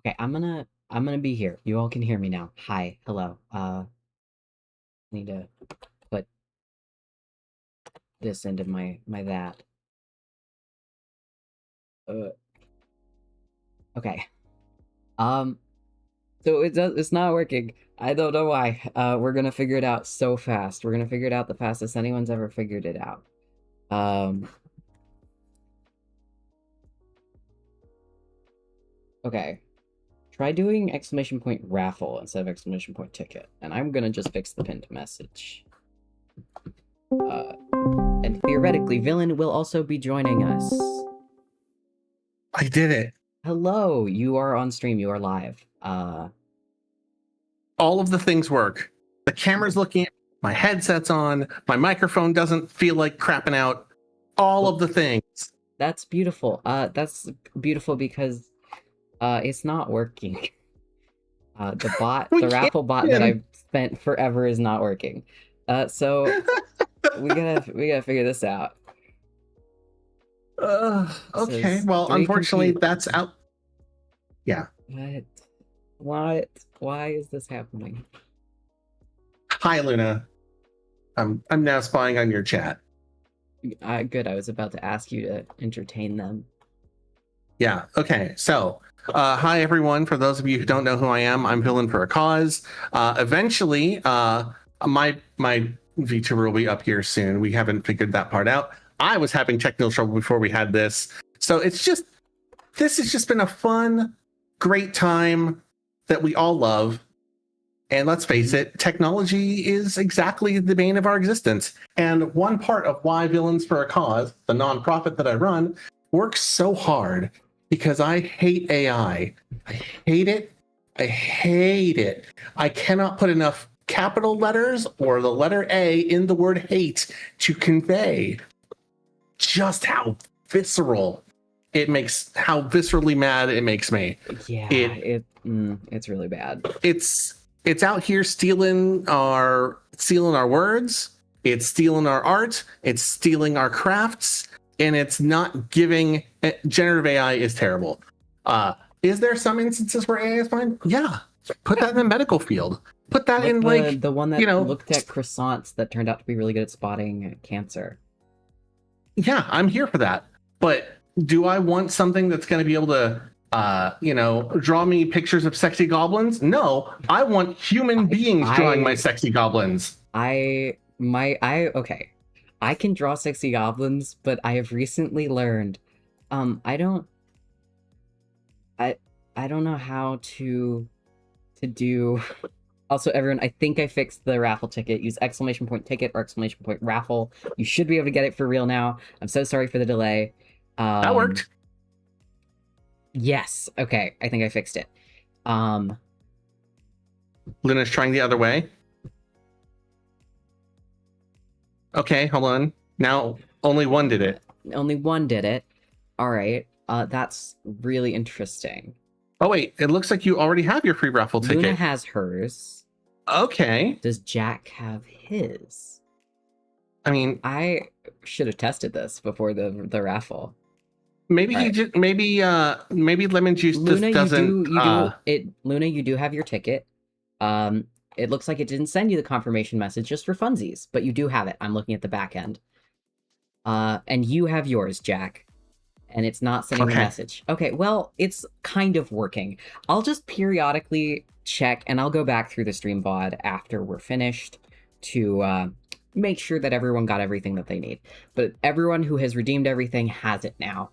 Okay, I'm gonna be here. You all can hear me now. Hi, hello. Need to put this into my that. Uh, okay. Um, it's not working. I don't know why. We're gonna figure it out so fast. We're gonna figure it out the fastest anyone's ever figured it out. Um, okay. Try doing exclamation point raffle instead of exclamation point ticket, and I'm gonna just fix the pinned message. Uh, and theoretically, Villain will also be joining us. I did it. Hello, you are on stream, you are live. All of the things work. The camera's looking at me, my headset's on, my microphone doesn't feel like crapping out. All of the things. That's beautiful. That's beautiful because it's not working. The We can't raffle bot that win. I've spent forever is not working. So we gotta figure this out. Okay, Says well, three unfortunately, compute. that's out. Yeah. What? What? Why is this happening? Hi, Luna. I'm now spying on your chat. Good. I was about to ask you to entertain them. Yeah. Okay. So, hi everyone. For those of you who don't know who I am, I'm Villain for a Cause. Eventually, my VTuber will be up here soon. We haven't figured that part out. I was having technical trouble before we had this, so this has just been a fun, great time that we all love. And let's face it, technology is exactly the bane of our existence. And one part of why Villains for a Cause, the nonprofit that I run, works so hard because I hate AI. I hate it. I hate it. I cannot put enough capital letters or the letter A in the word hate to convey just how visceral how viscerally mad it makes me. Yeah, it's really bad. It's out here stealing our words, it's stealing our art, it's stealing our crafts, and it's not giving. Generative AI is terrible. Is there some instances where AI is fine? Yeah. Put that in the medical field. Put that Like in the one that you know, looked at croissants that turned out to be really good at spotting cancer. yeah, I'm here for that. But do I want something that's going to be able to draw me pictures of sexy goblins? No, I want human beings drawing my sexy goblins. Okay. I can draw sexy goblins, but I have recently learned, I don't know how to do. Also, everyone, I think I fixed the raffle ticket. Use exclamation point ticket or exclamation point raffle. You should be able to get it for real now. I'm so sorry for the delay. That worked. Yes. Okay. I think I fixed it. Luna's trying the other way. Okay, hold on. Now only one did it. Only one did it. All right. That's really interesting. Oh wait, it looks like you already have your free raffle ticket. Luna has hers. Okay. Does Jack have his? I mean, I should have tested this before the raffle. Maybe he just maybe Lemon Juice Luna, just doesn't. Luna, you do have your ticket. It looks like it didn't send you the confirmation message just for funsies, but you do have it. I'm looking at the back end. And you have yours, Jack. And it's not sending the message. Okay, well, it's kind of working. I'll just periodically check, and I'll go back through the stream VOD after we're finished to make sure that everyone got everything that they need. But everyone who has redeemed everything has it now.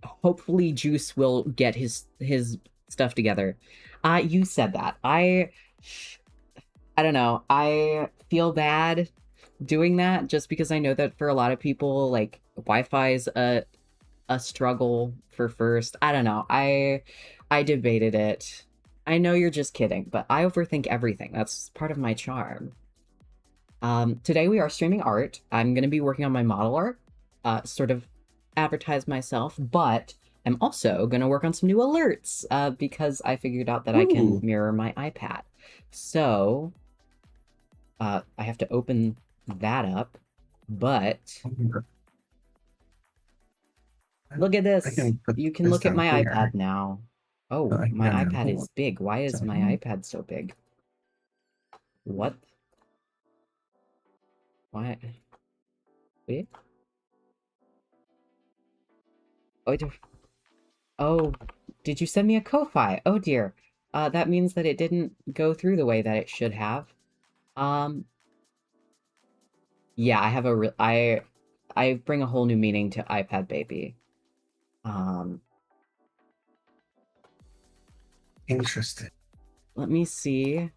Hopefully Juice will get his stuff together. You said that. I don't know. I feel bad doing that just because I know that for a lot of people, like, Wi-Fi is a struggle for first. I don't know. I debated it. I know you're just kidding, but I overthink everything. That's part of my charm. Today we are streaming art. I'm gonna be working on my model art, sort of advertise myself, but I'm also gonna work on some new alerts, because I figured out that I can mirror my iPad. So, I have to open that up, but look at this. You can look at my iPad now. Oh, Like, my no, iPad no. is big. Why is my Sorry. iPad so big? What? Why? Wait. Oh, oh, did you send me a Ko-Fi? Oh dear. That means that it didn't go through the way that it should have. Um, yeah, I have I bring a whole new meaning to iPad baby. Um, Interesting. let me see.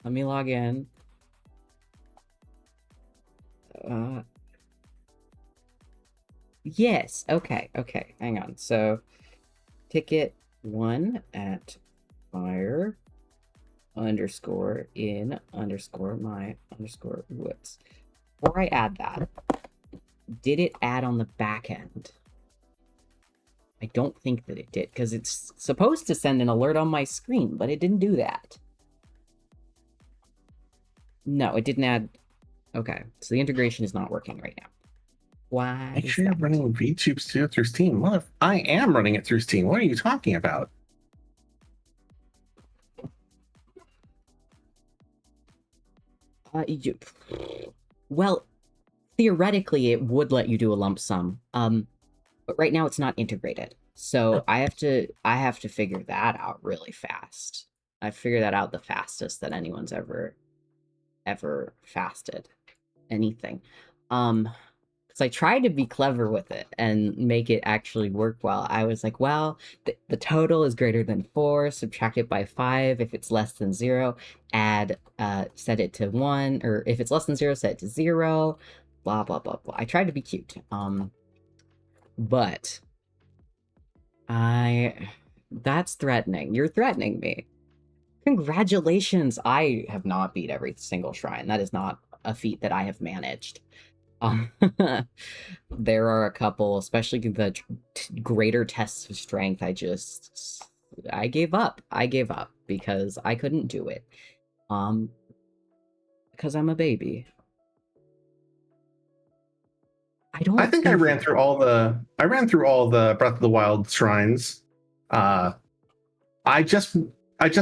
Let me log in. Uh, yes. Okay. Okay. Hang on. So, ticket 1 at fire underscore in underscore my underscore whoops. Before I add that, did it add on the back end? I don't think that it did, because it's supposed to send an alert on my screen, but it didn't do that. No, it didn't add. Okay, so the integration is not working right now. Why? Make sure you're running VTube Studio through Steam. Well, I am running it through Steam. What are you talking about? Well, theoretically, it would let you do a lump sum. But right now it's not integrated. So I have to figure that out really fast. I figured that out the fastest that anyone's ever fasted anything. Because I tried to be clever with it and make it actually work well. I was like, well, the total is greater than 4, subtract it by 5. If it's less than 0, set it to 1, or if it's less than 0, set it to 0, blah, blah, blah, blah. I tried to be cute. But that's threatening. You're threatening me. Congratulations. I have not beat every single shrine. That is not a feat that I have managed. There are a couple, especially the greater tests of strength. I gave up. I gave up because I couldn't do it. Because I'm a baby. I think I ran through all the Breath of the Wild shrines. I just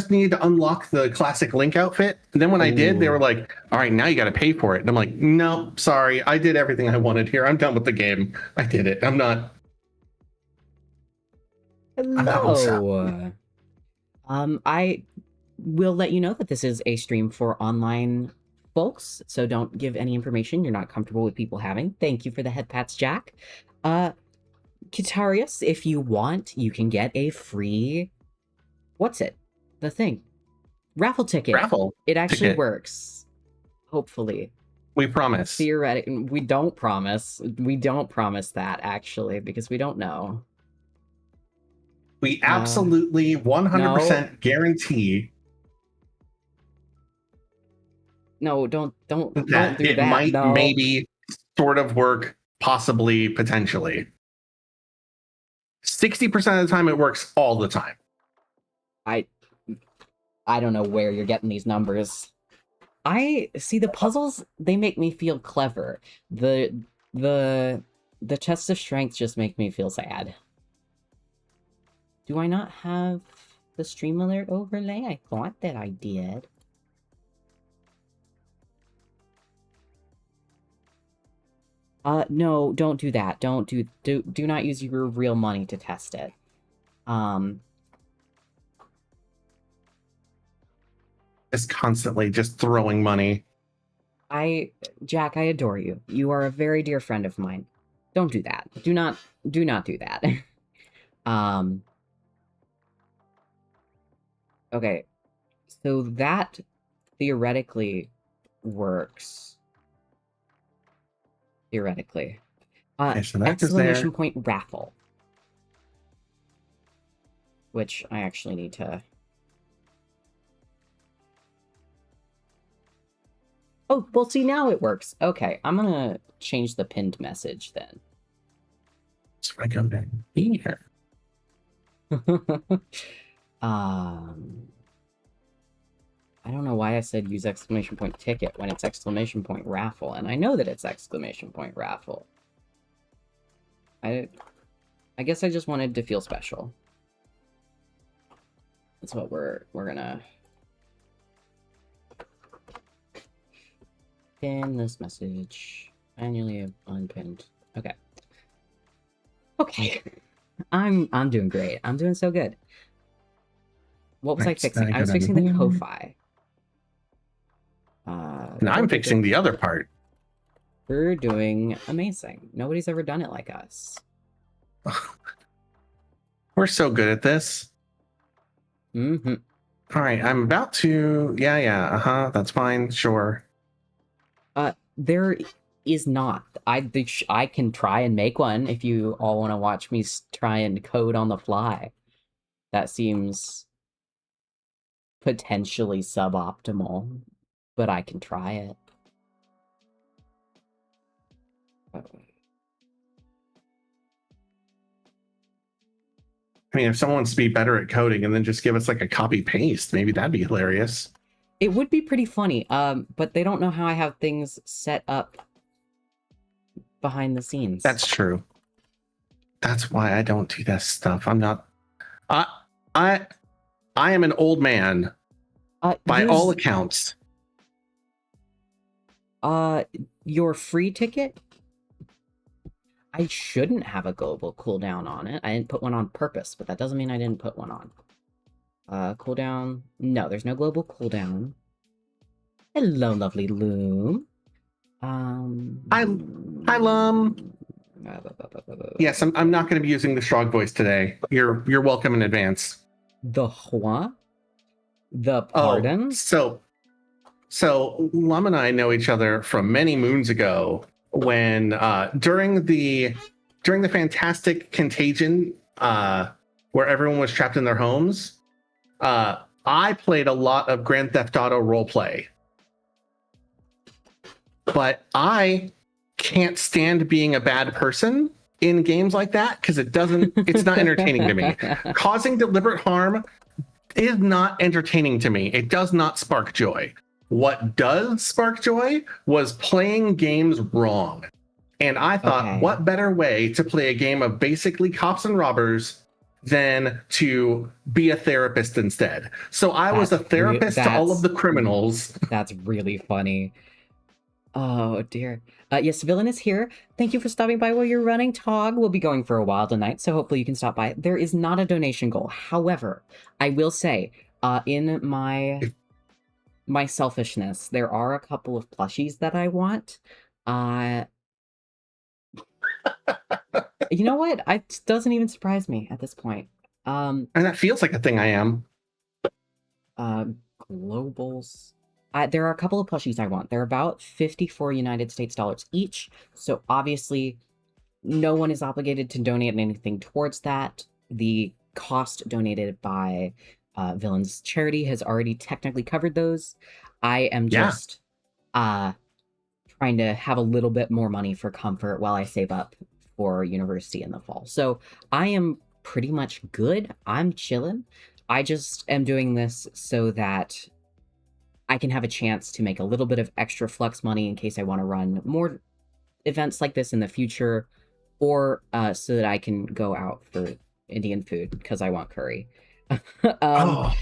needed to unlock the classic Link outfit. And then when I did, they were like, all right, now you got to pay for it. And I'm like, no, sorry. I did everything I wanted here. I'm done with the game. I did it. I'm not. Hello. I will let you know that this is a stream for online folks, so don't give any information you're not comfortable with people having. Thank you for the head pats, Jack. Kitarius, if you want, you can get a free... What's it? The thing. Raffle ticket. Raffle. It actually works. Hopefully. We promise. Theoretically, we don't promise. We don't promise that, actually, because we don't know. We absolutely 100% guarantee. No, don't do it that. Might maybe sort of work, possibly, potentially. 60% of the time it works all the time. I don't know where you're getting these numbers. I see the puzzles, they make me feel clever. The tests of strength just make me feel sad. Do I not have the stream alert overlay? I thought that I did. No, don't do that. Do not use your real money to test it. It's constantly just throwing money. Jack, I adore you. You are a very dear friend of mine. Don't do that. Do not do that. Okay. So that theoretically works. Theoretically. Okay, so that exclamation point raffle. Which I actually need to... Oh, well, see, now it works. Okay, I'm gonna change the pinned message then. So I come back here. I don't know why I said use exclamation point ticket when it's exclamation point raffle, and I know that it's exclamation point raffle. I guess I just wanted to feel special. That's what we're gonna pin this message. Manually unpinned. Okay. Okay. I'm doing great. I'm doing so good. What was I fixing? I was fixing the Ko-Fi. And I'm fixing the other part. We're doing amazing. Nobody's ever done it like us. We're so good at this. Mm-hmm. All right, I'm about to. Yeah. That's fine. Sure. There is not. I can try and make one if you all want to watch me try and code on the fly. That seems potentially suboptimal, but I can try it. I mean, if someone wants to be better at coding and then just give us like a copy paste, maybe that'd be hilarious. It would be pretty funny, but they don't know how I have things set up behind the scenes. That's true. That's why I don't do that stuff. I'm not. I am an old man by all accounts. Your free ticket? I shouldn't have a global cooldown on it. I didn't put one on purpose, but that doesn't mean I didn't put one on. Cooldown? No, there's no global cooldown. Hello, lovely Loom. Hi, Lum. Yes, I'm not going to be using the Strog voice today. You're welcome in advance. The what? The pardon? Oh, so Lum and I know each other from many moons ago when during the fantastic contagion where everyone was trapped in their homes. I played a lot of Grand Theft Auto roleplay, but I can't stand being a bad person in games like that because it's not entertaining to me. Causing deliberate harm is not entertaining to me. It does not spark joy. What does spark joy was playing games wrong. And I thought, what better way to play a game of basically cops and robbers than to be a therapist instead. So I was a therapist to all of the criminals. That's really funny. Oh dear. Yes, Villain is here. Thank you for stopping by while you're running. Tog will be going for a while tonight, so hopefully you can stop by. There is not a donation goal. However, I will say, in my selfishness, there are a couple of plushies that I want. You know what? It doesn't even surprise me at this point. And that feels like a thing I am. Globals. There are a couple of plushies I want. They're about 54 United States dollars each. So obviously, no one is obligated to donate anything towards that. The cost donated by Villain's charity has already technically covered those. I am just trying to have a little bit more money for comfort while I save up for university in the fall. So I am pretty much good. I'm chilling. I just am doing this so that I can have a chance to make a little bit of extra flux money in case I want to run more events like this in the future, or so that I can go out for Indian food because I want curry. Oh,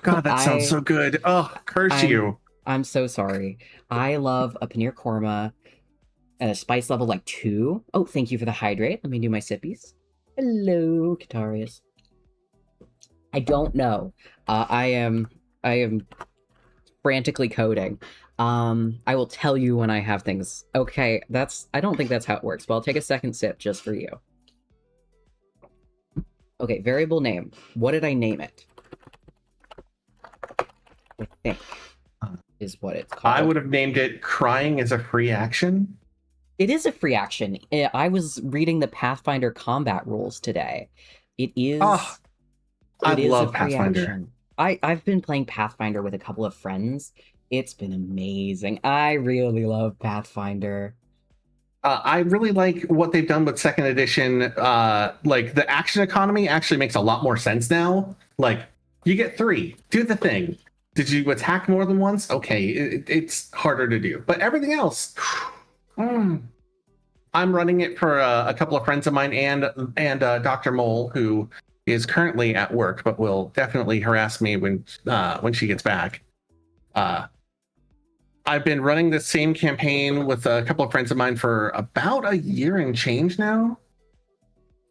God, that sounds so good. Oh, curse you. I'm so sorry. I love a paneer korma at a spice level like 2. Oh, thank you for the hydrate. Let me do my sippies. Hello, Katarius. I don't know. I am frantically coding. I will tell you when I have things. Okay, I don't think that's how it works, but I'll take a second sip just for you. Okay, variable name. What did I name it? I think is what it's called. I would have named it Crying is a Free Action. It is a free action. I was reading the Pathfinder combat rules today. It is. Oh, I love Pathfinder. Action. I've been playing Pathfinder with a couple of friends. It's been amazing. I really love Pathfinder. I really like what they've done with second edition. Like the action economy actually makes a lot more sense now. Like you get 3, do the thing. Did you attack more than once? Okay, it's harder to do. But everything else, I'm running it for a couple of friends of mine and Dr. Mole, who is currently at work, but will definitely harass me when she gets back. I've been running the same campaign with a couple of friends of mine for about a year and change now,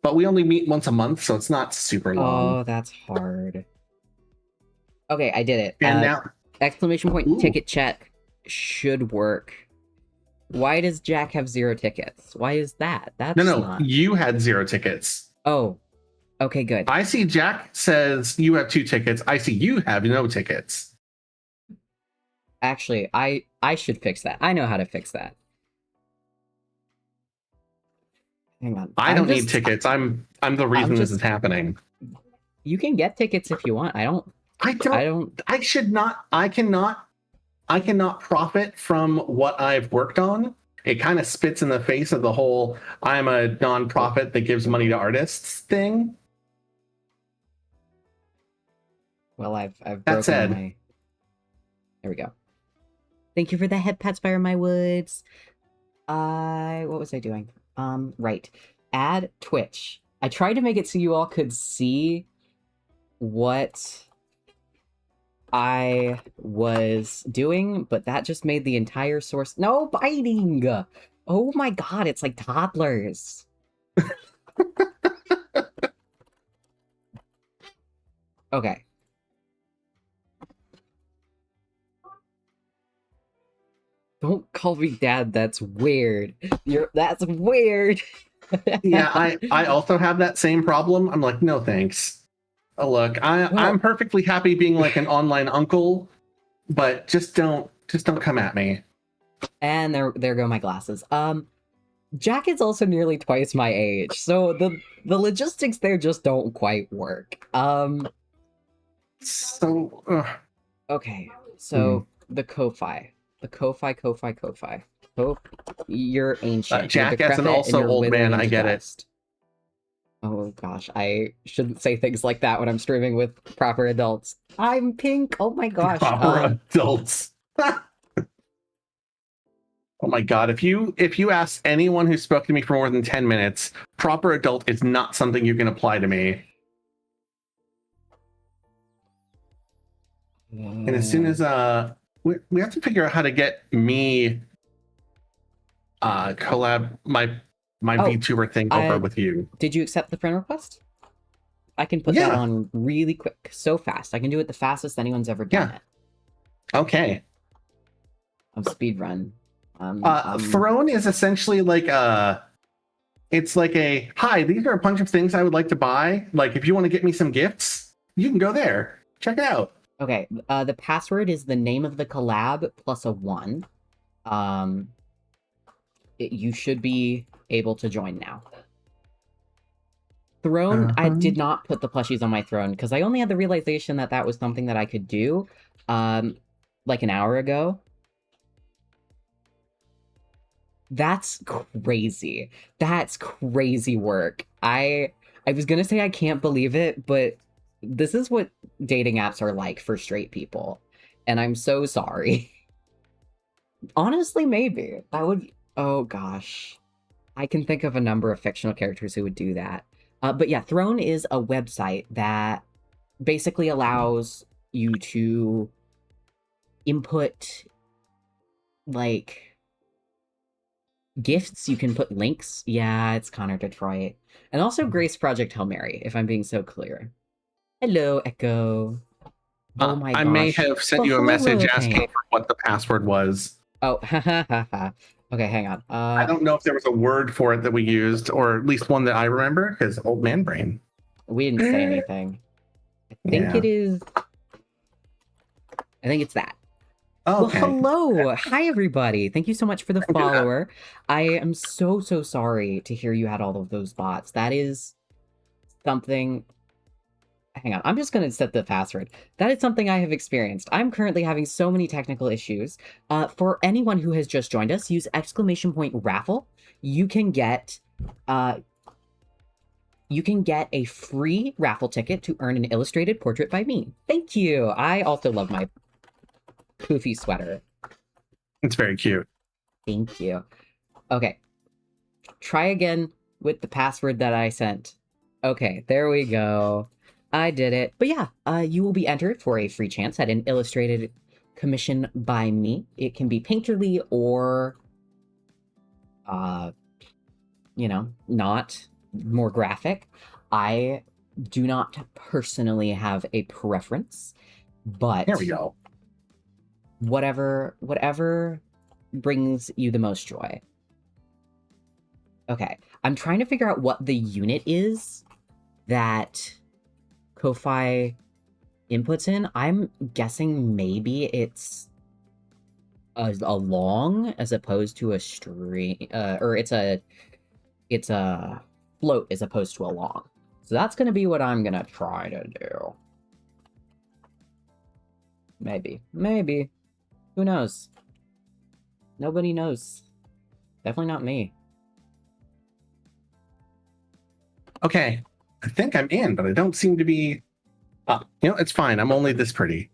but we only meet once a month, so it's not super long. Oh, that's hard. Okay, I did it. And now, exclamation point Ooh. ticket check should work. Why does Jack have 0 tickets? Why is that? That's no, not... you had 0 tickets. Oh, okay, good. I see Jack says you have 2 tickets. I see you have no tickets. Actually, I should fix that. I know how to fix that. Hang on. I don't need tickets. I'm the reason this is happening. You can get tickets if you want. I cannot profit from what I've worked on. It kind of spits in the face of the whole I'm a nonprofit that gives money to artists thing. Well, I've That broken said, my... There we go. Thank you for the head pats, Fire My Woods. What was I doing? Right. Add Twitch. I tried to make it so you all could see what I was doing, but that just made the entire source... No biting! Oh my god, it's like toddlers. Okay. Don't call me dad, that's weird. That's weird. Yeah, I also have that same problem. I'm like, no thanks. Oh, look, I'm perfectly happy being like an online uncle, but just don't come at me. And there go my glasses. Jack is also nearly twice my age, so the logistics there just don't quite work. Okay, so the Ko-Fi. The Ko-Fi. You're ancient. Jack, as an also old man, I get it. Oh gosh, I shouldn't say things like that when I'm streaming with proper adults. I'm pink. Oh my gosh. Proper adults. Oh my god, if you ask anyone who spoke to me for more than 10 minutes, proper adult is not something you can apply to me. And as soon as we have to figure out how to get me collab my VTuber thing over with you. Did you accept the friend request? I can put that on really quick, so fast. I can do it the fastest anyone's ever done it. Okay. Speed run. Throne is essentially like it's like a hi, these are a bunch of things I would like to buy. Like if you want to get me some gifts, you can go there. Check it out. Okay. The password is the name of the collab plus a 1. You should be able to join now. Throne, I did not put the plushies on my throne because I only had the realization that that was something that I could do like an hour ago. That's crazy. That's crazy work. I was gonna say I can't believe it, but this is what dating apps are like for straight people. And I'm so sorry. Honestly, maybe. That would... Oh gosh. I can think of a number of fictional characters who would do that. But yeah, Throne is a website that basically allows you to input, like, gifts. You can put links. Yeah, it's Connor Detroit. And also Grace Project Hail Mary, if I'm being so clear. Hello, Echo. Oh my gosh. I may have sent you a message asking for what the password was. Oh, okay, hang on. I don't know if there was a word for it that we used, or at least one that I remember, because old man brain. We didn't say anything. I think it is... I think it's that. Oh, okay. Well, hello! Hi, everybody! Thank you so much for the follower. I am so sorry to hear you had all of those bots. That is something... Hang on, I'm just going to set the password. That is something I have experienced. I'm currently having so many technical issues. For anyone who has just joined us, use !raffle. You can get a free raffle ticket to earn an illustrated portrait by me. Thank you. I also love my poofy sweater. It's very cute. Thank you. Okay. Try again with the password that I sent. Okay, there we go. I did it. But yeah, you will be entered for a free chance at an illustrated commission by me. It can be painterly or, uh, not more graphic. I do not personally have a preference, but There we go. whatever brings you the most joy. Okay, I'm trying to figure out what the unit is that Ko-Fi inputs in. I'm guessing maybe it's a long as opposed to a string, or it's a float as opposed to a long. So that's gonna be what I'm gonna try to do. Maybe. Who knows? Nobody knows. Definitely not me. Okay, I think I'm in, but I don't seem to be. It's fine. I'm only this pretty.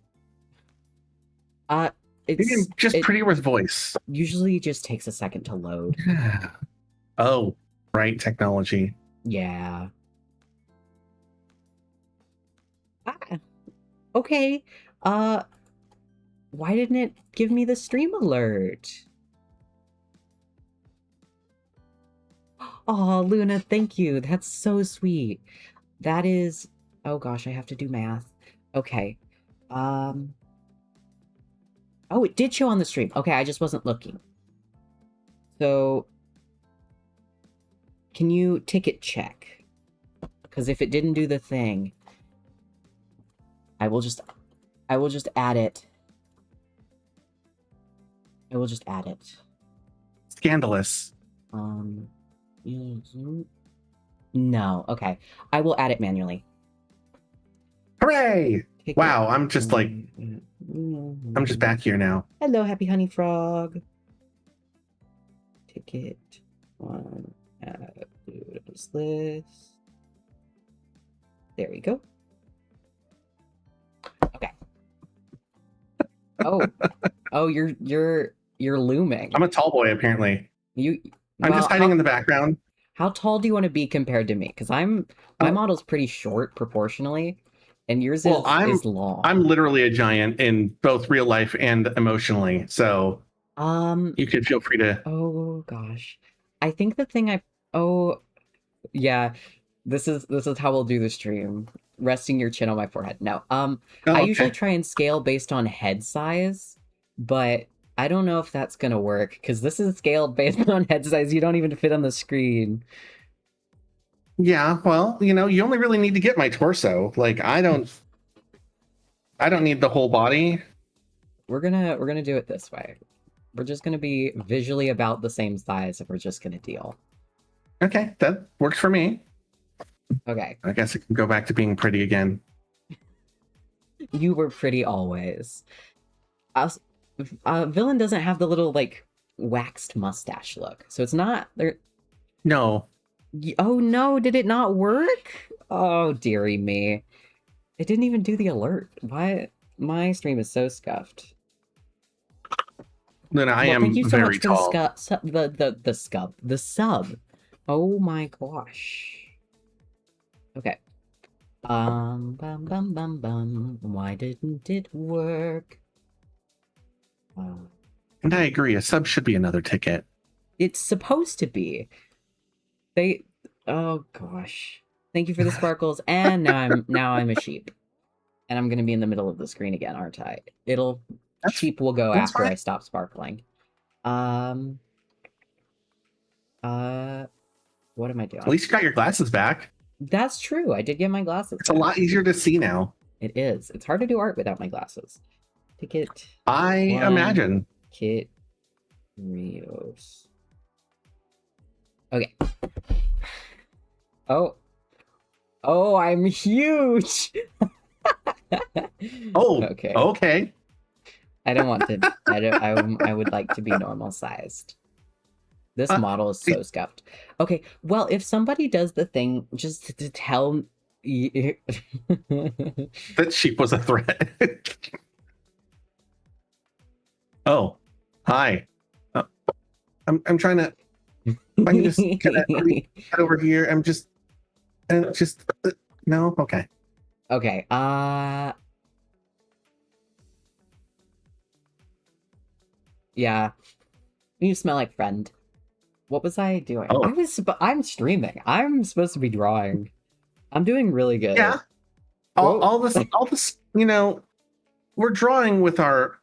Maybe It's I'm just pretty with voice. usually just takes a second to load. Oh, right, technology. Yeah. Okay. Why didn't it give me the stream alert? Oh, Luna, thank you. That's so sweet. That is... Oh gosh, I have to do math. Okay. Oh, it did show on the stream. Okay, I just wasn't looking. So... Can you ticket check? Because if it didn't do the thing... I will just add it. I will just add it. Scandalous. No, okay. I will add it manually. Hooray! Ticket. Wow, I'm just back here now. Hello, Happy Honey Frog. Ticket 1, add to this list. There we go. Okay. Oh, you're looming. I'm a tall boy, apparently. I'm just hiding in the background. How tall do you want to be compared to me? Because my model's pretty short proportionally, and yours is long. I'm literally a giant in both real life and emotionally, so you could feel free to. Oh gosh, I think the thing oh yeah, this is how we'll do the stream. Resting your chin on my forehead. No, I usually try and scale based on head size, but I don't know if that's gonna work because this is scaled based on head size. You don't even fit on the screen. Yeah, well, you only really need to get my torso. Like, I don't need the whole body. We're gonna do it this way. We're just gonna be visually about the same size, and we're just gonna deal. Okay, that works for me. Okay. I guess it can go back to being pretty again. You were pretty always. Villain doesn't have the little like waxed mustache look, so it's not there. No. Oh no, did it not work? Oh dearie me. It didn't even do the alert. Why? My stream is so scuffed. Then I am thank you so very much for tall. the sub. Oh my gosh. Okay. Bum bum bum. Why didn't it work? And I agree, a sub should be another ticket. It's supposed to be. Oh gosh. Thank you for the sparkles, and now I'm a sheep. And I'm gonna be in the middle of the screen again, aren't I? Sheep will go after I stop sparkling. What am I doing? At least you got your glasses back. That's true. I did get my glasses. It's a lot easier to see now. It is. It's hard to do art without my glasses. Ticket. I imagine. Kit Rios. Okay. Oh, I'm huge. Oh, okay. Okay. I don't want to. I would like to be normal sized. This model is so scuffed. Okay, well, if somebody does the thing, just to tell me... That sheep was a threat. Oh, hi. I'm trying to... If I can just get over here. I'm just... Just no. Okay. Okay. Yeah. You smell like friend. What was I doing? Oh, I'm streaming. I'm supposed to be drawing. I'm doing really good. yeah. All, Whoa. all this, all this. We're drawing with our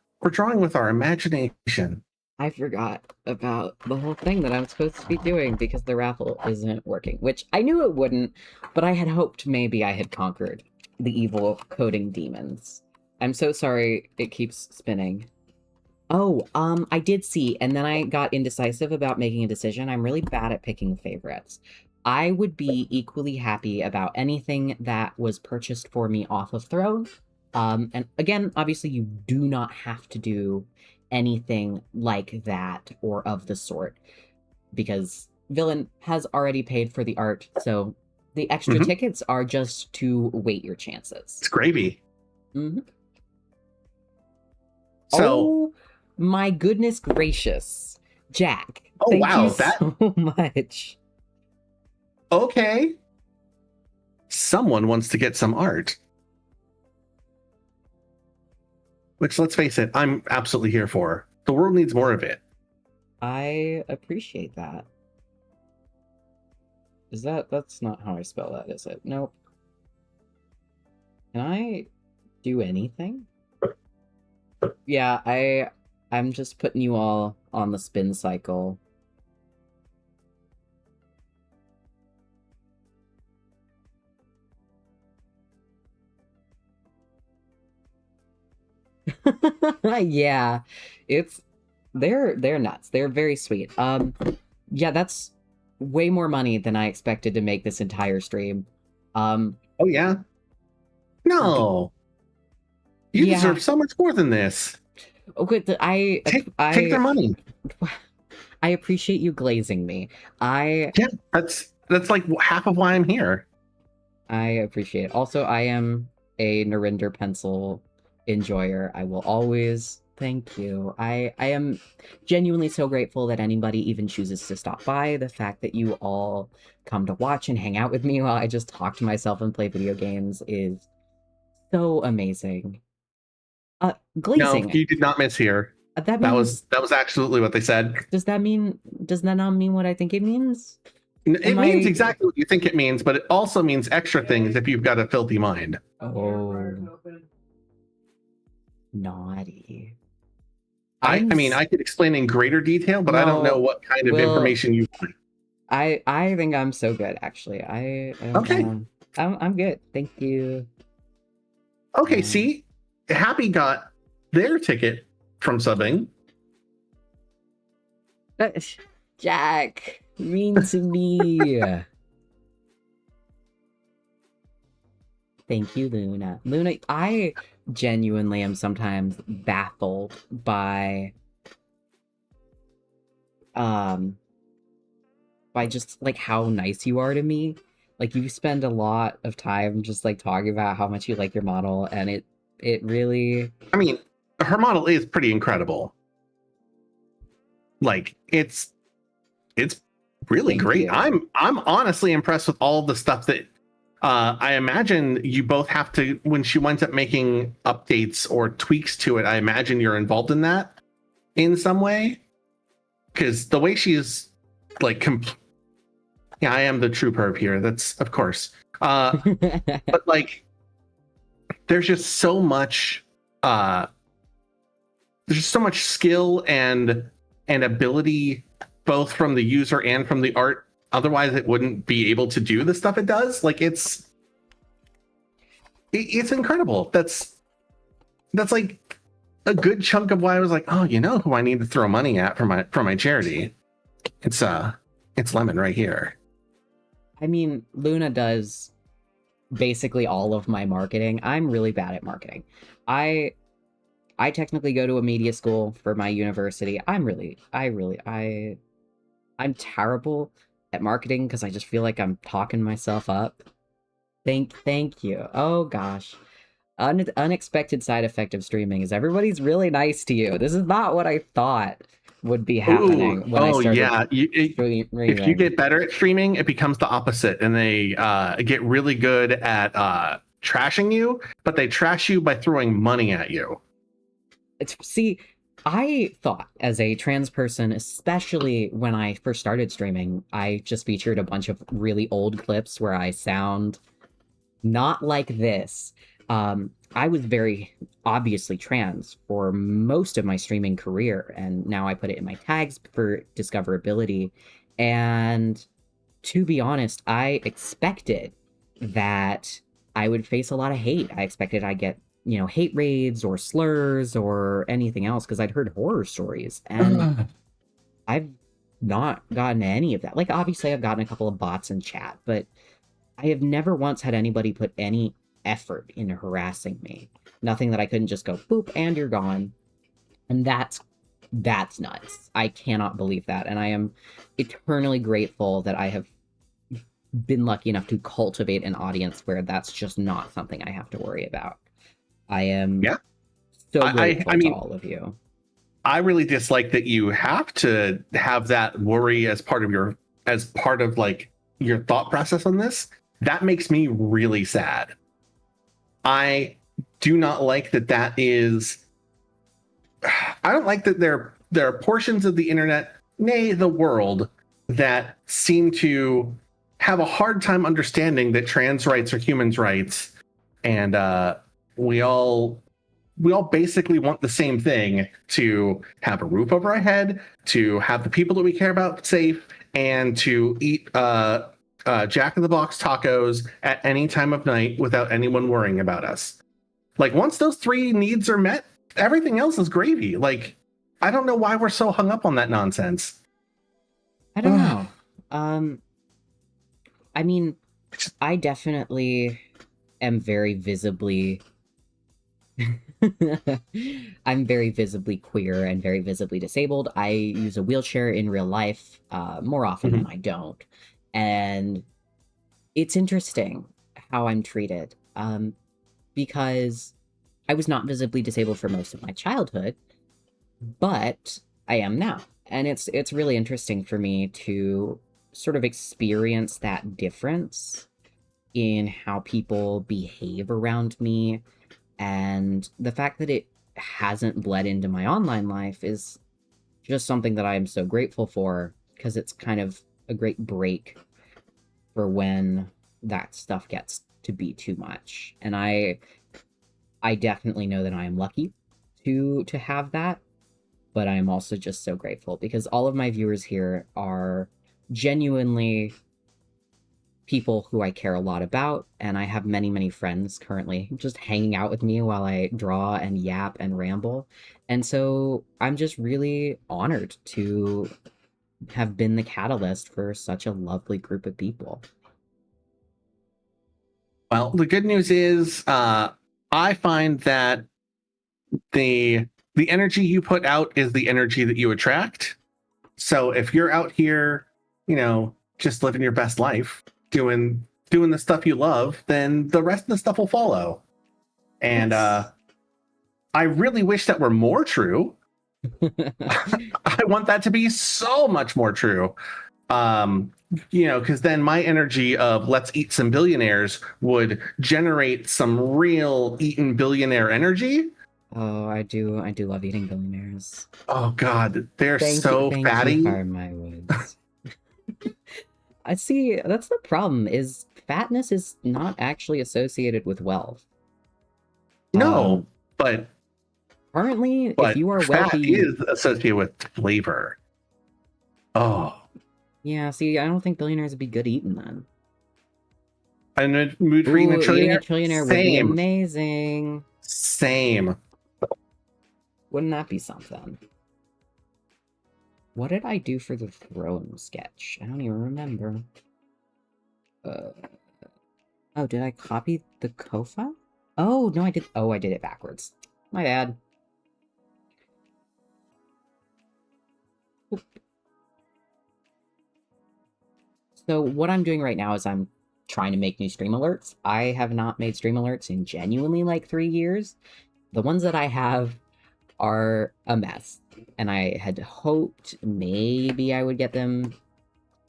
imagination. I forgot about the whole thing that I'm supposed to be doing because the raffle isn't working, which I knew it wouldn't, but I had hoped maybe I had conquered the evil coding demons. I'm so sorry it keeps spinning. Oh, I did see, and then I got indecisive about making a decision. I'm really bad at picking favorites. I would be equally happy about anything that was purchased for me off of Throne. And again, obviously, you do not have to do anything like that or of the sort because Villain has already paid for the art, so the extra Mhm. tickets are just to wait your chances. It's gravy. Mhm. So, Oh my goodness gracious. Jack, oh thank you wow, that so much. okay. Someone wants to get some art. Which, let's face it, I'm absolutely here for. The world needs more of it. I appreciate that. That's not how I spell that, is it? Nope. Can I do anything? Yeah, I'm just putting you all on the spin cycle. Yeah, it's they're nuts. They're very sweet. Yeah, that's way more money than I expected to make this entire stream. Um, Oh yeah. No, you yeah. deserve so much more than this. Okay, Take their money. I appreciate you glazing me. I Yeah, that's like half of why I'm here. appreciate it. Also, I am a Narinder pencil enjoyer. I will always thank you. I am genuinely so grateful that anybody even chooses to stop by. The fact that you all come to watch and hang out with me while I just talk to myself and play video games is so amazing. No, Glazing. you did not miss here. That That was means that was absolutely what they said. does that not mean what I think it means? It Am means I exactly what you think it means, but it also means extra things if you've got a filthy mind. Oh, naughty. I I'm mean, I could explain in greater detail, but I don't know no, what kind of Will. information you want. I think I'm so good actually. I don't Okay. know. I'm good. Thank you. Okay, see, Happy got their ticket from subbing. Jack, mean to me. Thank you, Luna. Luna, I genuinely am sometimes baffled um by just like how nice you are to me. Like you spend a lot of time just like talking about how much you like your model, and it really I mean, her model is pretty incredible. Like it's really thank great. you. I'm honestly impressed with all the stuff that I imagine you both have to when she winds up making updates or tweaks to it. I imagine you're involved in that in some way because the way she's like, yeah, I am the true perv here. That's of course, but like, there's just so much, there's just so much skill and ability both from the user and from the art. Otherwise, it wouldn't be able to do the stuff it does. Like it's incredible. That's like a good chunk of why I was like, oh, you know who I need to throw money at for my charity. It's Lemon right here. I mean, Luna does basically all of my marketing. I'm really bad at marketing. I technically go to a media school for my university. I'm terrible at marketing because I just feel like I'm talking myself up. Thank you. Oh gosh. Unexpected side effect of streaming is everybody's really nice to you. This is not what I thought. would be Ooh, happening when I oh started yeah. If you streaming. get better at streaming, it becomes the opposite, and they get really good at trashing you, but they trash you by throwing money at you. See, I thought as a trans person, especially when I first started streaming, I just featured a bunch of really old clips where I sound not like this. I was very obviously trans for most of my streaming career, and now I put it in my tags for discoverability. And to be honest, I expected that I would face a lot of hate. I expected I'd get, hate raids or slurs or anything else because I'd heard horror stories. And I've not gotten any of that. Like, obviously, I've gotten a couple of bots in chat, but I have never once had anybody put any effort into harassing me. Nothing that I couldn't just go boop and you're gone. And that's nuts. I cannot believe that. And I am eternally grateful that I have been lucky enough to cultivate an audience where that's just not something I have to worry about. I am so grateful I mean, to all of you. I really dislike that you have to have that worry as part of like your thought process on this. That makes me really sad. I do not like that is I don't like that there are portions of the internet, nay the world, that seem to have a hard time understanding that trans rights are humans' rights, and we all basically want the same thing: to have a roof over our head, to have the people that we care about safe, and to eat Jack in the Box tacos at any time of night without anyone worrying about us. Like, once those three needs are met, everything else is gravy. Like, I don't know why we're so hung up on that nonsense. I don't know. I mean, I definitely am very visibly I'm very visibly queer and very visibly disabled. I use a wheelchair in real life more often than I don't. And it's interesting how I'm treated because I was not visibly disabled for most of my childhood, but I am now. And it's really interesting for me to sort of experience that difference in how people behave around me. And the fact that it hasn't bled into my online life is just something that I am so grateful for, because it's kind of a great break for when that stuff gets to be too much. And I definitely know that I am lucky to have that, but I am also just so grateful because all of my viewers here are genuinely people who I care a lot about, and I have many, many friends currently just hanging out with me while I draw and yap and ramble. And so I'm just really honored to have been the catalyst for such a lovely group of people. Well, the good news is I find that the energy you put out is the energy that you attract. So if you're out here, just living your best life, doing the stuff you love, then the rest of the stuff will follow. And I really wish that were more true. I want that to be so much more true. Because then my energy of let's eat some billionaires would generate some real eaten billionaire energy. Oh, I do love eating billionaires. Oh God, they're so fatty. You, Fire My Woods. I see. That's the problem. Is fatness is not actually associated with wealth. No, but currently, if you are fat wealthy, is associated with flavor. Oh. Yeah, see, I don't think billionaires would be good eating then. I'm in a mood for eating a trillionaire. Eating a trillionaire would be amazing. Same. Wouldn't that be something? What did I do for the throne sketch? I don't even remember. Oh, did I copy the Ko-Fi? Oh, no, I did. Oh, I did it backwards. My bad. Oop. So what I'm doing right now is I'm trying to make new stream alerts. I have not made stream alerts in genuinely like 3 years. The ones that I have are a mess. and I had hoped maybe I would get them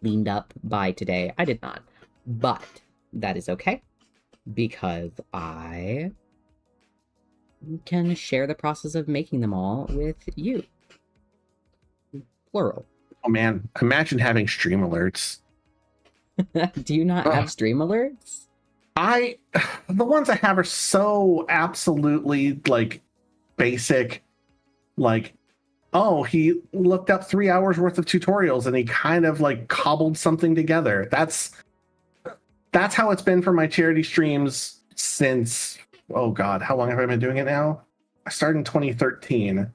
cleaned up by today. I did not, but that is okay because I can share the process of making them all with you. Plural. Oh man, imagine having stream alerts. Do you not have stream alerts? The ones I have are so absolutely like basic, like, oh, he looked up 3 hours worth of tutorials and he kind of like cobbled something together. That's how it's been for my charity streams since, oh God, how long have I been doing it now? I started in 2013.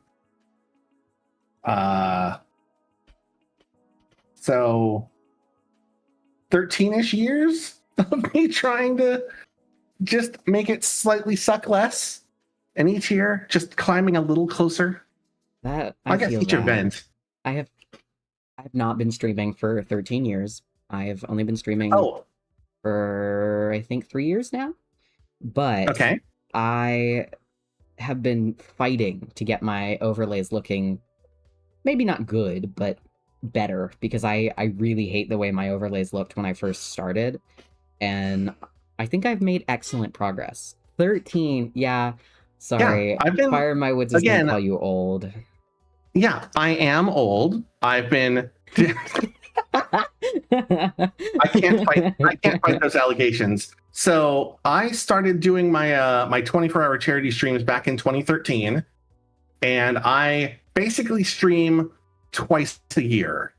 So 13-ish years of me trying to just make it slightly suck less, and each year just climbing a little closer. That I guess each event. I've not been streaming for 13 years. I've only been streaming for I think 3 years now. But okay. I have been fighting to get my overlays looking maybe not good, but better, because I really hate the way my overlays looked when I first started. And I think I've made excellent progress. 13, yeah. Sorry. Yeah, I've been, Fire My Woods is gonna call you old. Yeah, I am old. I've been I can't fight those allegations. So I started doing my my 24-hour charity streams back in 2013, and I basically stream twice a year.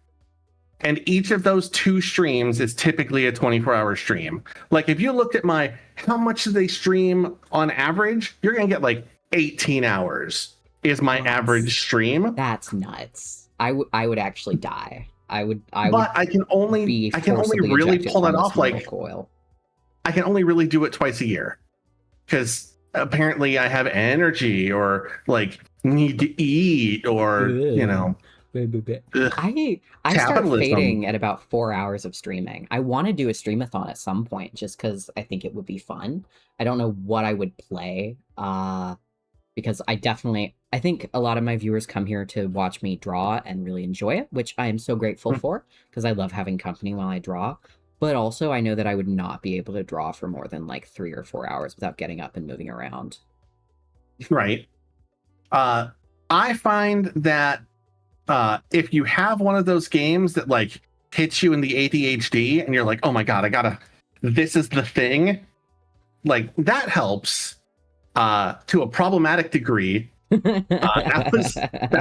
And each of those 2 streams is typically a 24-hour stream. Like if you looked at my how much do they stream on average, you're gonna get like 18 hours is my average stream. That's nuts. I would actually die. But I can only really pull that off like oil. I can only really do it twice a year because apparently I have energy or like need to eat or you know. I start fading at about 4 hours of streaming. I want to do a streamathon at some point just because I think it would be fun. I don't know what I would play because I think a lot of my viewers come here to watch me draw and really enjoy it, which I am so grateful for because I love having company while I draw. But also I know that I would not be able to draw for more than like 3 or 4 hours without getting up and moving around. Right. I find that if you have one of those games that like hits you in the ADHD and you're like, oh my God, this is the thing. Like that helps to a problematic degree. That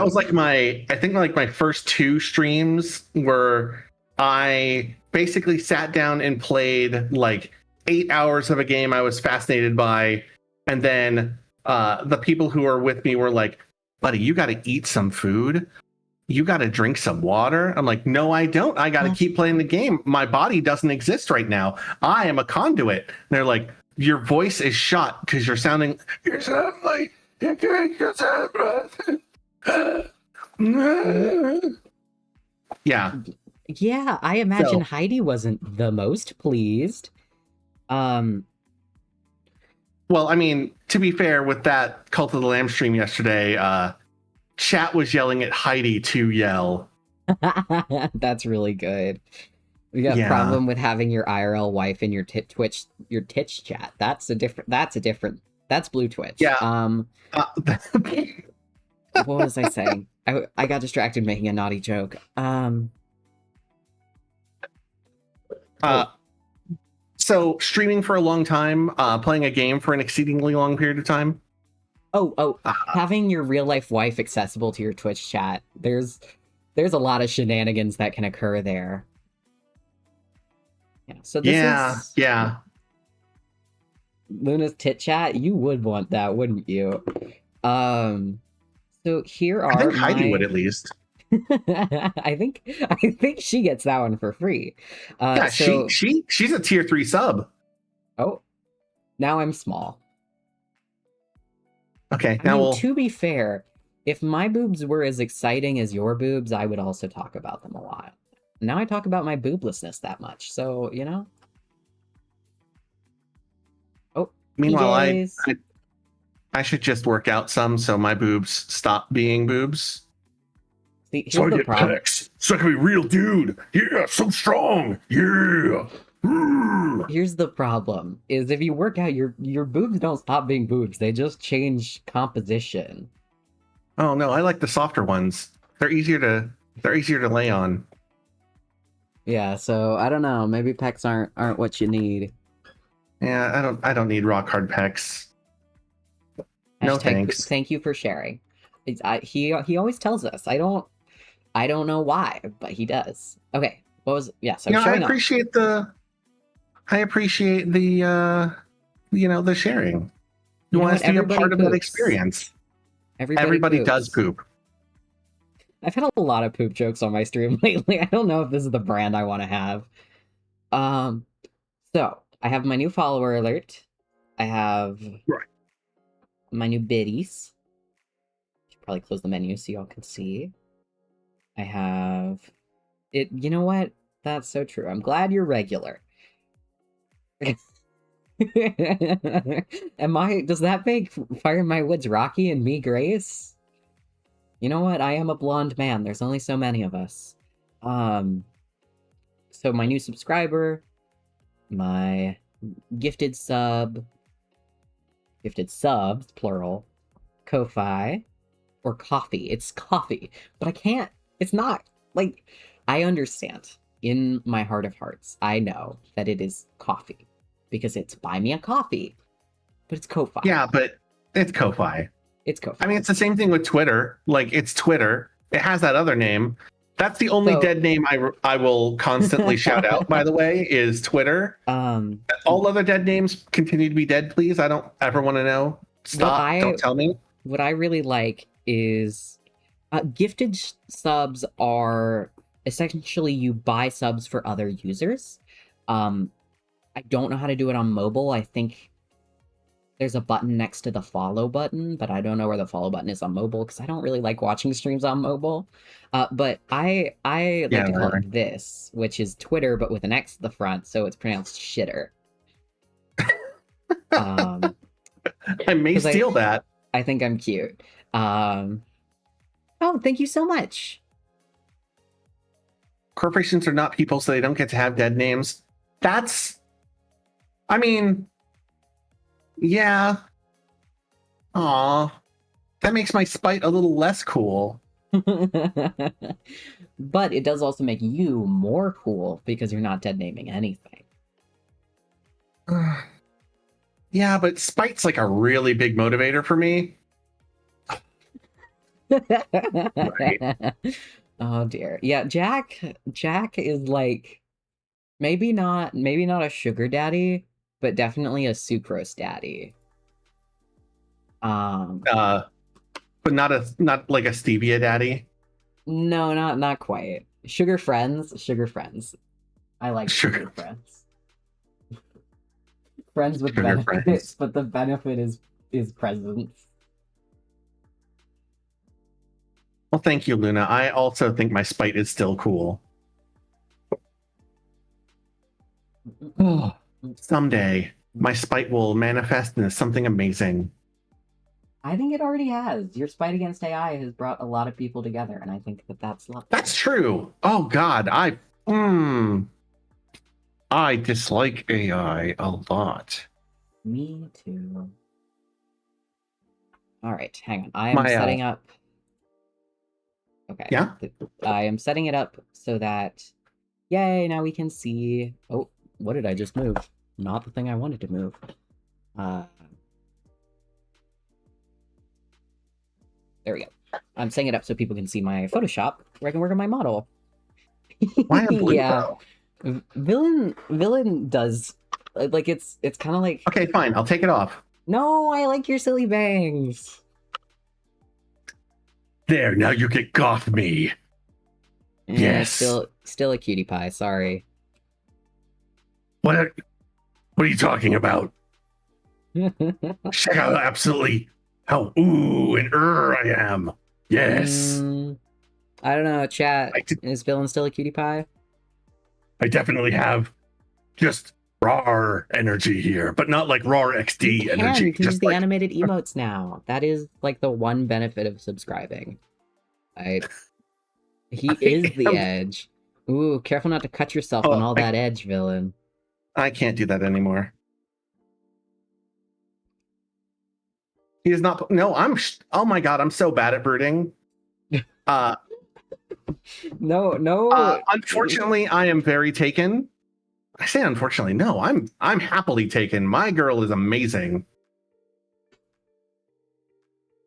was like I think my first 2 streams where I basically sat down and played like 8 hours of a game I was fascinated by. And then the people who are with me were like, buddy, you got to eat some food. You got to drink some water. I'm like, no, I don't. I got to keep playing the game. My body doesn't exist right now. I am a conduit. And they're like, your voice is shot because you sound like you're getting your Yeah. Yeah, I imagine Heidi wasn't the most pleased. Well, I mean, to be fair, with that Cult of the Lamb stream yesterday, chat was yelling at Heidi to yell. That's really good. We got a problem with having your IRL wife in your Twitch chat. That's Blue Twitch. Yeah. What was I saying? I got distracted making a naughty joke. So streaming for a long time, playing a game for an exceedingly long period of time. Having your real life wife accessible to your Twitch chat. There's a lot of shenanigans that can occur there. Yeah. So this is Luna's tit chat. You would want that, wouldn't you? So here are. I think Heidi would at least. I think she gets that one for free. She's a tier 3 sub. Oh, now I'm small. Okay, to be fair, if my boobs were as exciting as your boobs, I would also talk about them a lot. Now I talk about my booblessness that much, so you know. Oh, meanwhile, I should just work out some so my boobs stop being boobs. See, So I here's the get problem. pecs. So I can be real dude. Yeah, so strong. Yeah. Here's the problem: is if you work out, your boobs don't stop being boobs. They just change composition. Oh no, I like the softer ones. They're easier to lay on. Yeah, so I don't know. Maybe pecs aren't what you need. Yeah, I don't need rock hard pecs. No thanks. Thank you for sharing. He always tells us. I don't know why, but he does. Okay, what was yes? I'm You know, showing off. I appreciate the the sharing. You You know want us what? to be a Everybody part of that poops. experience. Everybody does poops. poop. I've had a lot of poop jokes on my stream lately. I don't know if this is the brand I want to have. Um, so I have my new follower alert. I have Right. my new biddies. Should probably close the menu so y'all can see. I have it. You know what? That's so true. I'm glad you're regular. Does that make Fire in My Woods Rocky and me Grace? You know what? I am a blonde man. There's only so many of us. So my new subscriber, my gifted subs, plural, Ko-Fi, or coffee. It's coffee, but I can't. It's not like I understand in my heart of hearts. I know that it is coffee because it's buy me a coffee, but it's Ko-Fi. Yeah, but it's Ko-Fi. It's Ko-Fi. I mean, it's the same thing with Twitter. Like, it's Twitter. It has that other name. That's the only dead name I will constantly shout out, by the way, is Twitter. All other dead names continue to be dead, please. I don't ever want to know. Stop. Don't tell me. What I really like is gifted subs are essentially you buy subs for other users. I don't know how to do it on mobile. I think there's a button next to the follow button, but I don't know where the follow button is on mobile because I don't really like watching streams on mobile. But I like to call it this, which is Twitter, but with an X at the front, so it's pronounced shitter. I may steal that. I think I'm cute. Oh, thank you so much. Corporations are not people, so they don't get to have dead names. I mean, yeah. Aw. That makes my spite a little less cool. But it does also make you more cool because you're not dead naming anything. Yeah, but spite's like a really big motivator for me. Right. Oh dear. Yeah, Jack is like maybe not a sugar daddy, but definitely a sucrose daddy. But not like a stevia daddy. No, not quite. Sugar friends. I like sugar friends. Friends with Sugar benefits, friends. but the benefit is presence. Well, thank you, Luna. I also think my spite is still cool. Someday, my spite will manifest into something amazing. I think it already has. Your spite against AI has brought a lot of people together, and I think that's lovely. That's true. Oh God, I dislike AI a lot. Me too. All right, hang on. I am setting up. Okay. Yeah. I am setting it up so that, yay! Now we can see. Oh, what did I just move? Not the thing I wanted to move. There we go. I'm setting it up so people can see my Photoshop where I can work on my model. Why a blue Yeah. bow? Villain does like it's kind of like. Okay, fine. I'll take it off. No, I like your silly bangs. There, now you get goth me. Yes. Still a cutie pie. Sorry. What are you talking about? Check out absolutely how ooh and I am. Yes. I don't know, chat. Is Villain still a cutie pie? I definitely have just raw energy here, but not like raw XD energy. You can use the animated emotes now. That is like the one benefit of subscribing. He I is the am- edge. Ooh, careful not to cut yourself on Oh, all that edge, villain. I can't do that anymore. He is not. No, oh my god, I'm so bad at brooding. Uh, No, no. unfortunately, I am very taken. I say unfortunately, no, I'm happily taken. My girl is amazing.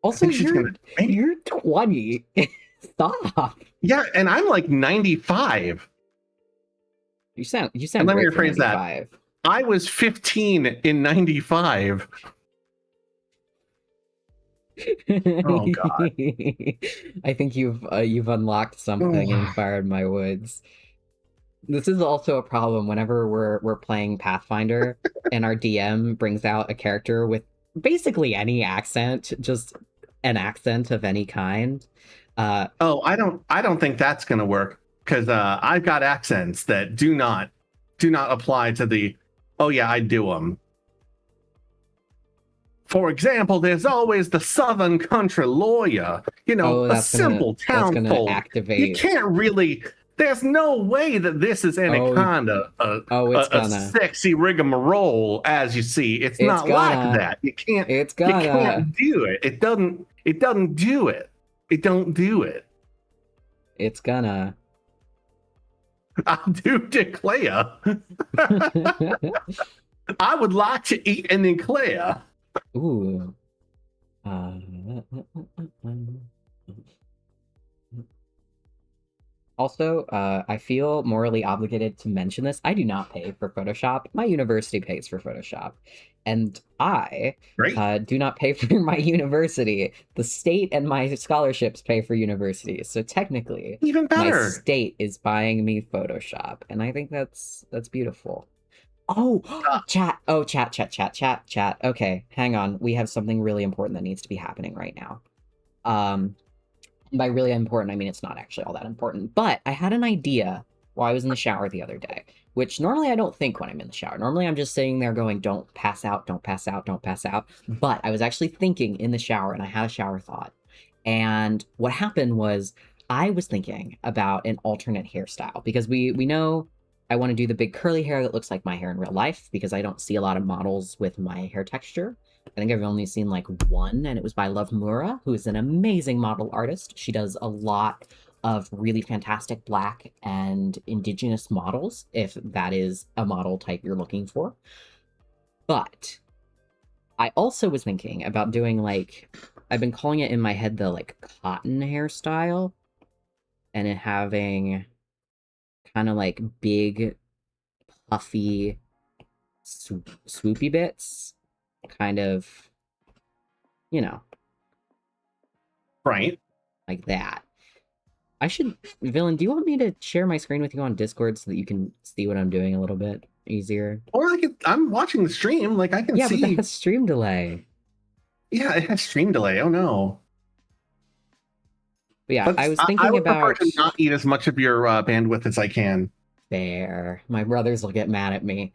I Also, think she's gonna. you're 20. Stop. Yeah, and I'm like 95. You sound And let me great for rephrase that. 95. I was 15 in 95. Oh god. I think you've unlocked something and fired my woods. This is also a problem whenever we're playing Pathfinder and our DM brings out a character with basically any accent, just an accent of any kind. Oh, I don't think that's gonna work because I've got accents that do not apply to the. Oh yeah, I do them. For example, there's always the Southern country lawyer. You know, a simple town gonna folk. activate. You can't really. There's no way that this is any kind of a sexy rigmarole, as you see. It's not like that. You can't. You can't do it. It doesn't. It doesn't do it. It don't do it. It's gonna. I'll do declare. I would like to eat an eclair. Ooh. Also, I feel morally obligated to mention this. I do not pay for Photoshop. My university pays for Photoshop. And I do not pay for my university. The state and my scholarships pay for university. So technically, even better, my state is buying me Photoshop. And I think that's beautiful. Oh, chat. Oh, chat. Okay, hang on. We have something really important that needs to be happening right now. By really important, I mean it's not actually all that important. But I had an idea while I was in the shower the other day, which normally I don't think when I'm in the shower. Normally I'm just sitting there going, don't pass out, don't pass out, don't pass out. But I was actually thinking in the shower, and I had a shower thought. And what happened was I was thinking about an alternate hairstyle, because we know I want to do the big curly hair that looks like my hair in real life, because I don't see a lot of models with my hair texture. I think I've only seen like one, and it was by Love Mura, who is an amazing model artist. She does a lot of really fantastic Black and Indigenous models, if that is a model type you're looking for. But I also was thinking about doing, like, I've been calling it in my head the, like, cotton hairstyle, and it having kind of like big, puffy, swoopy bits, kind of, you know, right, like that. I should, Villain, do you want me to share my screen with you on Discord so that you can see what I'm doing a little bit easier? Or I'm watching the stream, like I can see. Yeah, but that has stream delay. Yeah, it has stream delay. Oh no. But yeah, I was thinking I would about prefer to not eat as much of your bandwidth as I can. Fair. My brothers will get mad at me.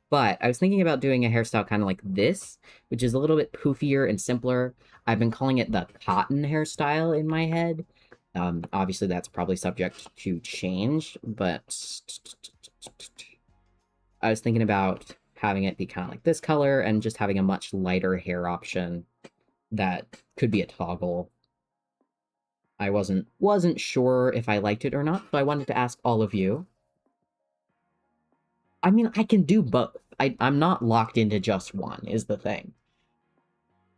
But I was thinking about doing a hairstyle kind of like this, which is a little bit poofier and simpler. I've been calling it the cotton hairstyle in my head. Obviously, that's probably subject to change, but I was thinking about having it be kind of like this color and just having a much lighter hair option that could be a toggle. I wasn't sure if I liked it or not, so I wanted to ask all of you. I mean, I can do both. I'm not locked into just one, is the thing.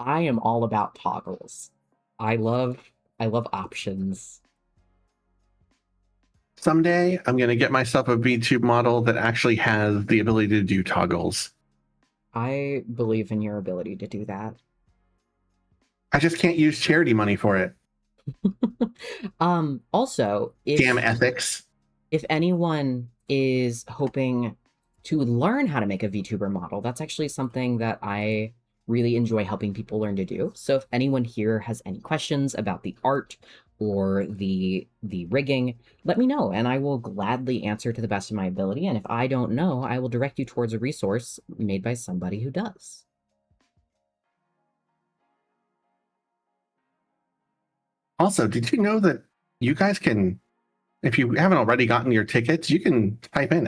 I am all about toggles. I love options. Someday, I'm going to get myself a VTube model that actually has the ability to do toggles. I believe in your ability to do that. I just can't use charity money for it. Also, damn ethics. If anyone is hoping to learn how to make a VTuber model, that's actually something that I really enjoy helping people learn to do. So if anyone here has any questions about the art or the rigging, let me know, and I will gladly answer to the best of my ability. And if I don't know, I will direct you towards a resource made by somebody who does. Also, did you know that you guys can, if you haven't already gotten your tickets, you can type in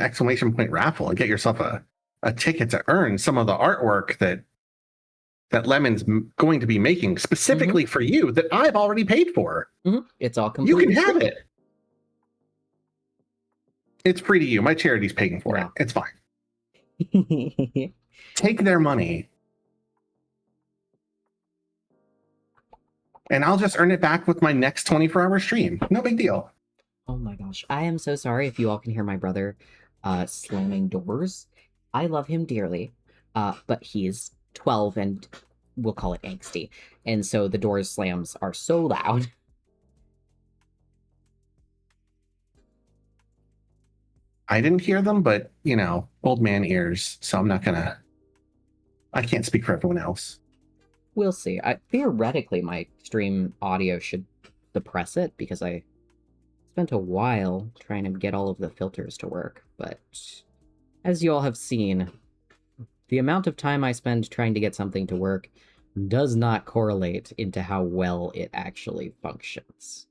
!raffle and get yourself a ticket to earn some of the artwork that Lemon's going to be making specifically for you that I've already paid for. It's all You completely can have free. it. It's free to you. My charity's paying for it. It's fine. Take their money. And I'll just earn it back with my next 24-hour stream. No big deal. Oh my gosh. I am so sorry if you all can hear my brother slamming doors. I love him dearly, but he's 12 and we'll call it angsty. And so the doors slams are so loud. I didn't hear them, but, you know, old man ears, so I'm not gonna... I can't speak for everyone else. We'll see. Theoretically, my stream audio should suppress it because I spent a while trying to get all of the filters to work, but as you all have seen, the amount of time I spend trying to get something to work does not correlate into how well it actually functions.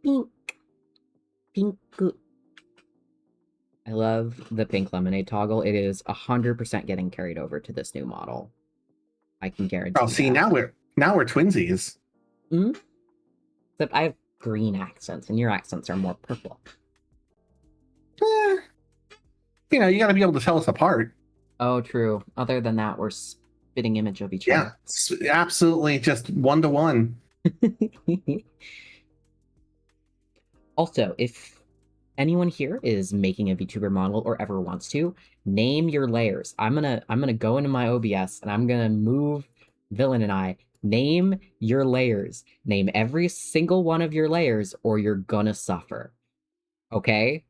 Pink. Pink. I love the pink lemonade toggle. It is 100% getting carried over to this new model. I can guarantee. Oh, see, that. now we're twinsies. Except I have green accents, and your accents are more purple. You know, you got to be able to tell us apart. Oh, true. Other than that, we're spitting image of each other. Yeah, absolutely, just 1-to-1. Also, if anyone here is making a VTuber model or ever wants to, name your layers. I'm gonna go into my OBS and I'm gonna move Villain and I. Name your layers. Name every single one of your layers or you're gonna suffer. Okay?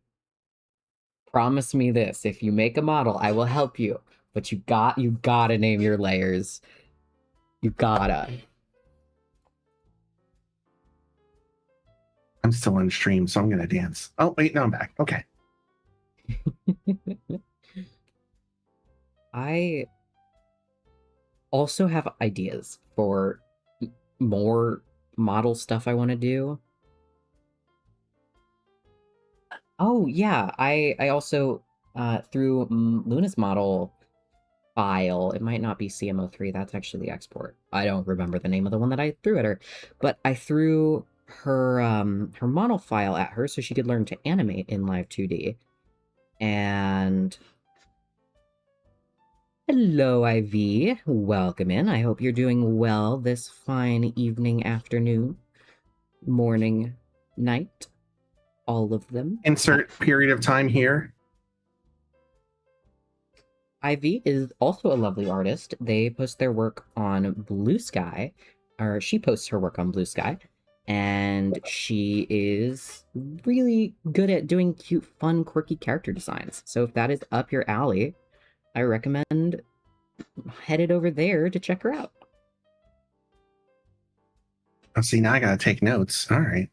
Promise me this. If you make a model, I will help you. But you gotta name your layers. You gotta. I'm still on stream, so I'm gonna dance. Oh, wait, no, I'm back. Okay. I also have ideas for more model stuff I want to do. Oh, yeah. I also, through Luna's model file, it might not be CMO3, that's actually the export. I don't remember the name of the one that I threw at her, but I threw her her model file at her so she could learn to animate in Live 2D. And hello, Ivy. Welcome in. I hope you're doing well this fine evening, afternoon, morning, night. All of them. Insert period of time here. Ivy is also a lovely artist. They post their work on Blue Sky, or she posts her work on Blue Sky, and she is really good at doing cute, fun, quirky character designs. So if that is up your alley, I recommend headed over there to check her out. Oh, see, now I gotta take notes. All right.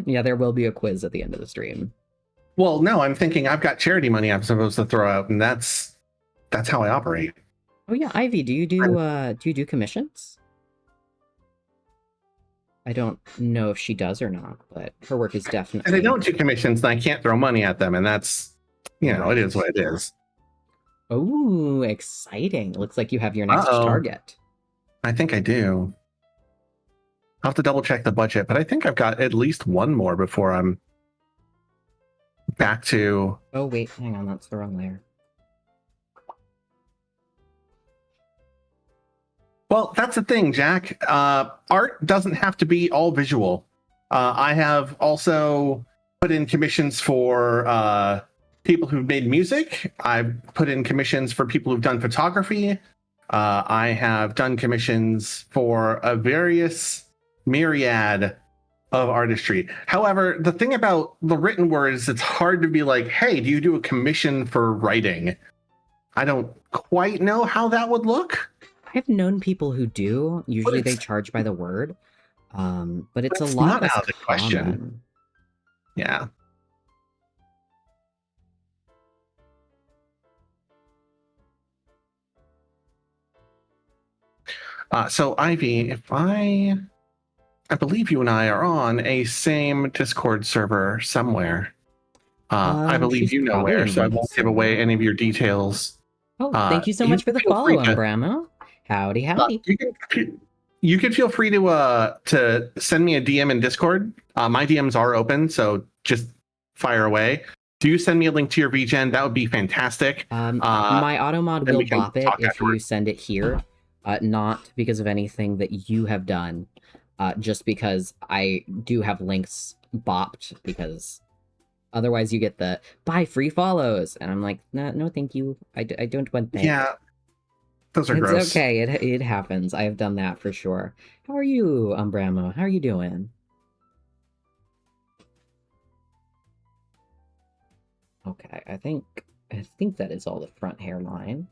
Yeah, there will be a quiz at the end of the stream. Well, no, I'm thinking I've got charity money I'm supposed to throw out, and that's how I operate. Oh yeah, Ivy, do you do commissions? I don't know if she does or not, but her work is definitely. If I don't do commissions, then I can't throw money at them, and that's, you know, it is what it is. Oh, exciting! Looks like you have your next target. I think I do. I'll have to double check the budget, but I think I've got at least one more before I'm back to... Oh, wait, hang on, that's the wrong layer. Well, that's the thing, Jack. Art doesn't have to be all visual. I have also put in commissions for people who've made music. I've put in commissions for people who've done photography. I have done commissions for a various myriad of artistry. However, the thing about the written word is it's hard to be like, hey, do you do a commission for writing? I don't quite know how that would look. I've known people who do. Usually they charge by the word. But it's a lot less out of the question. Common. Yeah. So Ivy, if I believe you and I are on a same Discord server somewhere. I believe She's you know probably where, in so I one won't give away somewhere. any of your details. Oh, thank you so You much for can the feel follow, free to Umbramo. Howdy, howdy. you can feel free to send me a DM in Discord. My DMs are open, so just fire away. Do send me a link to your VGen. That would be fantastic. My automod then will we can bop it talk if you afterwards. send it here, not because of anything that you have done, just because I do have links bopped, because otherwise you get the buy free follows, and I'm like, no, thank you. I don't want that. Yeah, those are It's gross. okay. It happens. I have done that for sure. How are you, Umbramo? How are you doing? Okay, I think that is all the front hairline.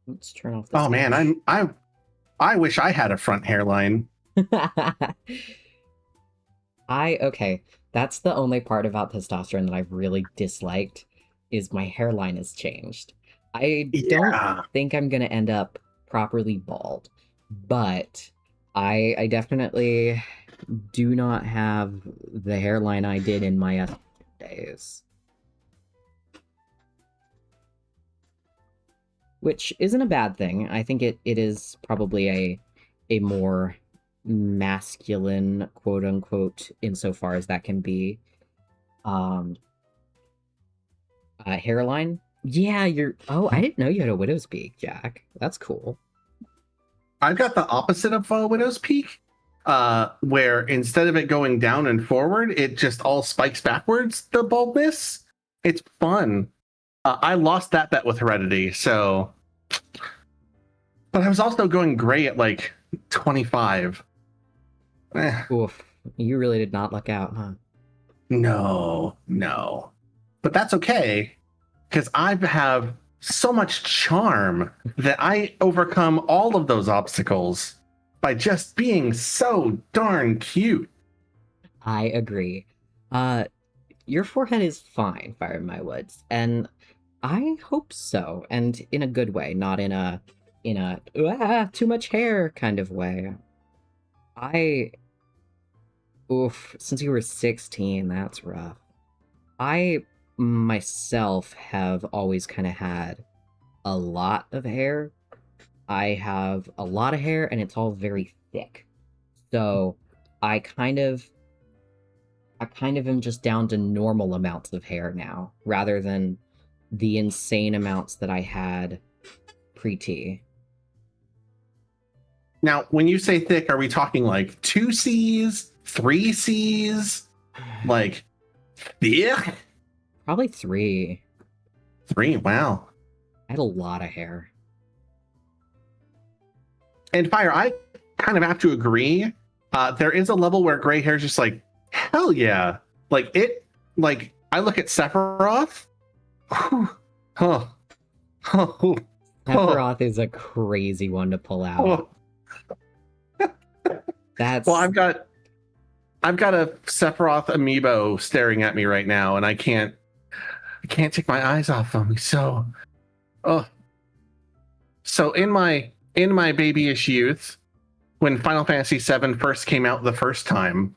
Let's turn off this. Oh man, I wish I had a front hairline. Okay, that's the only part about testosterone that I've really disliked, is my hairline has changed. I don't Yeah. think I'm gonna end up properly bald, but I definitely do not have the hairline I did in my days. Which isn't a bad thing. I think it is probably a more masculine, quote unquote, insofar as that can be, hairline. Yeah, I didn't know you had a widow's peak, Jack. That's cool. I've got the opposite of Widow's Peak, where instead of it going down and forward, it just all spikes backwards, the baldness. It's fun. I lost that bet with Heredity, so. But I was also going gray at like 25. Oof. You really did not luck out, huh? No. But that's okay, because I have so much charm that I overcome all of those obstacles by just being so darn cute. I agree. Your forehead is fine, Fire in My Woods, and I hope so, and in a good way, not in a too much hair kind of way. Since you were 16, that's rough. I myself have always kind of had a lot of hair. I have a lot of hair and it's all very thick. So I kind of am just down to normal amounts of hair now, rather than the insane amounts that I had pre-T. Now, when you say thick, are we talking like 2 C's, 3 C's? Like, thick? Probably 3. 3, wow. I had a lot of hair. And Fire, I kind of have to agree. There is a level where gray hair is just like, hell yeah. Like, I look at Sephiroth. Sephiroth is a crazy one to pull out. That's well, I've got a Sephiroth amiibo staring at me right now, and I can't take my eyes off him. So in my babyish youth, when Final Fantasy VII first came out the first time,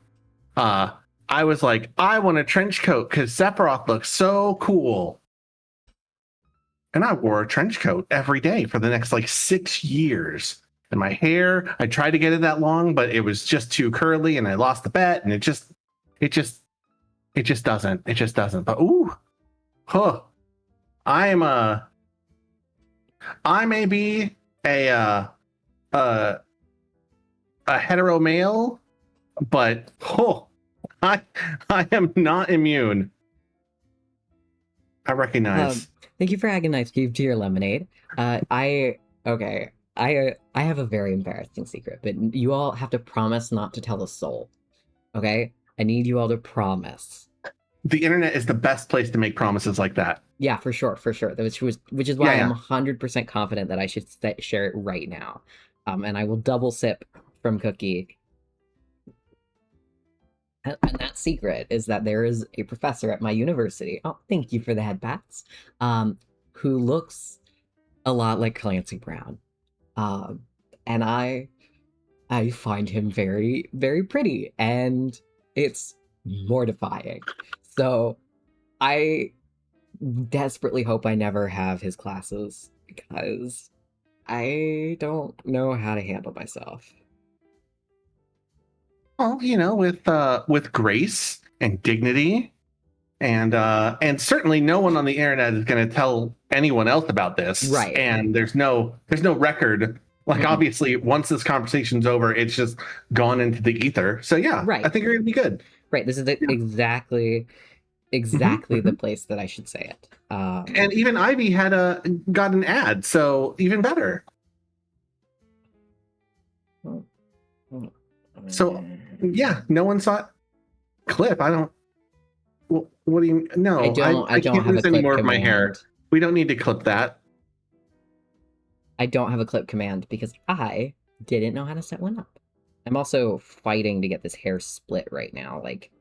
I was like, I want a trench coat because Sephiroth looks so cool. And I wore a trench coat every day for the next like 6 years. And my hair, I tried to get it that long, but it was just too curly, and I lost the bet, and it just doesn't. But I may be a hetero male, but I am not immune. I recognize. Thank you for adding Ice Cube to your lemonade. I have a very embarrassing secret, but you all have to promise not to tell a soul. Okay? I need you all to promise. The internet is the best place to make promises like that. Yeah, for sure. Which is why I'm 100% confident that I should share it right now. And I will double sip from Cookie. And that secret is that there is a professor at my university. Oh, thank you for the head pats. Who looks a lot like Clancy Brown. and I find him very, very pretty, and it's mortifying. So I desperately hope I never have his classes because I don't know how to handle myself. Well, with grace and dignity, and certainly no one on the internet is going to tell anyone else about this. Right. And there's no record. Like, Mhm. obviously, once this conversation's over, it's just gone into the ether. So yeah, Right. I think you're going to be good. Right. This is Yeah. exactly the place that I should say it. And even Ivy got an ad, so even better. So yeah, no one saw clip. I don't. Well, what do you? No, I don't can't have a lose any clip more of my command. hair. We don't need to clip that. I don't have a clip command because I didn't know how to set one up. I'm also fighting to get this hair split right now, like,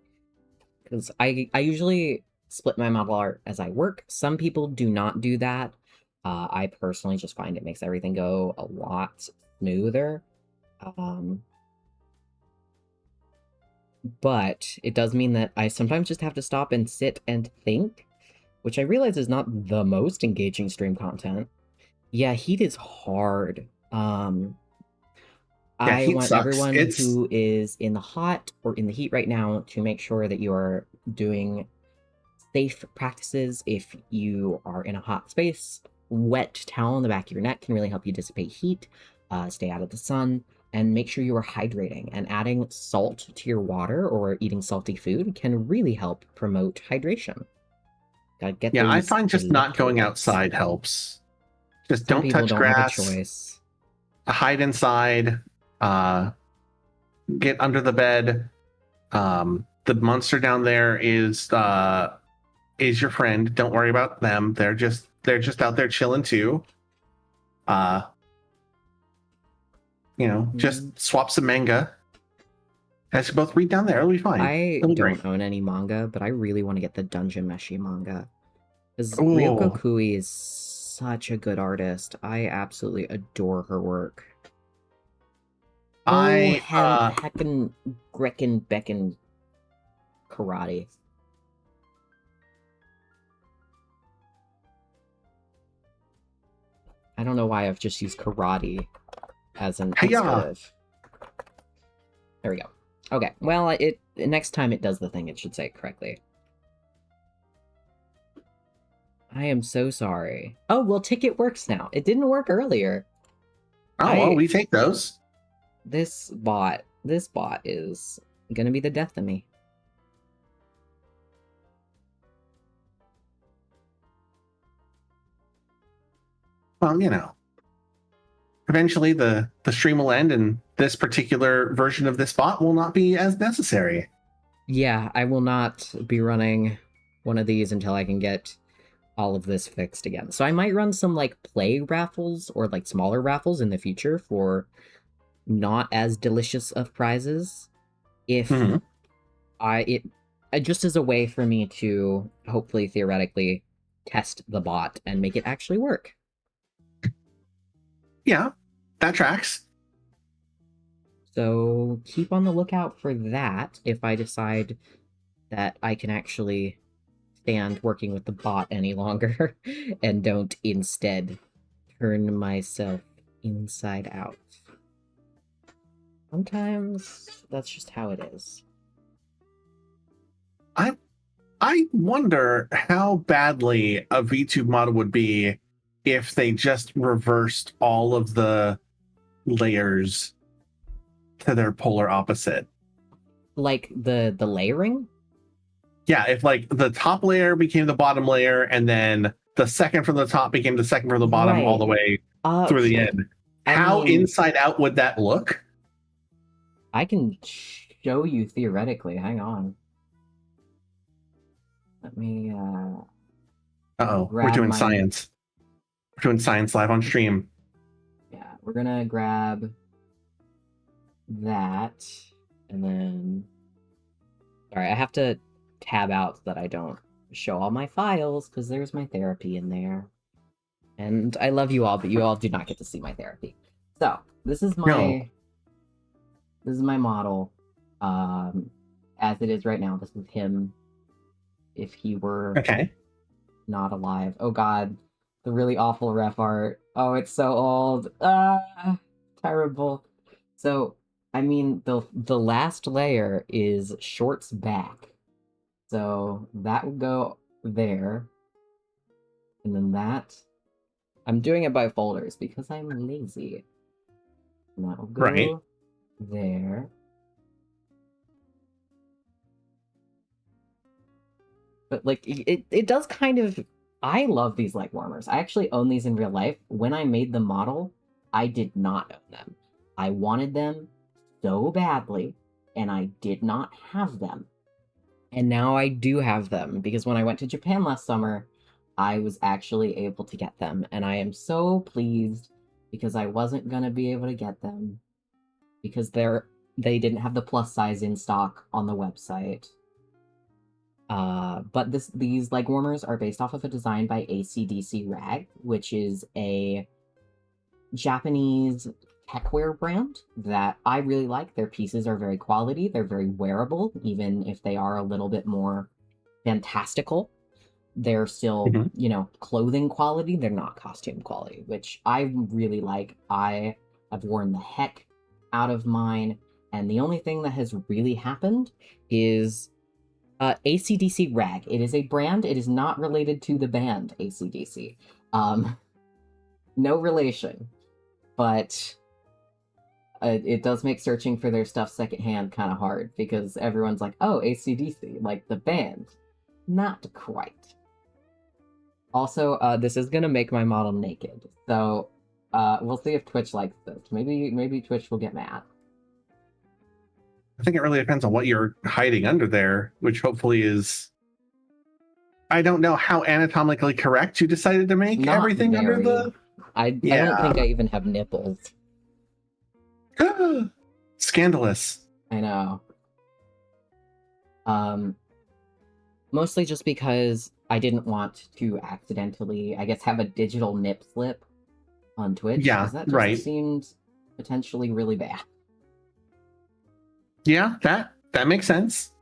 because I usually split my model art as I work. Some people do not do that. I personally just find it makes everything go a lot smoother. But it does mean that I sometimes just have to stop and sit and think, which I realize is not the most engaging stream content. Yeah, heat is hard. I heat want sucks. everyone It's who is in the hot or in the heat right now to make sure that you are doing safe practices. If you are in a hot space, wet towel on the back of your neck can really help you dissipate heat, stay out of the sun, and make sure you are hydrating. And adding salt to your water or eating salty food can really help promote hydration. Gotta get I those find just not going electrolytes. outside helps. Just Some don't people touch don't grass. have a choice. Hide inside. Get under the bed. The monster down there is your friend. Don't worry about them. They're just out there chilling too. Just swap some manga. As you both read down there, it'll be fine. I It'll be don't great. own any manga, but I really want to get the Dungeon Meshi manga. Because Ooh. Ryoko Kui is such a good artist. I absolutely adore her work. Heckin' Grecken Becken Karate. I don't know why I've just used karate as an expletive. There we go. Okay, well, next time it does the thing, it should say it correctly. I am so sorry. Oh, well, ticket works now. It didn't work earlier. Well, we take those. This bot is gonna be the death of me. Well, eventually the stream will end and this particular version of this bot will not be as necessary. Yeah, I will not be running one of these until I can get all of this fixed again. So I might run some like play raffles or like smaller raffles in the future for not as delicious of prizes. If just as a way for me to hopefully theoretically test the bot and make it actually work. Yeah, that tracks. So keep on the lookout for that if I decide that I can actually stand working with the bot any longer and don't instead turn myself inside out. Sometimes that's just how it is. I wonder how badly a VTube model would be if they just reversed all of the layers to their polar opposite. Like the layering? Yeah, if like the top layer became the bottom layer and then the second from the top became the second from the bottom all the way through the end. How inside out would that look? I can show you theoretically. Hang on. Let me we're doing science. We're doing science live on stream. Yeah, we're gonna grab that and then sorry, I have to tab out so that I don't show all my files because there's my therapy in there. And I love you all, but you all do not get to see my therapy. So This is my No. this is my model. As it is right now. This is him if he were Okay. not alive. Oh god. The really awful ref art. Oh, it's so old. Terrible. So, I mean, the last layer is Short's back. So that would go there. And then that. I'm doing it by folders because I'm lazy. And that will go Right. there. But like it does kind of. I love these leg warmers. I actually own these in real life. When I made the model, I did not own them. I wanted them so badly, and I did not have them. And now I do have them because when I went to Japan last summer, I was actually able to get them, and I am so pleased because I wasn't gonna be able to get them because they didn't have the plus size in stock on the website. But these leg warmers are based off of a design by AC/DC Rag, which is a Japanese techwear brand that I really like. Their pieces are very quality. They're very wearable, even if they are a little bit more fantastical. They're still, Mhm. clothing quality. They're not costume quality, which I really like. I have worn the heck out of mine, and the only thing that has really happened is AC/DC Rag. It is a brand. It is not related to the band AC/DC. No relation, but it does make searching for their stuff secondhand kind of hard because everyone's like, "Oh, AC/DC, like the band." Not quite. Also, this is gonna make my model naked, so we'll see if Twitch likes this. Maybe Twitch will get mad. I think it really depends on what you're hiding under there, which hopefully is. I don't know how anatomically correct you decided to make Not everything under very. the. I don't think I even have nipples. Scandalous. I know. Mostly just because I didn't want to accidentally, I guess, have a digital nip slip on Twitch. Yeah, 'cause that just right. seemed potentially really bad. Yeah, that makes sense.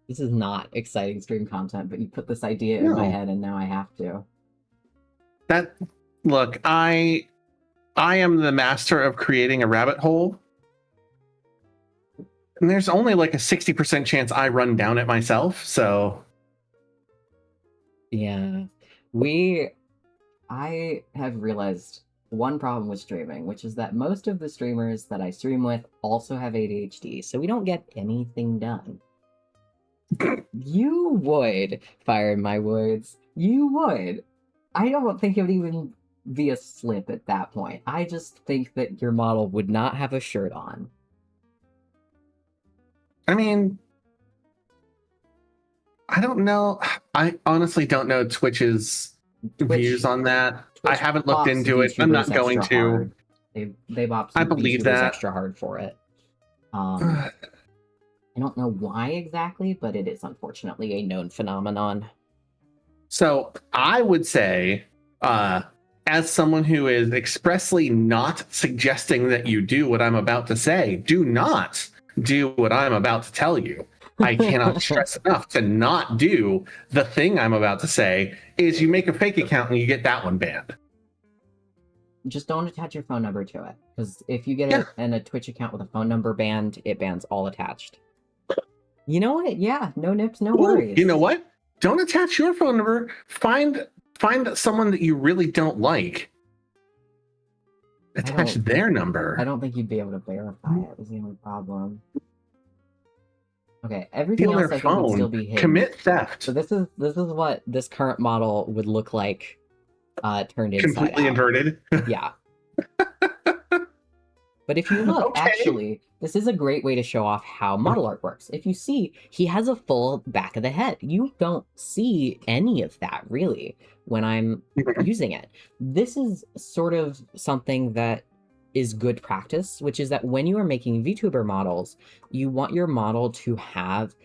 This is not exciting stream content, but you put this idea in my No. head and now I have to. That look, I am the master of creating a rabbit hole. And there's only like a 60% chance I run down it myself, so Yeah. I have realized one problem with streaming, which is that most of the streamers that I stream with also have ADHD, so we don't get anything done. You would, Fire in my words. You would. I don't think it would even be a slip at that point. I just think that your model would not have a shirt on. I mean, I don't know. I honestly don't know Twitch's views on that. I Twitch haven't looked bops into it. I'm not VTubers going extra to. hard. They bop I believe VTubers that. extra hard for it. I don't know why exactly, but it is unfortunately a known phenomenon. So I would say, as someone who is expressly not suggesting that you do what I'm about to say, do not do what I'm about to tell you. I cannot stress enough to not do the thing I'm about to say is you make a fake account and you get that one banned. Just don't attach your phone number to it, because if you get a Twitch account with a phone number banned, it bans all attached. You know what? Yeah, no nips, no worries. You know what? Don't attach your phone number. Find someone that you really don't like. Attach their number. I don't think you'd be able to verify it. Is the only problem. Okay, everything Steal else their I think would still phone. be hidden. Commit theft. So this is what this current model would look like, turned inside Completely out. inverted. Yeah. But if you look, Okay. actually, this is a great way to show off how model art works. If you see, he has a full back of the head. You don't see any of that, really, when I'm using it. This is sort of something that is good practice, which is that when you are making VTuber models, you want your model to have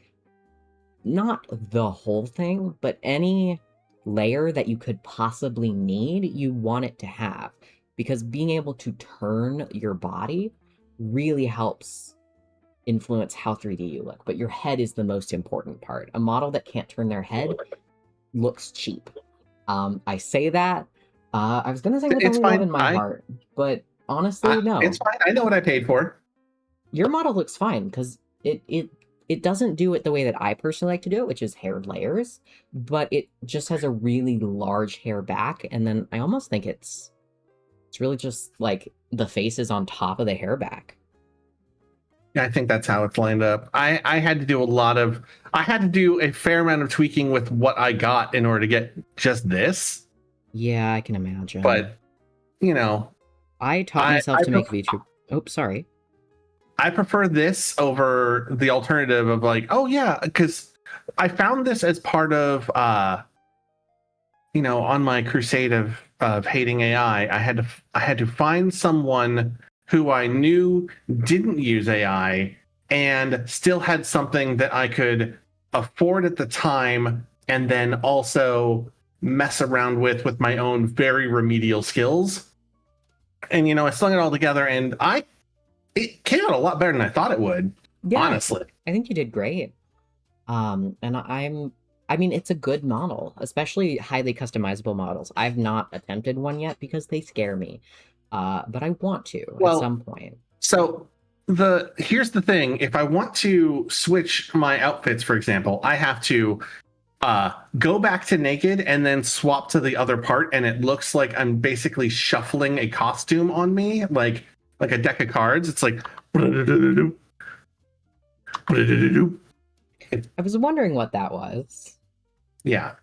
not the whole thing, but any layer that you could possibly need, you want it to have. Because being able to turn your body really helps influence how 3D you look. But your head is the most important part. A model that can't turn their head looks cheap. I say that. I was gonna say with It's only love fine. in my heart, but honestly, no. It's fine. I know what I paid for. Your model looks fine because it doesn't do it the way that I personally like to do it, which is hair layers, but it just has a really large hair back, and then I almost think it's really just like the face is on top of the hair back. I think that's how it's lined up. I had to do a fair amount of tweaking with what I got in order to get just this. Yeah, I can imagine. But you know, I taught myself to make VTuber. Oh, sorry. I prefer this over the alternative of like, oh yeah, because I found this as part of on my crusade of hating AI, I had to find someone who I knew didn't use AI and still had something that I could afford at the time and then also mess around with my own very remedial skills. And I slung it all together and it came out a lot better than I thought it would. Yeah, honestly. I think you did great. And I mean, it's a good model, especially highly customizable models. I've not attempted one yet because they scare me. But I want to at some point. So here's the thing. If I want to switch my outfits, for example, I have to go back to naked and then swap to the other part, and it looks like I'm basically shuffling a costume on me, like a deck of cards. It's like I was wondering what that was. Yeah.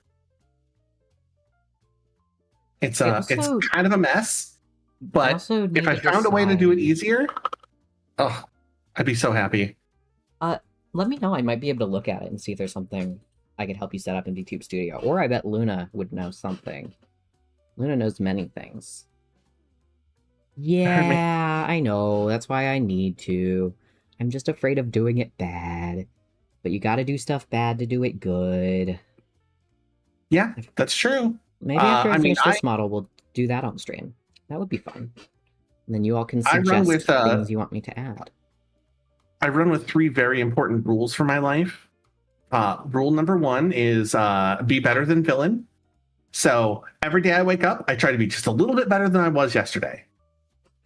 It's kind of a mess, but if I found a way to do it easier, I'd be so happy. Let me know. I might be able to look at it and see if there's something I could help you set up in VTube Studio. Or I bet Luna would know something. Luna knows many things. Yeah, I know. That's why I need to. I'm just afraid of doing it bad. But you gotta do stuff bad to do it good. Yeah, that's true. Maybe after I finish this model, we'll do that on stream. That would be fun. And then you all can suggest things you want me to add. I run with 3 very important rules for my life. Rule number 1 is be better than villain. So every day I wake up, I try to be just a little bit better than I was yesterday.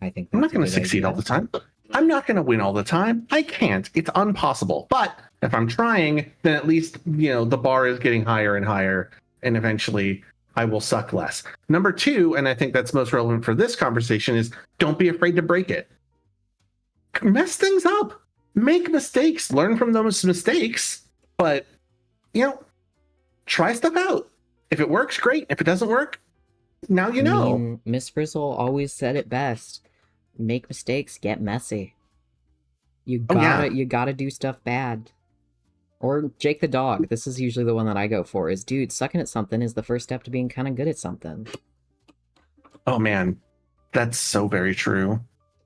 I think I'm not going to succeed all the time. I'm not going to win all the time. I can't. It's impossible. But if I'm trying, then at least, the bar is getting higher and higher, and eventually I will suck less. Number 2, and I think that's most relevant for this conversation, is don't be afraid to break it. Mess things up. Make mistakes. Learn from those mistakes. But, try stuff out. If it works, great. If it doesn't work, now you know. I mean, Miss Frizzle always said it best. Make mistakes, get messy. You gotta do stuff bad. Or Jake the dog. This is usually the one that I go for. Is dude, sucking at something is the first step to being kind of good at something. Oh man, that's so very true.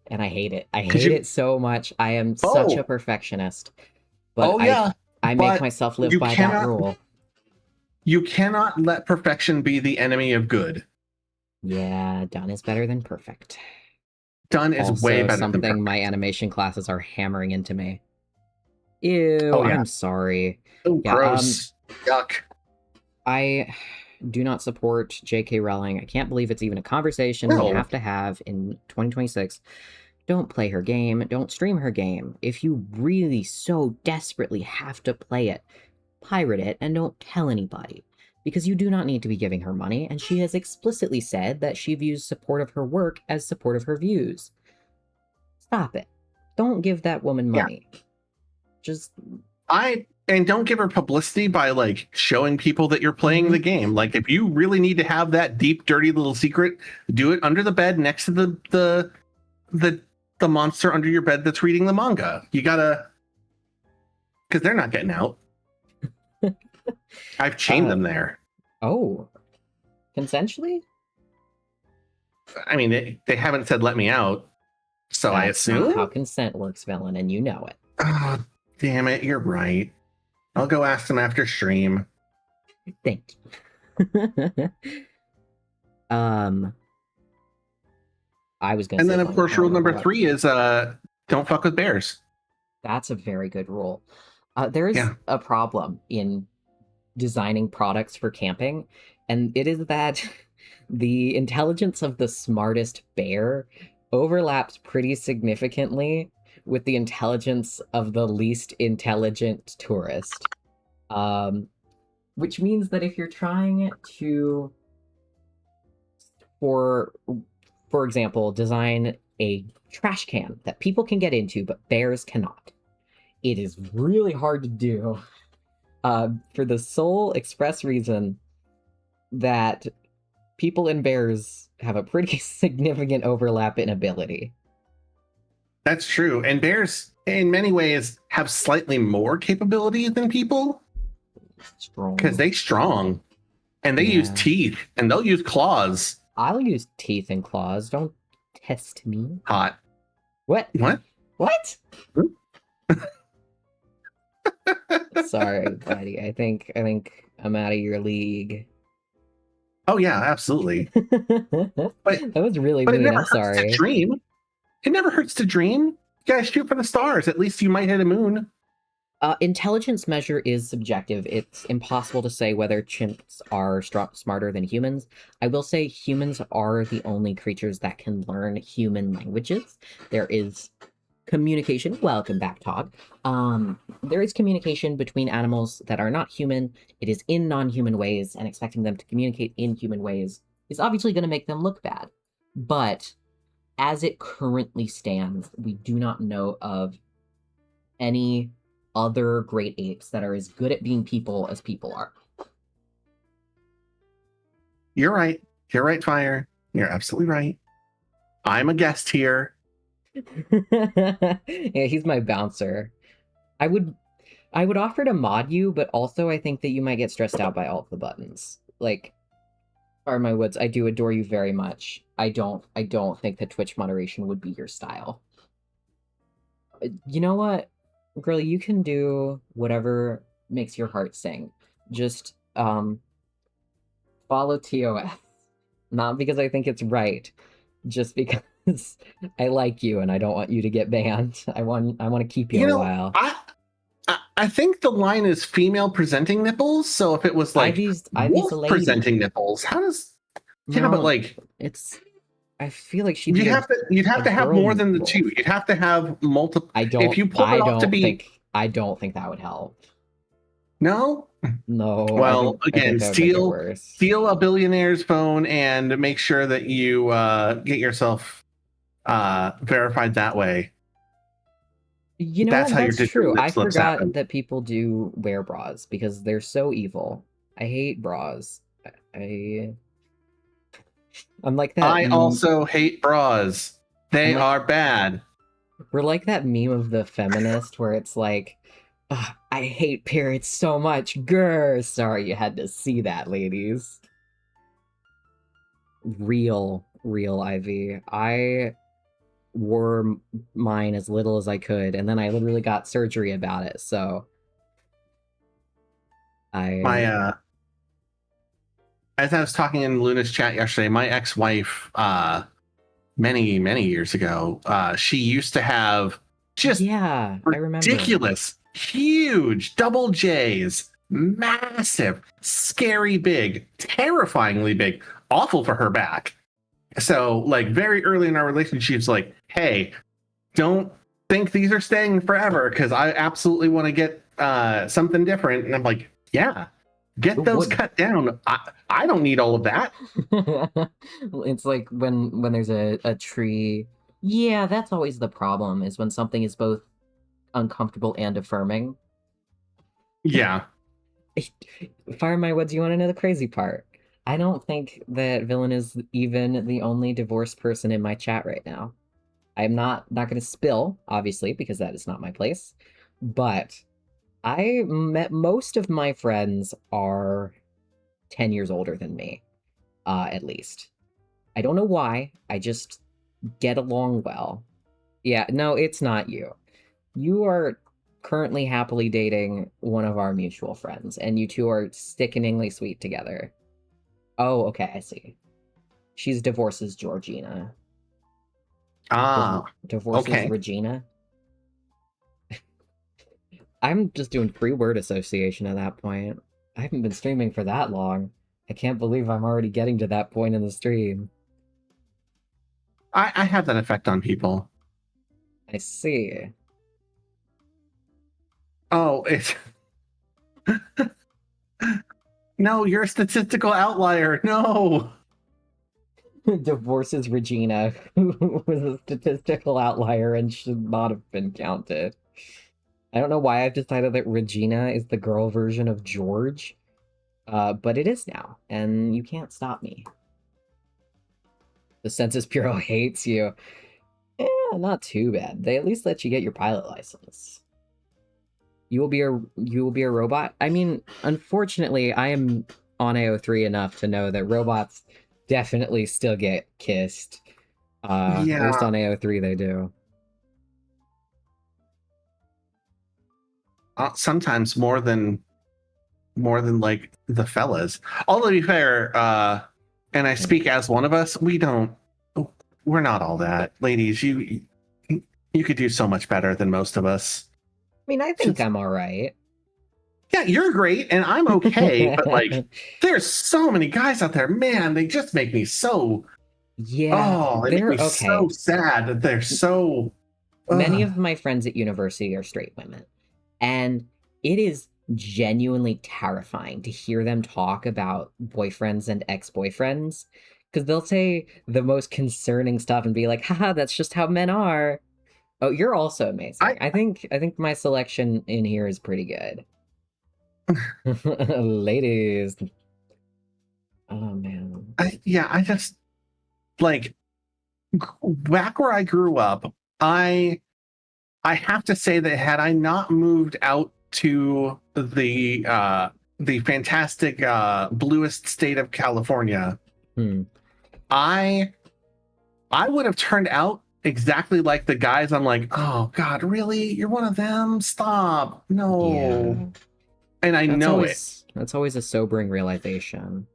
And I hate it. I hate it so much. I am such a perfectionist. But I make myself live by that rule. You cannot let perfection be the enemy of good. Yeah, done is better than perfect. Done is also, way better something than perfect. My animation classes are hammering into me. Ew, I'm sorry. Oh, yeah, gross. Yuck. I do not support J.K. Rowling. I can't believe it's even a conversation we have to have in 2026. Don't play her game. Don't stream her game. If you really so desperately have to play it, pirate it and don't tell anybody. Because you do not need to be giving her money, and she has explicitly said that she views support of her work as support of her views. Stop it. Don't give that woman money. And don't give her publicity by showing people that you're playing the game. Like if you really need to have that deep, dirty little secret, do it under the bed next to the monster under your bed that's reading the manga. You gotta, because they're not getting out. I've chained them there. Oh, consensually? I mean, they haven't said let me out. So I That's not assume. how consent works, villain, and you know it. Oh, damn it! You're right. I'll go ask them after stream. Thank you. I was gonna And say then, of something, course, I don't rule number remember what. 3 is don't fuck with bears. That's a very good rule. There is Yeah. a problem in designing products for camping, and it is that the intelligence of the smartest bear overlaps pretty significantly with the intelligence of the least intelligent tourist. Which means that if you're trying to, for for example, design a trash can that people can get into but bears cannot, it is really hard to do, for the sole express reason that people and bears have a pretty significant overlap in ability. That's true. And bears, in many ways, have slightly more capability than people Strong. because they're strong and they use Yeah. teeth and they'll use claws. I'll use teeth and claws. Don't test me. Hot. What? What? What? Sorry, buddy. I think I'm out of your league. Oh, yeah, absolutely. That was really But it mean. never I'm hurts sorry. to dream. It never hurts to dream. You guys shoot for the stars. At least you might hit a moon. Intelligence measure is subjective. It's impossible to say whether chimps are smarter than humans. I will say humans are the only creatures that can learn human languages. There is communication. Welcome back, Todd. There is communication between animals that are not human. It is in non-human ways, and expecting them to communicate in human ways is obviously going to make them look bad. But as it currently stands, we do not know of any other great apes that are as good at being people as people are. You're right. You're right, Fire. You're absolutely right. I'm a guest here. Yeah, he's my bouncer. I would offer to mod you, but also I think that you might get stressed out by all of the buttons. Like, Are My Woods, I do adore you very much. I don't think that Twitch moderation would be your style. You know what? Girl, you can do whatever makes your heart sing. Just follow TOS. Not because I think it's right, just because I like you and I don't want you to get banned. I want to keep you, a while. I think the line is female presenting nipples. So if it was like Ivy's wolf a lady. presenting nipples, how does? Yeah, but like it's. I feel like she'd. you'd have to have more than the wolf. two. You'd have to have multiple. I don't. If you pull it off to be, I don't think that would help. no. No. Well, again, that would make it steal worse. a billionaire's phone and make sure that you get yourself verified that way. You know, That's how your that's digital true. lip I slips forgot happen. that people do wear bras because they're so evil. I hate bras. I'm like that. I also hate bras. They I'm like- are bad. We're like that meme of the feminist where it's like, "Ugh, I hate periods so much. Grr. Sorry you had to see that, ladies. Real Ivy. I wore mine as little as I could, and then I literally got surgery about it, so My as I was talking in Luna's chat yesterday, my ex-wife many years ago, she used to have just yeah, I remember. ridiculous, huge double J's, massive, scary big, terrifyingly big, awful for her back. So, like, very early in our relationship, she's like, hey, don't think these are staying forever because I absolutely want to get something different. And I'm like, yeah, get those cut down. I don't need all of that. It's like when there's a tree. Yeah, that's always the problem, is when something is both uncomfortable and affirming. Yeah. Fire My Woods, you want to know the crazy part? I don't think that Villain is even the only divorced person in my chat right now. I'm not going to spill, obviously, because that is not my place. But I met most of my friends are 10 years older than me, at least. I don't know why. I just get along well. Yeah, no, it's not you. You are currently happily dating one of our mutual friends, and you two are sickeningly sweet together. Oh, okay, I see. She's divorces Georgina. Ah, Divorces okay. Regina. I'm just doing free word association at that point. I haven't been streaming for that long. I can't believe I'm already getting to that point in the stream. I have that effect on people. I see. Oh, it's no, you're a statistical outlier. No. Divorces Regina, who was a statistical outlier and should not have been counted. I don't know why I've decided that Regina is the girl version of George, but it is now, and you can't stop me. The Census Bureau hates you. Yeah, not too bad. They at least let you get your pilot license. You will be a robot. I mean, unfortunately, I am on AO3 enough to know that robots definitely still get kissed. At least Yeah. on AO3 they do. Sometimes more than like the fellas. Although to be fair, and I speak as one of us, we're not all that. Ladies, you could do so much better than most of us. I mean, I think Just, I'm all right. yeah, you're great and I'm okay, but like there's so many guys out there, man, they just make me so Yeah, they make they're me so okay. sad that they're so Many ugh. of my friends at university are straight women, and it is genuinely terrifying to hear them talk about boyfriends and ex-boyfriends because they'll say the most concerning stuff and be like, haha, that's just how men are. Oh, you're also I amazing. I think my selection in here is pretty good. Ladies. Oh man. I just like back where I grew up, I have to say that had I not moved out to the fantastic bluest state of California, Hmm. I I would have turned out exactly like the guys. I'm like, oh God, really? You're one of them? Stop. No. Yeah. And I That's know it. always a sobering realization.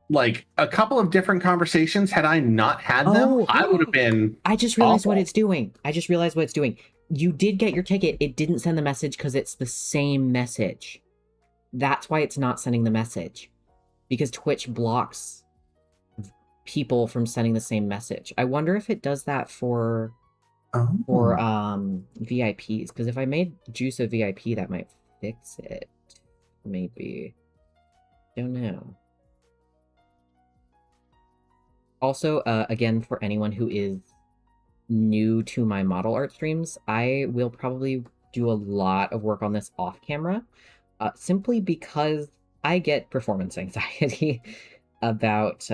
Like a couple of different conversations, had I not had them, I would have Oh, been I just realized what awful. it's doing. I just realized what it's doing. You did get your ticket. It didn't send the message because it's the same message. That's why it's not sending the message. Because Twitch blocks people from sending the same message. I wonder if it does that for Oh. VIPs. Because if I made Juice a VIP, that might fix it. Maybe. Don't know. Also, again, for anyone who is new to my model art streams, I will probably do a lot of work on this off camera, simply because I get performance anxiety about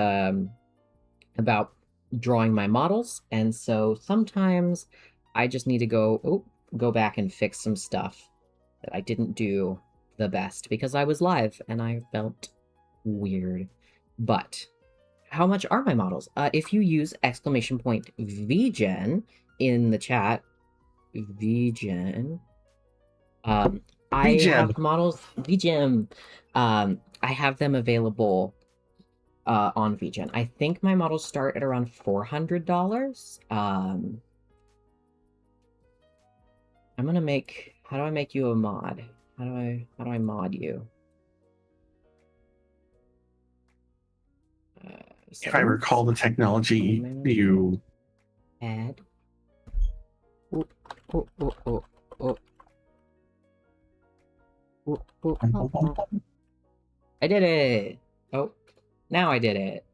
drawing my models, and so sometimes I just need to go back and fix some stuff that I didn't do the best because I was live and I felt weird. But how much are my models? If you use exclamation point VGen in the chat, VGen, I Rejeb. have models VGen. I have them available on VGen. I think my models start at around $400. I'm gonna make. How do I make you a mod? How do I mod you? If I recall the technology, you add. Oh, oh, oh, oh, oh. Oh, oh, oh, oh. I did it! Oh, now I did it.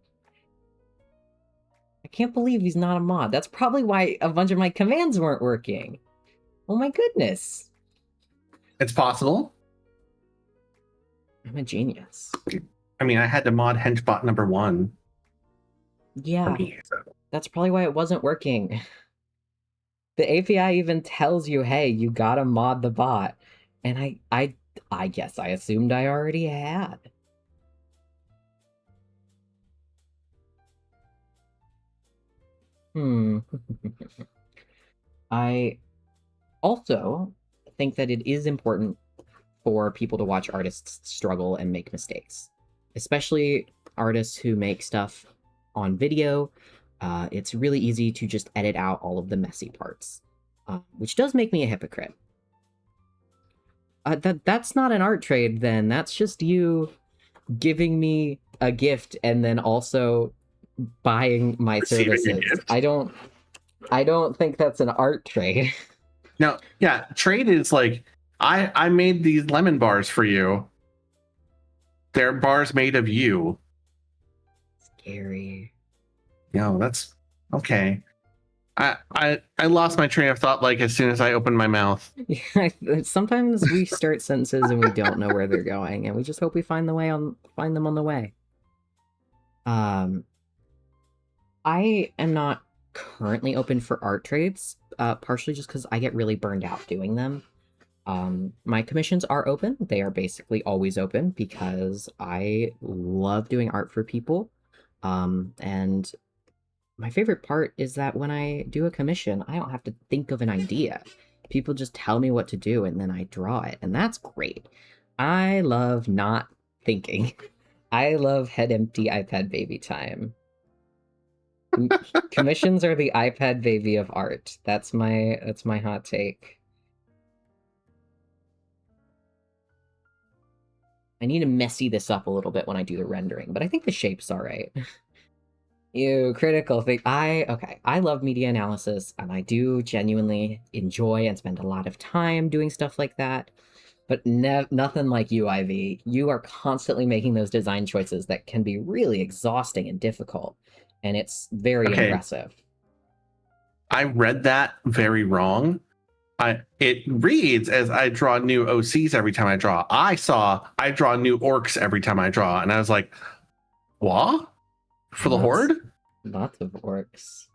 I can't believe he's not a mod. That's probably why a bunch of my commands weren't working. Oh my goodness. it's possible. I'm a genius. I mean, I had to mod Henchbot number 1 for Yeah, me. So. that's probably why it wasn't working. The API even tells you, hey, you gotta mod the bot. And I guess I assumed I already had. Hmm. I also think that it is important for people to watch artists struggle and make mistakes, especially artists who make stuff on video. It's really easy to just edit out all of the messy parts, which does make me a hypocrite. That's not an art trade, then. That's just you giving me a gift and then also buying my Receiving a services. gift? I don't think that's an art trade. No, yeah, trade is like I made these lemon bars for you. They're bars made of you. Scary. No, that's okay. I lost my train of thought like as soon as I opened my mouth. Yeah, sometimes we start sentences and we don't know where they're going, and we just hope we find them on the way. I am not currently open for art trades, partially just because I get really burned out doing them. My commissions are open. They are basically always open because I love doing art for people. And my favorite part is that when I do a commission, I don't have to think of an idea. People just tell me what to do and then I draw it, and that's great. I love not thinking. I love head empty iPad baby time. Commissions are the iPad baby of art. That's my hot take. I need to messy this up a little bit when I do the rendering, but I think the shape's all right. Ew, critical thing. I love media analysis, and I do genuinely enjoy and spend a lot of time doing stuff like that. But nothing like you, Ivy. You are constantly making those design choices that can be really exhausting and difficult, and it's very impressive. I read that very wrong. It reads as I draw new OCs every time I draw. I draw new orcs every time I draw, and I was like, what? For the horde? Lots of orcs.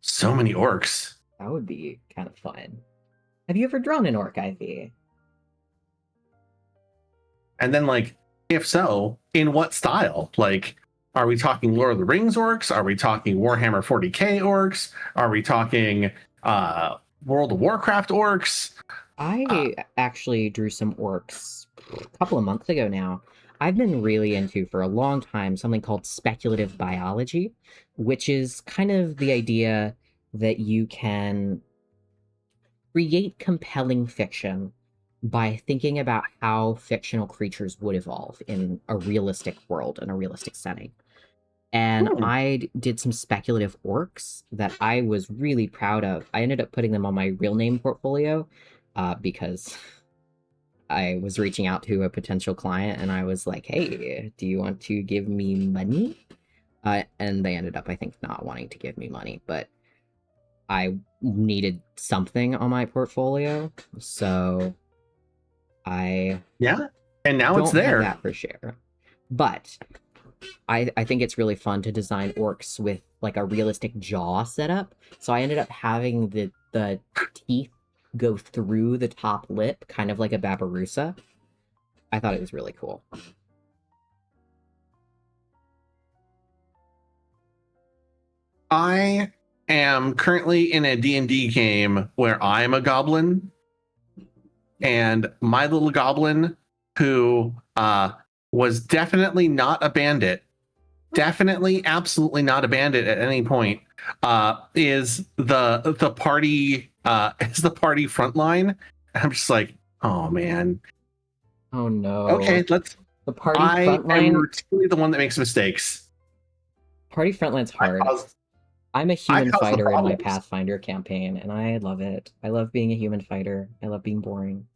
So many orcs. That would be kind of fun. Have you ever drawn an orc, Ivy? And then, like, if so, in what style? Like, are we talking Lord of the Rings orcs? Are we talking Warhammer 40k orcs? Are we talking World of Warcraft orcs? I actually drew some orcs a couple of months ago now. I've been really into for a long time something called speculative biology, which is kind of the idea that you can create compelling fiction by thinking about how fictional creatures would evolve in a realistic world, in a realistic setting. And I did some speculative orcs that I was really proud of. I ended up putting them on my real name portfolio because I was reaching out to a potential client and I was like, hey, do you want to give me money? And they ended up, I think, not wanting to give me money, but I needed something on my portfolio. So and now it's there. That for sure. But I think it's really fun to design orcs with like a realistic jaw setup. So I ended up having the teeth go through the top lip, kind of like a Babirusa. I thought it was really cool. I am currently in a D&D game where I'm a goblin, and my little goblin, who was definitely not a bandit, absolutely not a bandit at any point, is the party front line. I'm just like, oh man. Oh no. Okay, the party front line. I'm routinely the one that makes mistakes. Party frontline's hard. I'm a human fighter in my Pathfinder campaign, and I love it. I love being a human fighter. I love being boring.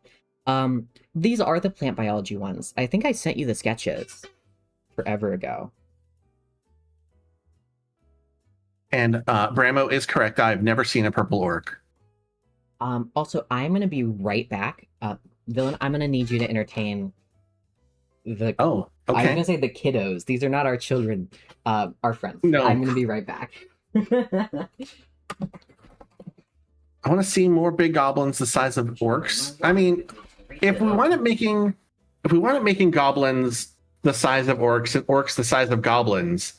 These are the plant biology ones. I think I sent you the sketches forever ago. And Bramo is correct. I've never seen a purple orc. Also, I'm gonna be right back. Villain, I'm gonna need you to entertain the. Oh, okay. I was gonna say the kiddos. These are not our children. Our friends. No. I'm gonna be right back. I want to see more big goblins the size of orcs. I mean, if we wanted making goblins the size of orcs and orcs the size of goblins,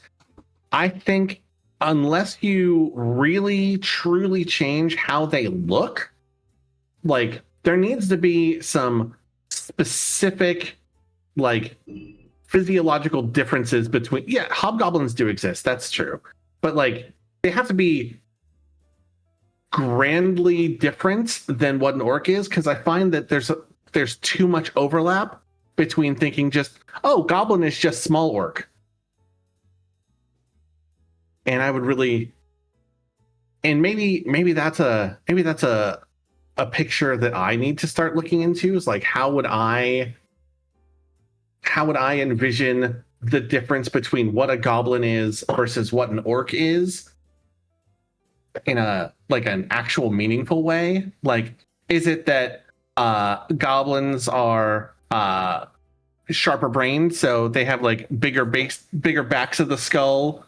I think unless you really truly change how they look, like there needs to be some specific like physiological differences between, yeah, hobgoblins do exist, that's true, but like they have to be grandly different than what an orc is, because I find that there's too much overlap between thinking just, oh, goblin is just small orc. And I would really, and maybe that's a picture that I need to start looking into, is like how would I envision the difference between what a goblin is versus what an orc is in a like an actual meaningful way. Like, is it that goblins are sharper brained, so they have like bigger backs of the skull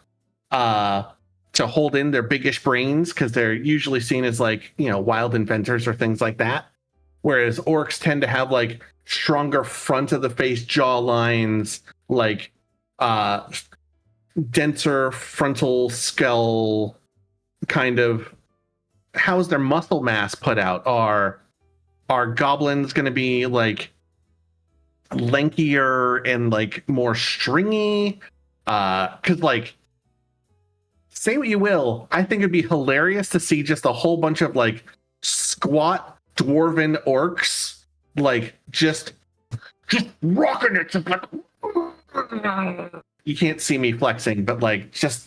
to hold in their biggish brains, because they're usually seen as like, you know, wild inventors or things like that, whereas orcs tend to have like stronger front of the face jaw lines, like denser frontal skull, kind of. How's their muscle mass put out? Are goblins going to be like lankier and like more stringy? Because like, say what you will, I think it'd be hilarious to see just a whole bunch of like squat dwarven orcs, like just rocking it, just like, you can't see me flexing, but like just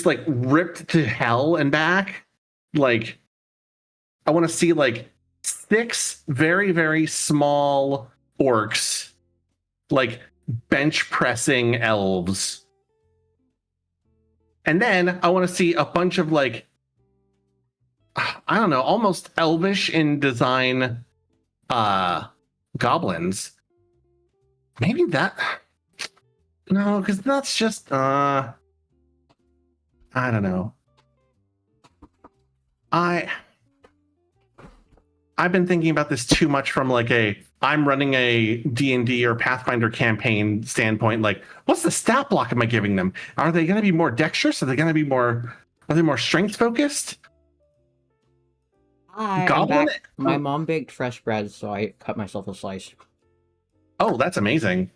like ripped to hell and back. Like, I want to see like 6 very, very small orcs like bench pressing elves. And then I want to see a bunch of like, I don't know, almost elvish in design goblins. Maybe that, no, because that's just I don't know. I've been thinking about this too much from like I'm running a D&D or Pathfinder campaign standpoint. Like, what's the stat block am I giving them? Are they going to be more dexterous? Are they more strength focused? I'm back. My mom baked fresh bread, so I cut myself a slice. Oh, that's amazing.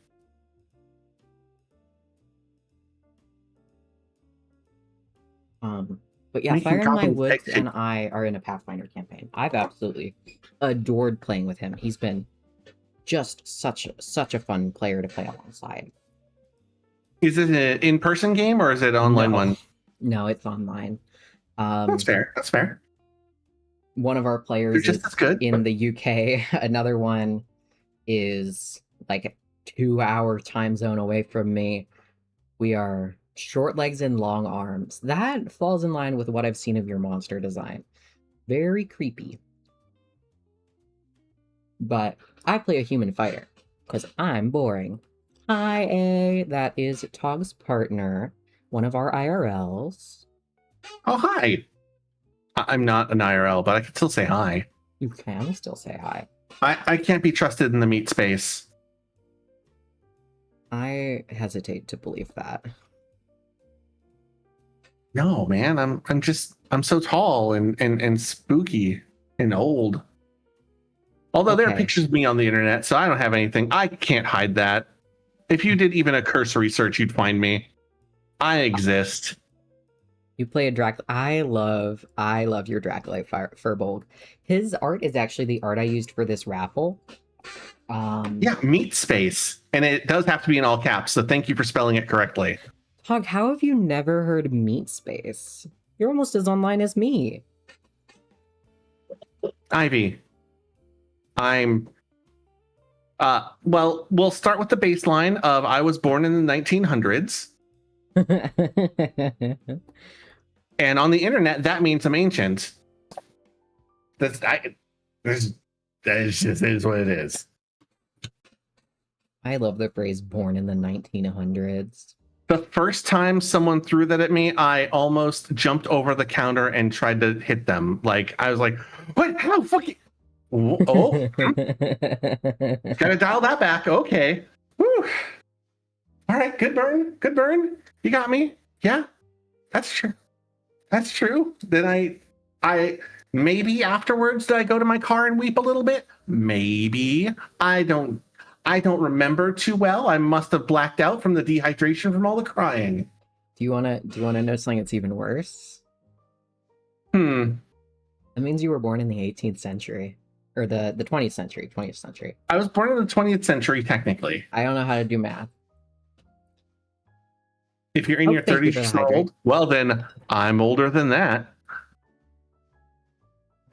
But yeah, Fire in My Woods and I are in a Pathfinder campaign. I've absolutely adored playing with him. He's been just such a fun player to play alongside. Is it an in-person game or is it an online one? No, it's online. That's fair. That's fair. One of our players just is as good, in the UK. Another one is like a 2-hour time zone away from me. We are short legs and long arms. That falls in line with what I've seen of your monster design. Very creepy. But I play a human fighter because I'm boring. Hi, A. That is Tog's partner, one of our IRLs. Oh, hi. I'm not an IRL, but I can still say hi. You can still say hi. I can't be trusted in the meat space. I hesitate to believe that. No, man, I'm so tall and spooky and old. Although there are pictures of me on the internet, so I don't have anything. I can't hide that. If you did even a cursory search, you'd find me. I exist. You play a Drac. I love your Draculite Firbolg. His art is actually the art I used for this raffle. Yeah, meat space, and it does have to be in all caps. So thank you for spelling it correctly. Hog, how have you never heard meat space? You're almost as online as me. Ivy, I'm. Well, we'll start with the baseline of I was born in the 1900s. And on the internet, that means I'm ancient. That just is what it is. I love the phrase born in the 1900s. The first time someone threw that at me, I almost jumped over the counter and tried to hit them. Like, I was like, what? How fucking... Oh, gotta dial that back. Okay. Woo. All right, good burn. Good burn. You got me. Yeah. That's true. That's true. Then I maybe afterwards did I go to my car and weep a little bit? Maybe. I don't remember too well. I must have blacked out from the dehydration from all the crying. Do you wanna know something that's even worse? Hmm. That means you were born in the 18th century. Or the 20th century. 20th century. I was born in the 20th century, technically. I don't know how to do math. If you're in Oh, your thank you 30s for the years hydrate. old, well then I'm older than that.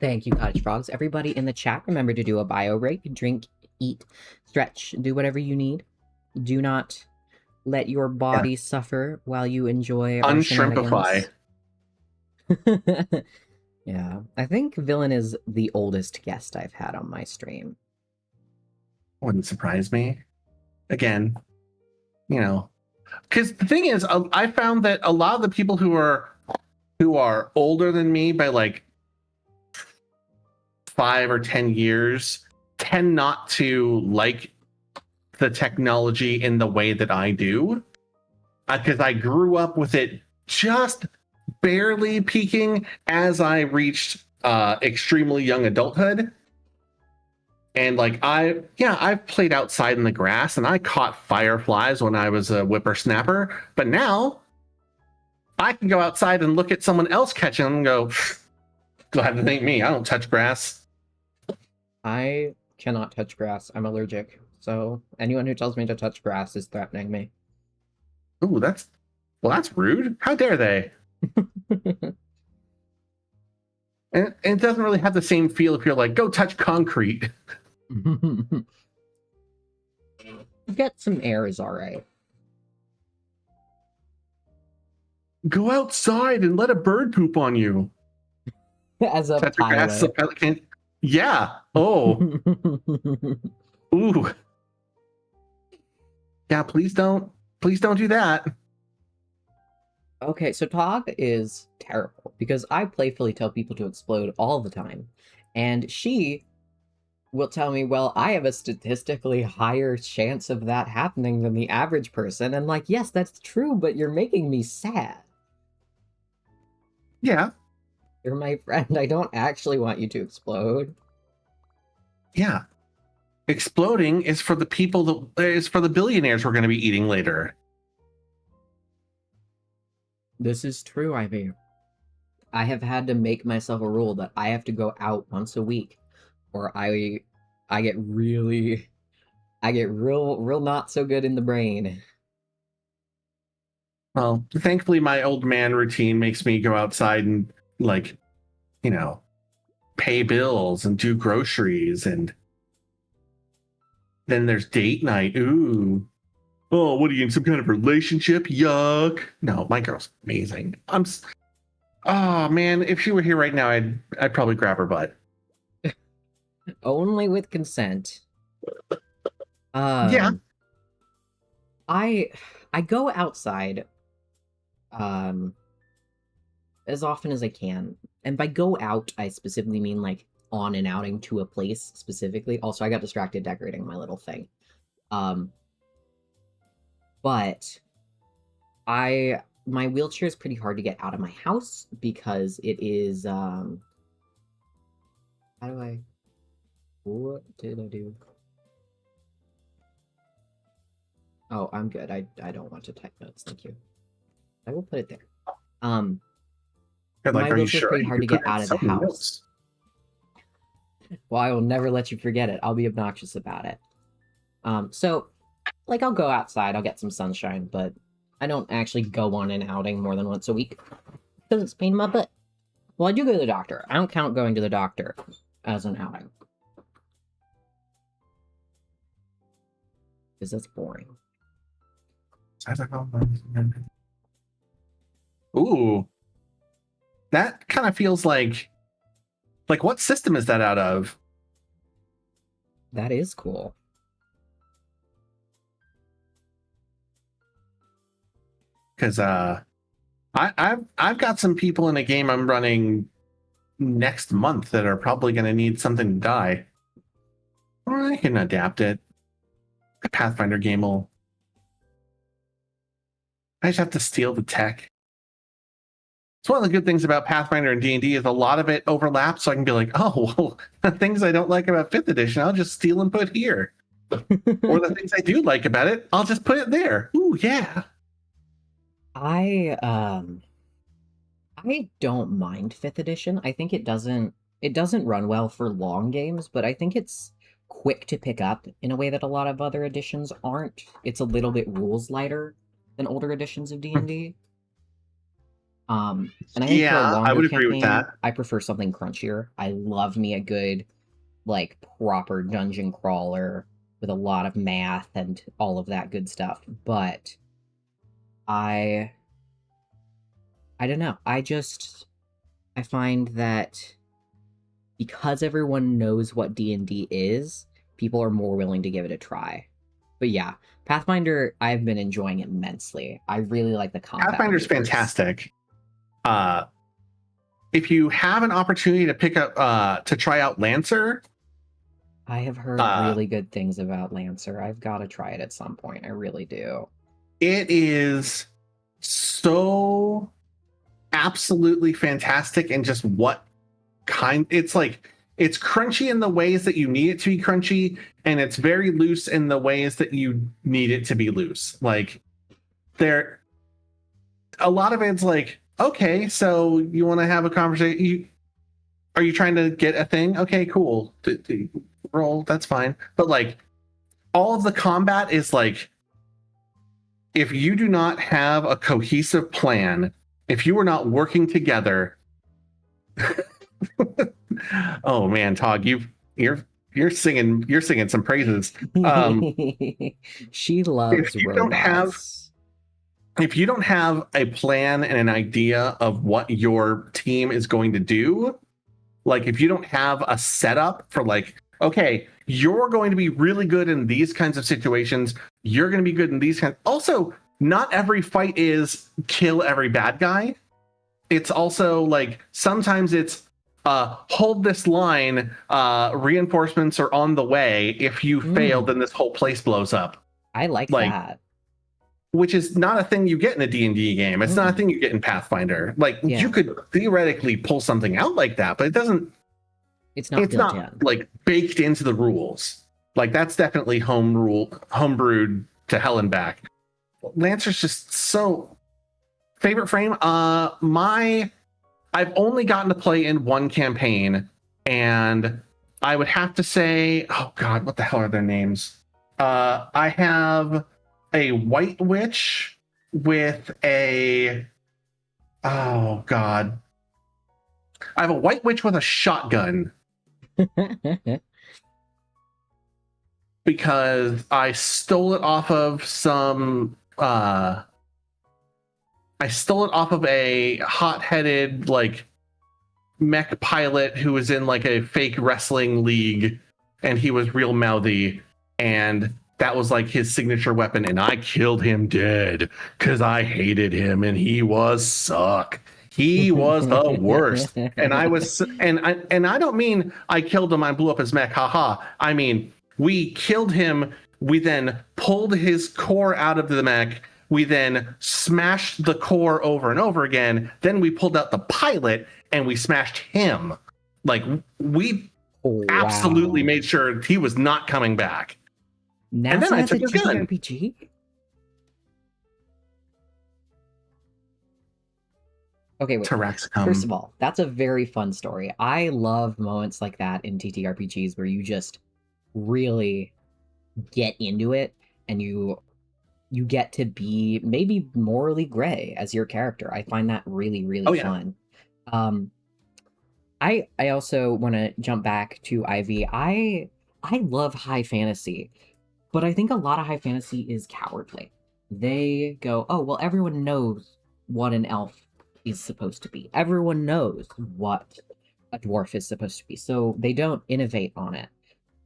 Thank you, Cottage Frogs. Everybody in the chat, remember to do a bio break. Drink, eat, stretch, do whatever you need. Do not let your body suffer while you enjoy our Unshrimpify. shenanigans. Yeah, I think Villain is the oldest guest I've had on my stream. Wouldn't surprise me. Again, because the thing is, I found that a lot of the people who are older than me by like 5 or 10 years tend not to like the technology in the way that I do, because I grew up with it just barely peaking as I reached extremely young adulthood. And like I've played outside in the grass and I caught fireflies when I was a whippersnapper, but now I can go outside and look at someone else catching them and go, glad it ain't me. I don't touch grass. I cannot touch grass. I'm allergic. So anyone who tells me to touch grass is threatening me. Ooh, that's rude. How dare they? And it doesn't really have the same feel if you're like, go touch concrete. Get some air is alright. Go outside and let a bird poop on you. As a Touch grass, pilot. so pilot can't. Yeah. Oh. Ooh. Yeah, please don't do that. Okay, so Tog is terrible because I playfully tell people to explode all the time. And she will tell me, well, I have a statistically higher chance of that happening than the average person. And like, yes, that's true, but you're making me sad. Yeah. You're my friend. I don't actually want you to explode. Yeah. Exploding is for the people that is for the billionaires we're going to be eating later. This is true, Ivy. I have had to make myself a rule that I have to go out once a week, or I get real not so good in the brain. Well, thankfully my old man routine makes me go outside and like, pay bills and do groceries, and then there's date night. Ooh. Oh, what are you in some kind of relationship? Yuck. No, my girl's amazing. Oh man, if she were here right now, I'd probably grab her butt. Only with consent. Yeah. I go outside as often as I can. And by go out, I specifically mean like on an outing to a place specifically. Also, I got distracted decorating my little thing. But my wheelchair is pretty hard to get out of my house because it is what did I do? Oh, I'm good. I don't want to type notes, thank you. I will put it there. Like, my are you wheelchair's sure? pretty You hard to could get put out of the some house. notes. Well, I will never let you forget it. I'll be obnoxious about it. So, like, I'll go outside, I'll get some sunshine, but I don't actually go on an outing more than once a week because it's a pain in my butt. Well, I do go to the doctor. I don't count going to the doctor as an outing. Because that's boring. Ooh. That kind of feels like what system is that out of? That is cool. Because I've got some people in a game I'm running next month that are probably going to need something to die. Or I can adapt it. The Pathfinder game will. I just have to steal the tech. it's one of the good things about Pathfinder and D&D is a lot of it overlaps. So I can be like, oh, well, the things I don't like about 5th edition, I'll just steal and put here. Or the things I do like about it, I'll just put it there. Ooh, yeah. I don't mind 5th edition. I think it doesn't run well for long games, but I think it's quick to pick up in a way that a lot of other editions aren't. It's a little bit rules lighter than older editions of D&D. And I think for a longer I would agree with campaign, that. I prefer something crunchier. I love me a good, like, proper dungeon crawler with a lot of math and all of that good stuff. But I don't know. I find that because everyone knows what D&D is, people are more willing to give it a try. But yeah, Pathfinder, I've been enjoying immensely. I really like the combat. Pathfinder's maneuvers. fantastic. If you have an opportunity to pick up to try out Lancer, I have heard really good things about Lancer. I've got to try it at some point. I really do. it is so absolutely fantastic. And just what kind, it's like, it's crunchy in the ways that you need it to be crunchy, and it's very loose in the ways that you need it to be loose. Like, there, a lot of it's like, okay, so you want to have a conversation, are you trying to get a thing? Okay, cool, roll, that's fine. But like, all of the combat is like, if you do not have a cohesive plan, if you are not working together, oh man, Tog, you're singing some praises. She loves if you robots. If you don't have a plan and an idea of what your team is going to do, like if you don't have a setup for like, okay, you're going to be really good in these kinds of situations, you're going to be good in these kinds. Also, not every fight is kill every bad guy. It's also like, sometimes it's hold this line, reinforcements are on the way. If you fail, then this whole place blows up. I like that. Which is not a thing you get in a D&D game. It's not a thing you get in Pathfinder. Like, you could theoretically pull something out like that, but it doesn't. It's not like baked into the rules. Like, that's definitely homebrewed to hell and back. Lancer's just so favorite frame. I've only gotten to play in one campaign, and I would have to say, oh god, what the hell are their names? I have a white witch with a, oh god, I have a white witch with a shotgun because I stole it off of some I stole it off of a hot-headed like mech pilot who was in like a fake wrestling league, and he was real mouthy, and that was like his signature weapon, and I killed him dead because I hated him, and he was suck. He was the worst. And I was, and I don't mean I killed him, I blew up his mech, haha. I mean, we killed him, we then pulled his core out of the mech, we then smashed the core over and over again, then we pulled out the pilot and we smashed him. Like, we absolutely made sure he was not coming back. NASA and then I took a his gun. TTRPG? Okay, wait. Taraxacum. First of all, that's a very fun story. I love moments like that in TTRPGs where you just really get into it and you get to be maybe morally gray as your character. I find that really, really fun. I also want to jump back to Ivy. I love high fantasy, but I think a lot of high fantasy is cowardly. They go, oh, well, everyone knows what an elf is supposed to be. Everyone knows what a dwarf is supposed to be. So they don't innovate on it.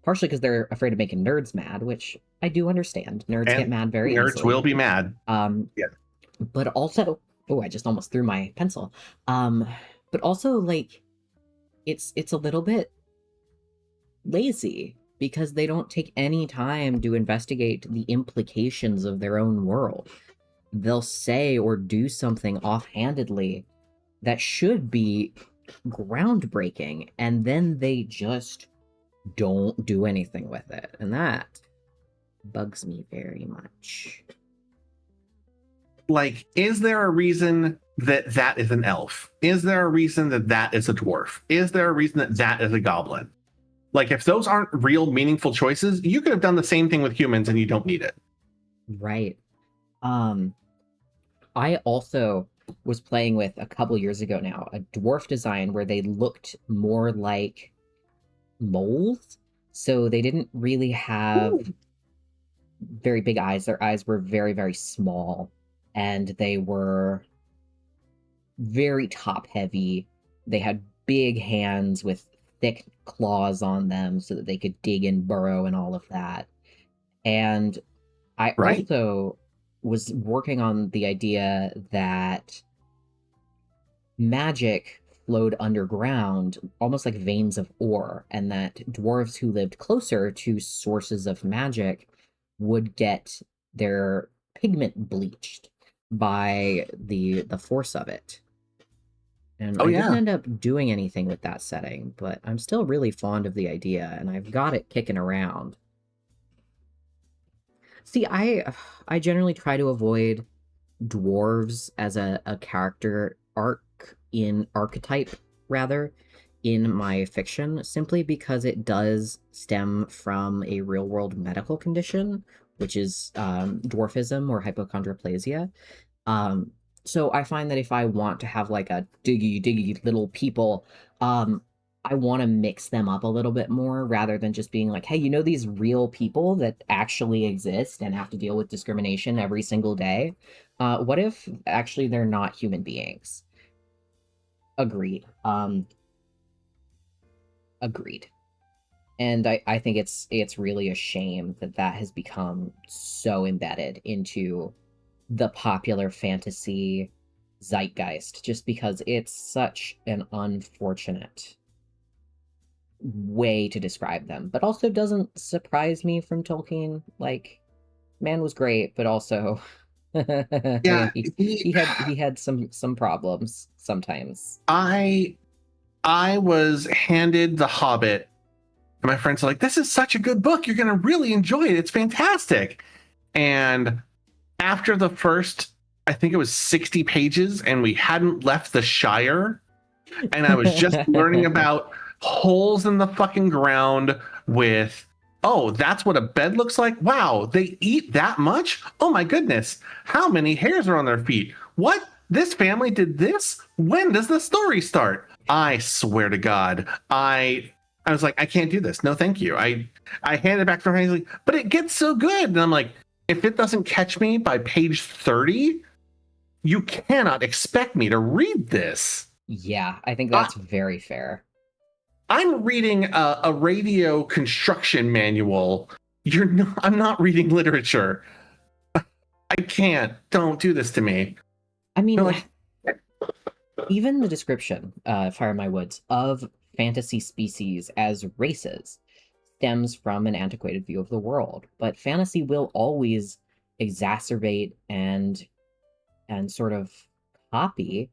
Partially because they're afraid of making nerds mad, which I do understand. Nerds get mad very easily. Nerds will be mad. But also, oh, I just almost threw my pencil. But also, like, it's a little bit lazy because they don't take any time to investigate the implications of their own world. They'll say or do something offhandedly that should be groundbreaking, and then they just don't do anything with it. And that bugs me very much. Like, is there a reason that that is an elf? Is there a reason that that is a dwarf? Is there a reason that that is a goblin? Like, if those aren't real meaningful choices, you could have done the same thing with humans and you don't need it. Right. I also was playing with a couple years ago now a dwarf design where they looked more like moles. So they didn't really have very big eyes. Their eyes were very, very small, and they were very top heavy. They had big hands with thick claws on them so that they could dig and burrow and all of that. And I Right. also was working on the idea that magic flowed underground, almost like veins of ore, and that dwarves who lived closer to sources of magic would get their pigment bleached by the force of it. And Oh, I yeah. didn't end up doing anything with that setting, but I'm still really fond of the idea, and I've got it kicking around. See, I generally try to avoid dwarves as a character archetype rather in my fiction, simply because it does stem from a real world medical condition, which is dwarfism or hypochondroplasia. So I find that if I want to have like a diggy little people, I want to mix them up a little bit more rather than just being like, hey, you know, these real people that actually exist and have to deal with discrimination every single day. What if actually they're not human beings? Agreed. Agreed. And I think it's really a shame that that has become so embedded into the popular fantasy zeitgeist, just because it's such an unfortunate way to describe them, but also doesn't surprise me from Tolkien. Like, man was great, but also Yeah. he had some problems sometimes. I was handed The Hobbit, and my friends are like, "This is such a good book. You're going to really enjoy it. It's fantastic." And after the first, I think it was 60 pages, and we hadn't left the Shire, and I was just learning about holes in the fucking ground with, oh, that's what a bed looks like? Wow, they eat that much? Oh my goodness. How many hairs are on their feet? What? This family did this? When does the story start? I swear to God, I was like, I can't do this. No, thank you. I handed it back to her, like, but it gets so good. And I'm like, if it doesn't catch me by page 30, you cannot expect me to read this. Yeah, I think that's very fair. I'm reading a radio construction manual. I'm not reading literature. I can't. Don't do this to me. I mean, Like, even the description, Fire My Woods, of fantasy species as races stems from an antiquated view of the world. But fantasy will always exacerbate and sort of copy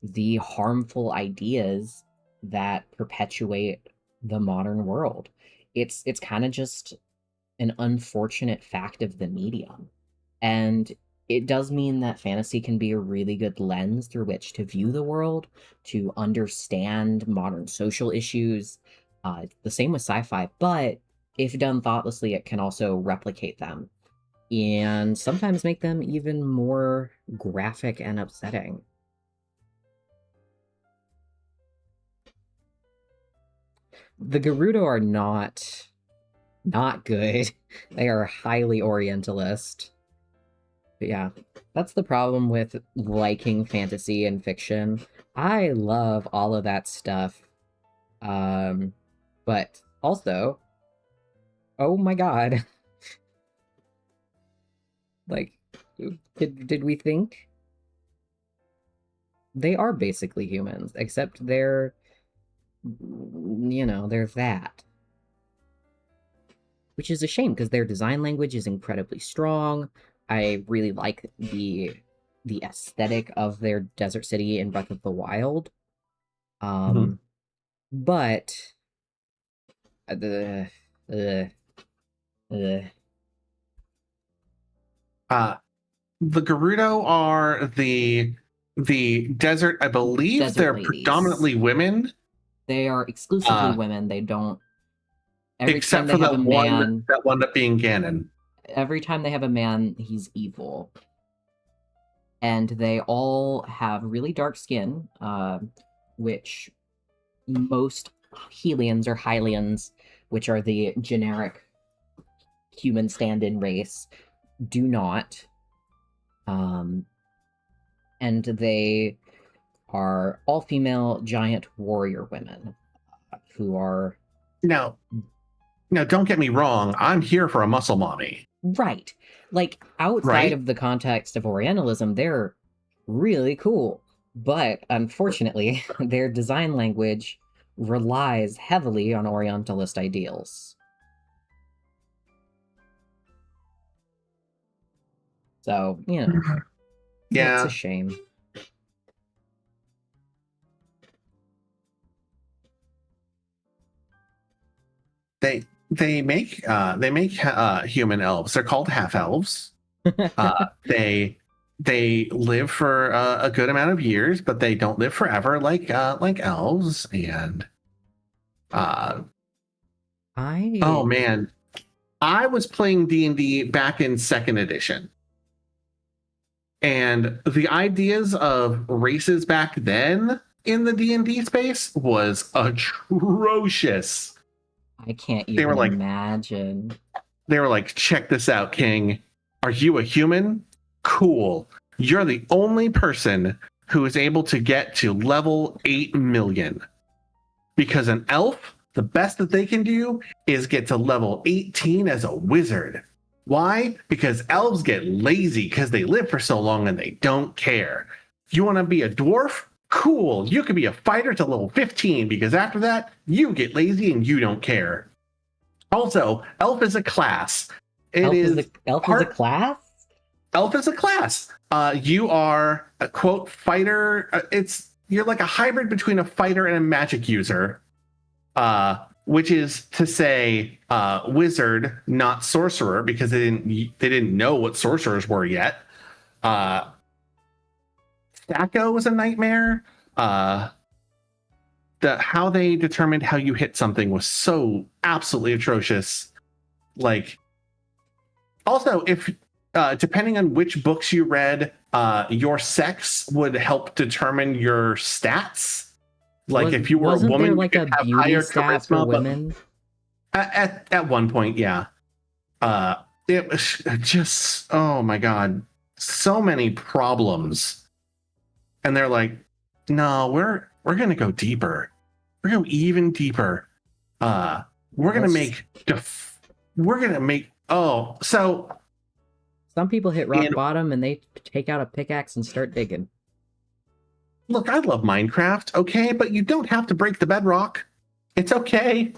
the harmful ideas that perpetuate the modern world. It's kind of just an unfortunate fact of the medium. And it does mean that fantasy can be a really good lens through which to view the world, to understand modern social issues. The same with sci-fi, but if done thoughtlessly, it can also replicate them and sometimes make them even more graphic and upsetting. The Gerudo are not good. They are highly Orientalist. But yeah, that's the problem with liking fantasy and fiction. I love all of that stuff. But also, oh my god. Like, did we think? They are basically humans, except they're, they're that. Which is a shame, because their design language is incredibly strong. I really like the the aesthetic of their desert city in Breath of the Wild. Mhm. But the Uh, the Gerudo are the desert. I believe Desert they're ladies. predominantly women, they are exclusively women. They don't. Every time except they for have that a man, that wound up being Ganon. every time they have a man, he's evil. And they all have really dark skin, which most Helians or Hylians, which are the generic human stand-in race, do not. And they are all female giant warrior women who are Now, don't get me wrong. I'm here for a muscle mommy. right. Like outside Right? of the context of Orientalism, they're really cool. But unfortunately, their design language relies heavily on Orientalist ideals. So, you know, it's Yeah, a shame. they make human elves. They're called half elves. They live for a good amount of years, but they don't live forever like elves. And oh man, I was playing D&D back in second edition, and the ideas of races back then in the D&D space was atrocious. I can't They were even like, imagine. they were like, check this out, King. Are you a human? Cool. You're the only person who is able to get to level 8 million. Because an elf, the best that they can do is get to level 18 as a wizard. Why? Because elves get lazy because they live for so long and they don't care. If you want to be a dwarf, cool. You can be a fighter to level 15 because after that, you get lazy and you don't care. Also, elf is a class. Elf is a class? Elf is a class. You are a quote fighter. You're like a hybrid between a fighter and a magic user, which is to say, wizard, not sorcerer, because they didn't know what sorcerers were yet. Stacko was a nightmare. How they determined how you hit something was so absolutely atrocious. Like, also, if depending on which books you read, your sex would help determine your stats. Like, if you were a woman, there like you a could have beauty higher stat charisma. for women? At one point, yeah. It was just, oh my god, so many problems. And they're like, no, we're gonna go deeper. We're gonna go even deeper. We're gonna make so some people hit rock bottom and they take out a pickaxe and start digging. Look, I love Minecraft, okay, but you don't have to break the bedrock. It's okay.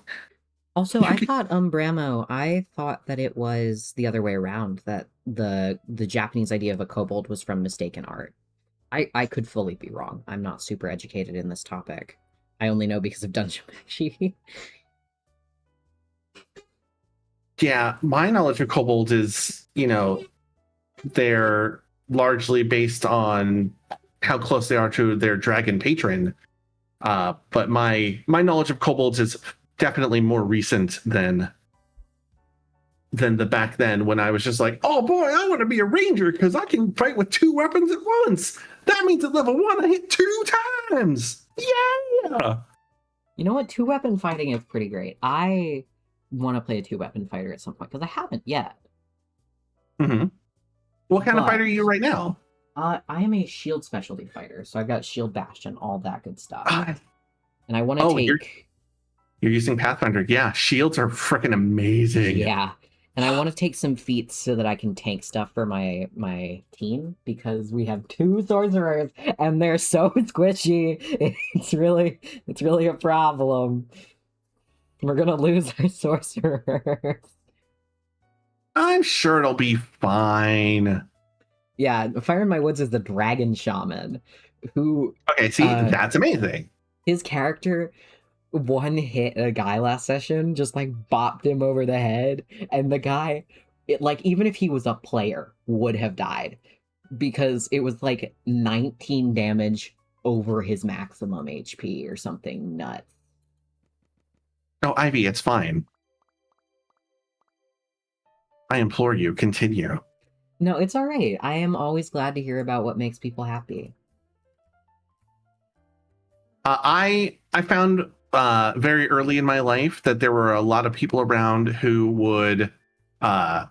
Also, I thought I thought that it was the other way around, that the Japanese idea of a kobold was from mistaken art. I could fully be wrong. I'm not super educated in this topic. I only know because of Dungeon Meshi. Yeah, my knowledge of kobolds is, they're largely based on how close they are to their dragon patron. But my knowledge of kobolds is definitely more recent than the back then when I was just like, oh boy, I want to be a ranger because I can fight with 2 weapons at once. That means at level 1 I hit 2 times. Yeah. You know what? 2-weapon fighting is pretty great. I want to play a 2-weapon fighter at some point because I haven't yet. Mm-hmm. What kind of fighter are you right now? I am a shield specialty fighter, so I've got shield bastion, all that good stuff. And I want to take. You're using Pathfinder. Yeah, shields are freaking amazing. Yeah. And I want to take some feats so that I can tank stuff for my team, because we have 2 sorcerers and they're so squishy. It's really a problem. We're gonna lose our sorcerers. I'm sure it'll be fine. Yeah, Fire in My Woods is the dragon shaman who Okay, see, that's amazing. his character one hit a guy last session, just like bopped him over the head, and the guy, like even if he was a player, would have died because it was like 19 damage over his maximum HP or something nuts. Oh, Ivy, it's fine. I implore you, continue. No, it's all right. I am always glad to hear about what makes people happy. I found very early in my life that there were a lot of people around who would, try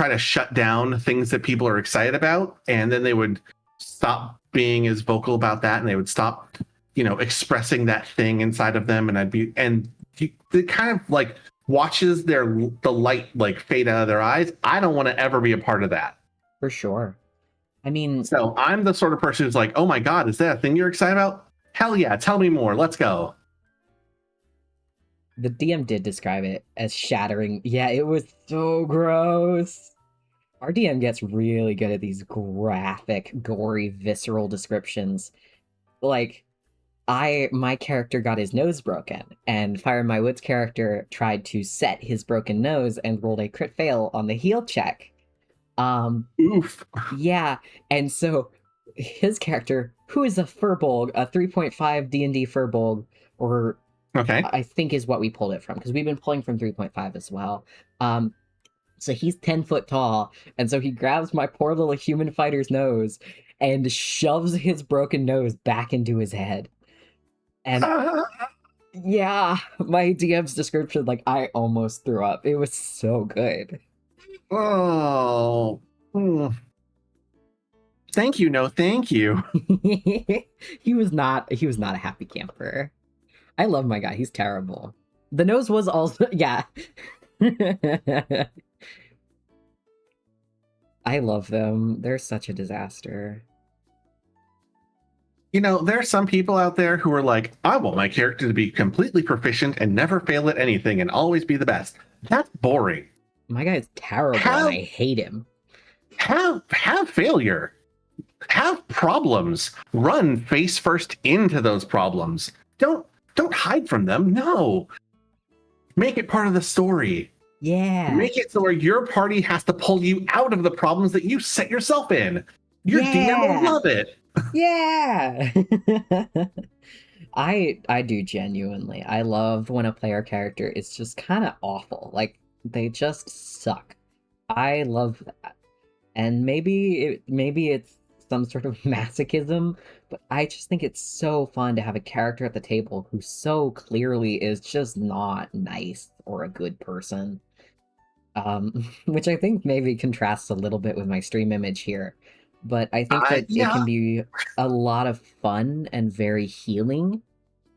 to shut down things that people are excited about, and then they would stop being as vocal about that, and they would stop, expressing that thing inside of them, and it kind of like watches the light like fade out of their eyes. I don't want to ever be a part of that. For sure. I mean, So I'm the sort of person who's like, oh my God, is that a thing you're excited about? Hell yeah, tell me more. Let's go. the DM did describe it as shattering. Yeah, it was so gross. Our DM gets really good at these graphic, gory, visceral descriptions. Like, my character got his nose broken, and Fire in My Woods character tried to set his broken nose and rolled a crit fail on the heal check. Oof. Yeah, and so his character, who is a Furbolg, a 3.5 D&D Furbolg, or Okay. I think is what we pulled it from, because we've been pulling from 3.5 as well. So he's 10 foot tall, and so he grabs my poor little human fighter's nose and shoves his broken nose back into his head. And yeah, my DM's description, like, I almost threw up. It was so good. Oh. Thank you, no thank you. He was not a happy camper. I love my guy. He's terrible. The nose was also yeah. I love them. They're such a disaster. There are some people out there who are like, I want my character to be completely proficient and never fail at anything and always be the best. That's boring. My guy is terrible and I hate him. Have failure. Have problems. Run face first into those problems. Don't hide from them. No. Make it part of the story. Yeah. Make it so where your party has to pull you out of the problems that you set yourself in. Your DM will love it. Yeah. I do genuinely. I love when a player character is just kind of awful. Like they just suck. I love that. And maybe it's some sort of masochism, but I just think it's so fun to have a character at the table who so clearly is just not nice or a good person. Which I think maybe contrasts a little bit with my stream image here. But I think that it can be a lot of fun and very healing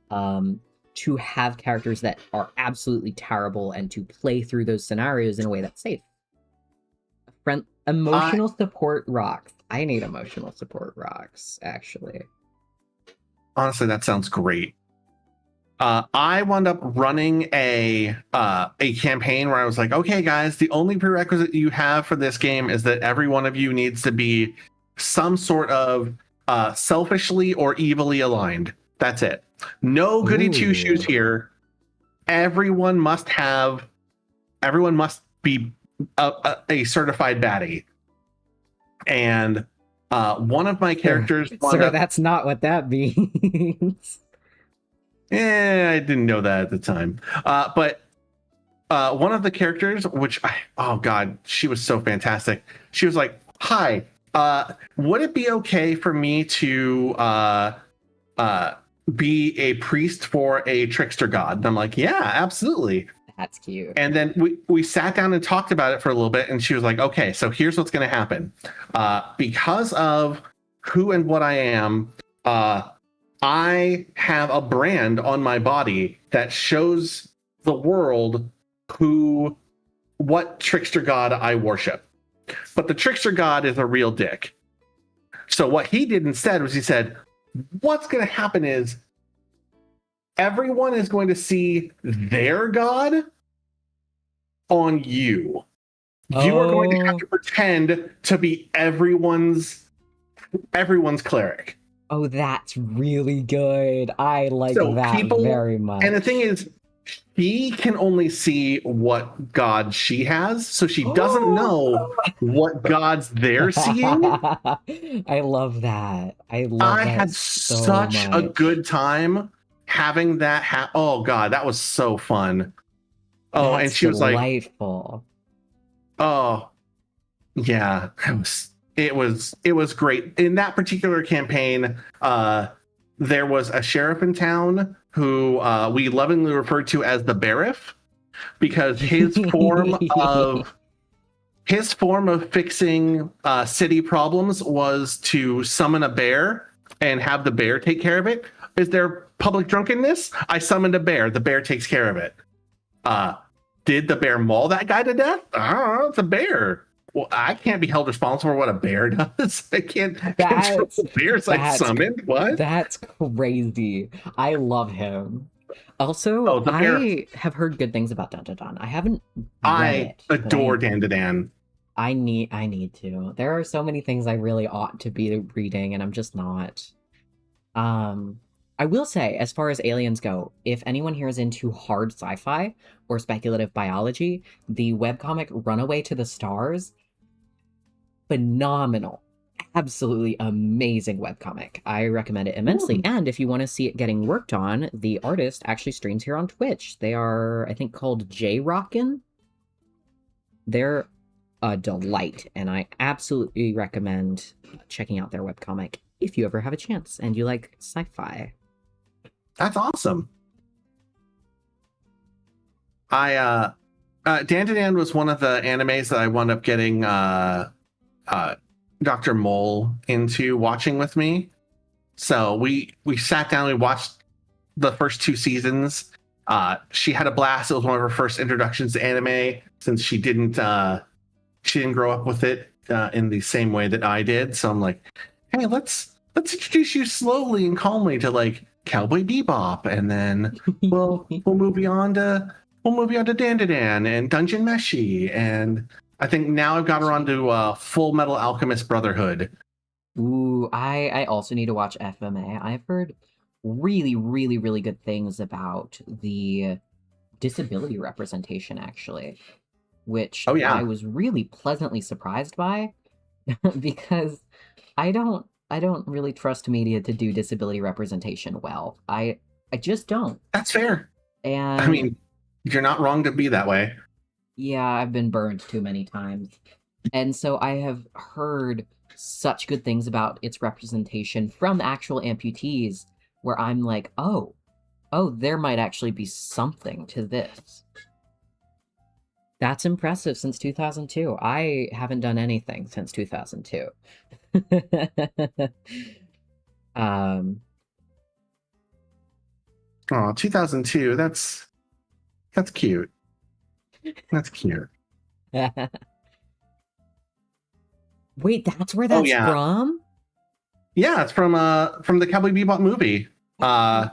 to have characters that are absolutely terrible and to play through those scenarios in a way that's safe. Emotional support rocks. I need emotional support rocks, actually. Honestly, that sounds great. I wound up running a campaign where I was like, okay, guys, the only prerequisite you have for this game is that every one of you needs to be some sort of selfishly or evilly aligned. That's it. No goody two shoes here. Everyone must be a certified baddie. And one of my characters... Sir, that's not what that means. I didn't know that at the time. But one of the characters, oh God, she was so fantastic. She was like, hi, would it be okay for me to be a priest for a trickster god? And I'm like, yeah, absolutely. That's cute. And then we sat down and talked about it for a little bit, and she was like, okay, so here's what's going to happen. Because of who and what I am, I have a brand on my body that shows the world what trickster god I worship. But the trickster god is a real dick. So what he did instead was he said, what's going to happen is everyone is going to see their god on you. You are going to have Oh. to pretend to be everyone's cleric. Oh, that's really good. I like So that people, very much. and the thing is, she can only see what god she has, so she doesn't know what gods they're seeing. I love that. I love I that had so such a much. good time having that. Oh god, that was so fun. Oh, and That's she was like, delightful. "Oh, yeah, it was great." In that particular campaign, there was a sheriff in town who we lovingly referred to as the Bariff because his form of fixing city problems was to summon a bear and have the bear take care of it. Is there public drunkenness? I summoned a bear. The bear takes care of it. Did the bear maul that guy to death? I don't know. It's a bear. Well, I can't be held responsible for what a bear does. I can't control That's bears I that's summoned. What? that's crazy. I love him. Oh, Also, the bear. I have heard good things about Dun Dun Dun. I haven't read I it, but adore Dandadan. I need to. There are so many things I really ought to be reading, and I'm just not. Um, I will say, as far as aliens go, if anyone here is into hard sci-fi or speculative biology, the webcomic Runaway to the Stars, phenomenal. Absolutely amazing webcomic. I recommend it immensely. And if you want to see it getting worked on, the artist actually streams here on Twitch. They are, I think, called J Rockin'. They're a delight, and I absolutely recommend checking out their webcomic if you ever have a chance and you like sci-fi. That's awesome. Dandadan was one of the animes that I wound up getting Dr. Mole into watching with me. So we sat down, we watched the first 2 seasons. She had a blast. It was one of her first introductions to anime since she didn't grow up with it in the same way that I did. So I'm like, hey, let's introduce you slowly and calmly to like Cowboy Bebop, and then we'll move you on to Dandadan and Dungeon Meshi, and I think now I've got her onto Full Metal Alchemist Brotherhood. Ooh, I also need to watch FMA. I've heard really, really, really good things about the disability representation, actually, which Oh yeah, I was really pleasantly surprised by because I don't really trust media to do disability representation well. I just don't. that's fair. And I mean, you're not wrong to be that way. yeah, I've been burned too many times. And so I have heard such good things about its representation from actual amputees where I'm like, oh, there might actually be something to this. That's impressive since 2002. I haven't done anything since 2002. um, Oh, 2002. That's cute. That's cute. wait, that's where Oh that's yeah, from? yeah. It's from the Cowboy Bebop movie. Oh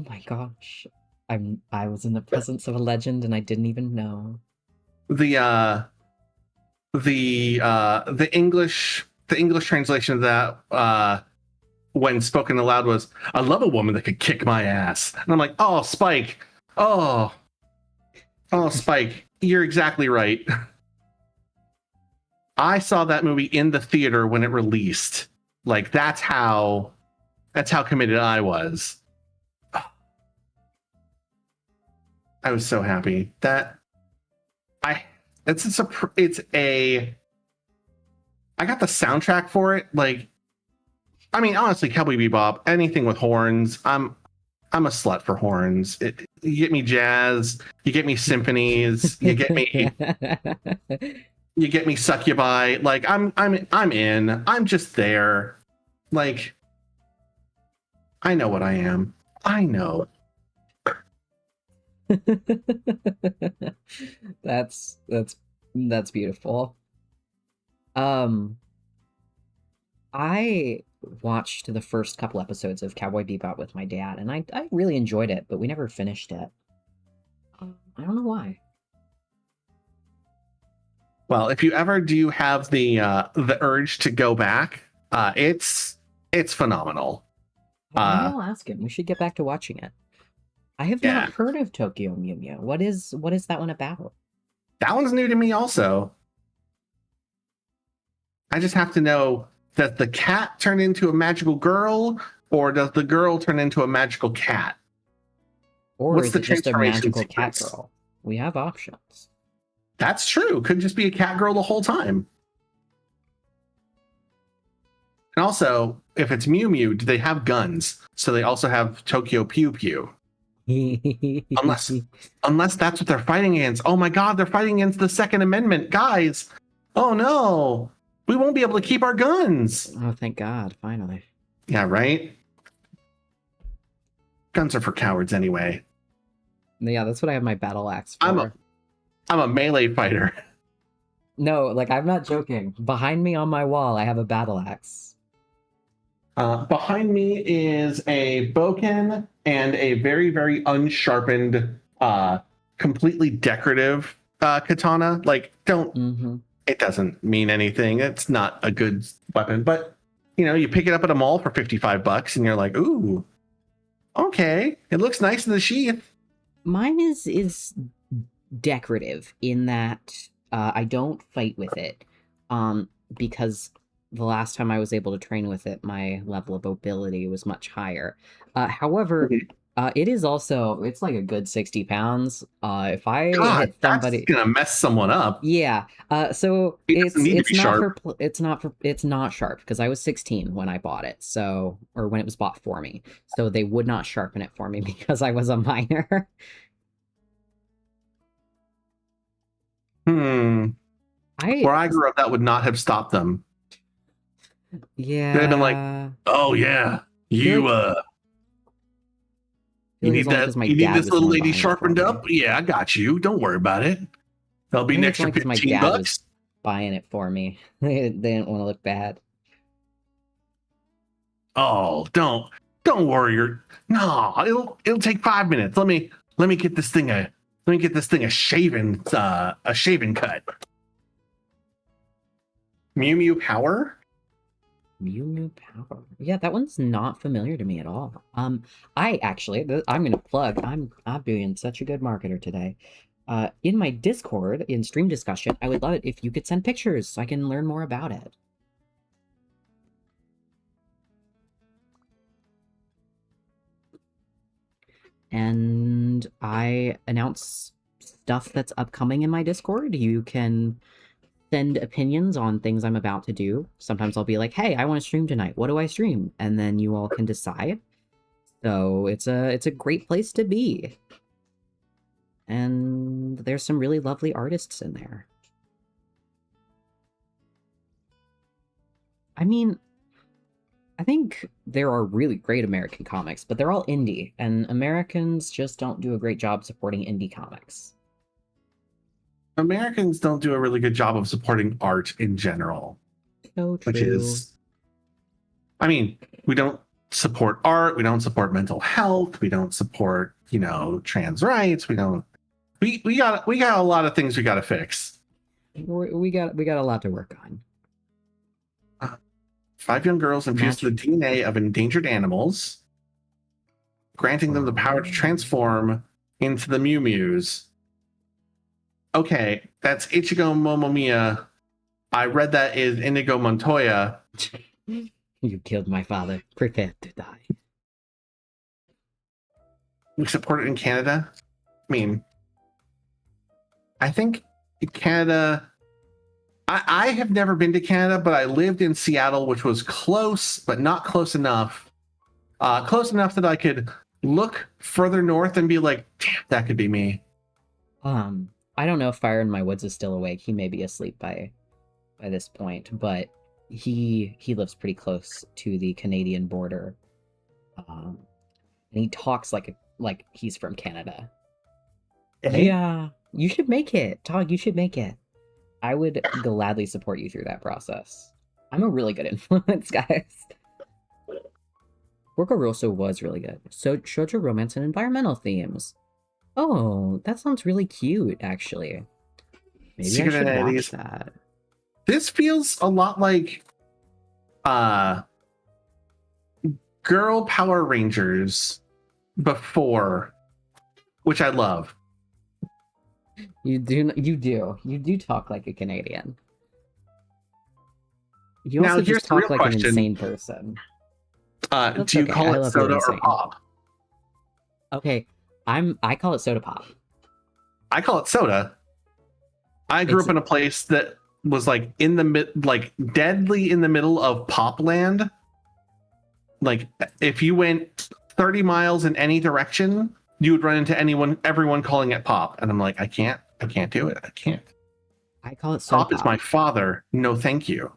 my gosh. I was in the presence of a legend and I didn't even know. The English translation of that when spoken aloud was, "I love a woman that could kick my ass," and I'm like, "Oh, Spike, oh, Spike, you're exactly right." I saw that movie in the theater when it released. Like that's how committed I was. I was so happy that I I got the soundtrack for it. Like, I mean, honestly, Cowboy Bebop, anything with horns, I'm a slut for horns. You get me jazz, you get me symphonies, you get me succubi. Like I'm in. I'm just there. Like I know what I am. I know. That's beautiful. I watched the first couple episodes of Cowboy Bebop with my dad, and I really enjoyed it, but we never finished it. I don't know why. Well, if you ever do have the urge to go back, it's phenomenal. Maybe I'll ask him. We should get back to watching it. I have Yeah. not heard of Tokyo Mew Mew. What is that one about? That one's new to me also. I just have to know, does the cat turn into a magical girl, or does the girl turn into a magical cat? Or What's is the it just a transformation magical cat sequence? girl? We have options. That's true. Could just be a cat girl the whole time. And also, if it's Mew Mew, do they have guns? So they also have Tokyo Pew Pew. Unless that's what they're fighting against. Oh my god, they're fighting against the Second Amendment. Guys, oh no. We won't be able to keep our guns. Oh, thank God, finally. Yeah, right? Guns are for cowards anyway. Yeah, that's what I have my battle axe for. I'm a melee fighter. No, like, I'm not joking. Behind me on my wall, I have a battle axe. Behind me is a boken and a very, very unsharpened, completely decorative katana. Like, it doesn't mean anything. It's not a good weapon, but you pick it up at a mall for $55 and you're like, ooh, okay, it looks nice in the sheath. Mine is decorative in that I don't fight with it, because the last time I was able to train with it, my level of ability was much higher. However, it is also, it's like a good 60 pounds. If I hit somebody, that's gonna mess someone up. Yeah. So it's not sharp because I was 16 when I bought it. So, or when it was bought for me. So they would not sharpen it for me because I was a minor. Where I grew up, that would not have stopped them. Yeah. They'd have been like, oh yeah, you need that. You need this little lady sharpened up. Yeah, I got you. Don't worry about it. That'll be an extra $15. Buying it for me. They didn't want to look bad. Oh, don't worry. No, it'll take 5 minutes. Let me get this thing a shaven cut. Mew Mew Power. Mew Mew Power. Yeah, that one's not familiar to me at all. I'm gonna plug. I'm being such a good marketer today. In my Discord, in stream discussion, I would love it if you could send pictures so I can learn more about it. And I announce stuff that's upcoming in my Discord. You can send opinions on things I'm about to do. Sometimes I'll be like, hey, I want to stream tonight. What do I stream? And then you all can decide. So it's a great place to be. And there's some really lovely artists in there. I mean, I think there are really great American comics, but they're all indie, and Americans just don't do a great job supporting indie comics. Americans don't do a really good job of supporting art in general. So true. Which is, I mean, we don't support art, we don't support mental health, we don't support, trans rights, we got a lot of things we got to fix. We got a lot to work on. 5 young girls infused with the DNA of endangered animals, granting them the power to transform into the Mew Mews. Okay, that's Ichigo Momomiya. I read that is Inigo Montoya. You killed my father. Prepare to die. We support it in Canada. I mean, I think Canada... I have never been to Canada, but I lived in Seattle, which was close, but not close enough. Close enough that I could look further north and be like, damn, that could be me. I don't know if Fire in My Woods is still awake. He may be asleep by this point, but he lives pretty close to the Canadian border. And he talks like he's from Canada. Hey? Yeah, you should make it. Todd, you should make it. I would gladly support you through that process. I'm a really good influence, guys. Porco Rosso was really good. So shoujo romance and environmental themes. Oh, that sounds really cute, actually. Maybe Secret I should Identities. watch that. This feels a lot like Girl Power Rangers before, which I love. You do talk like a Canadian. You Now, also here's just the real talk like an question. insane person. That's Do you okay, call I it love being soda or insane. pop? Okay, I call it soda pop. I call it soda. I grew It's- up in a place that was like in the mid, like deadly in the middle of pop land. Like if you went 30 miles in any direction, you would run into everyone calling it pop. And I'm like, I can't do it. I can't. I call it soda Pop is my father. No, thank you.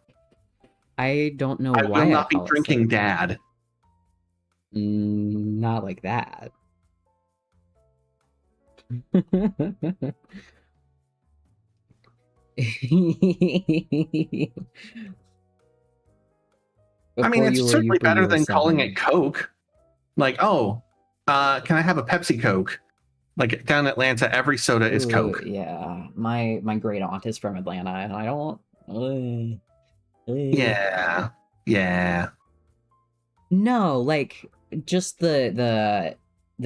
I don't know I why will not be call it drinking soda. dad. Not like that. I mean, Before it's you were certainly you when you better were than calling 7. it Coke. Like, oh, can I have a Pepsi Coke? Like down in Atlanta, every soda is Coke. Yeah, my great aunt is from Atlanta, and I don't. Yeah. No, like just the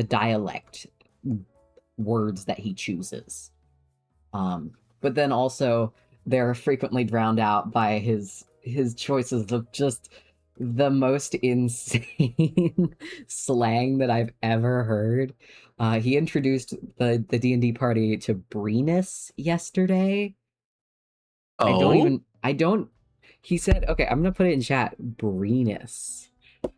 dialect words that he chooses. But then also they're frequently drowned out by his choices of just the most insane slang that I've ever heard. He introduced the D&D party to Breenus yesterday. Oh, He said, okay, I'm gonna put it in chat. Breenus. Which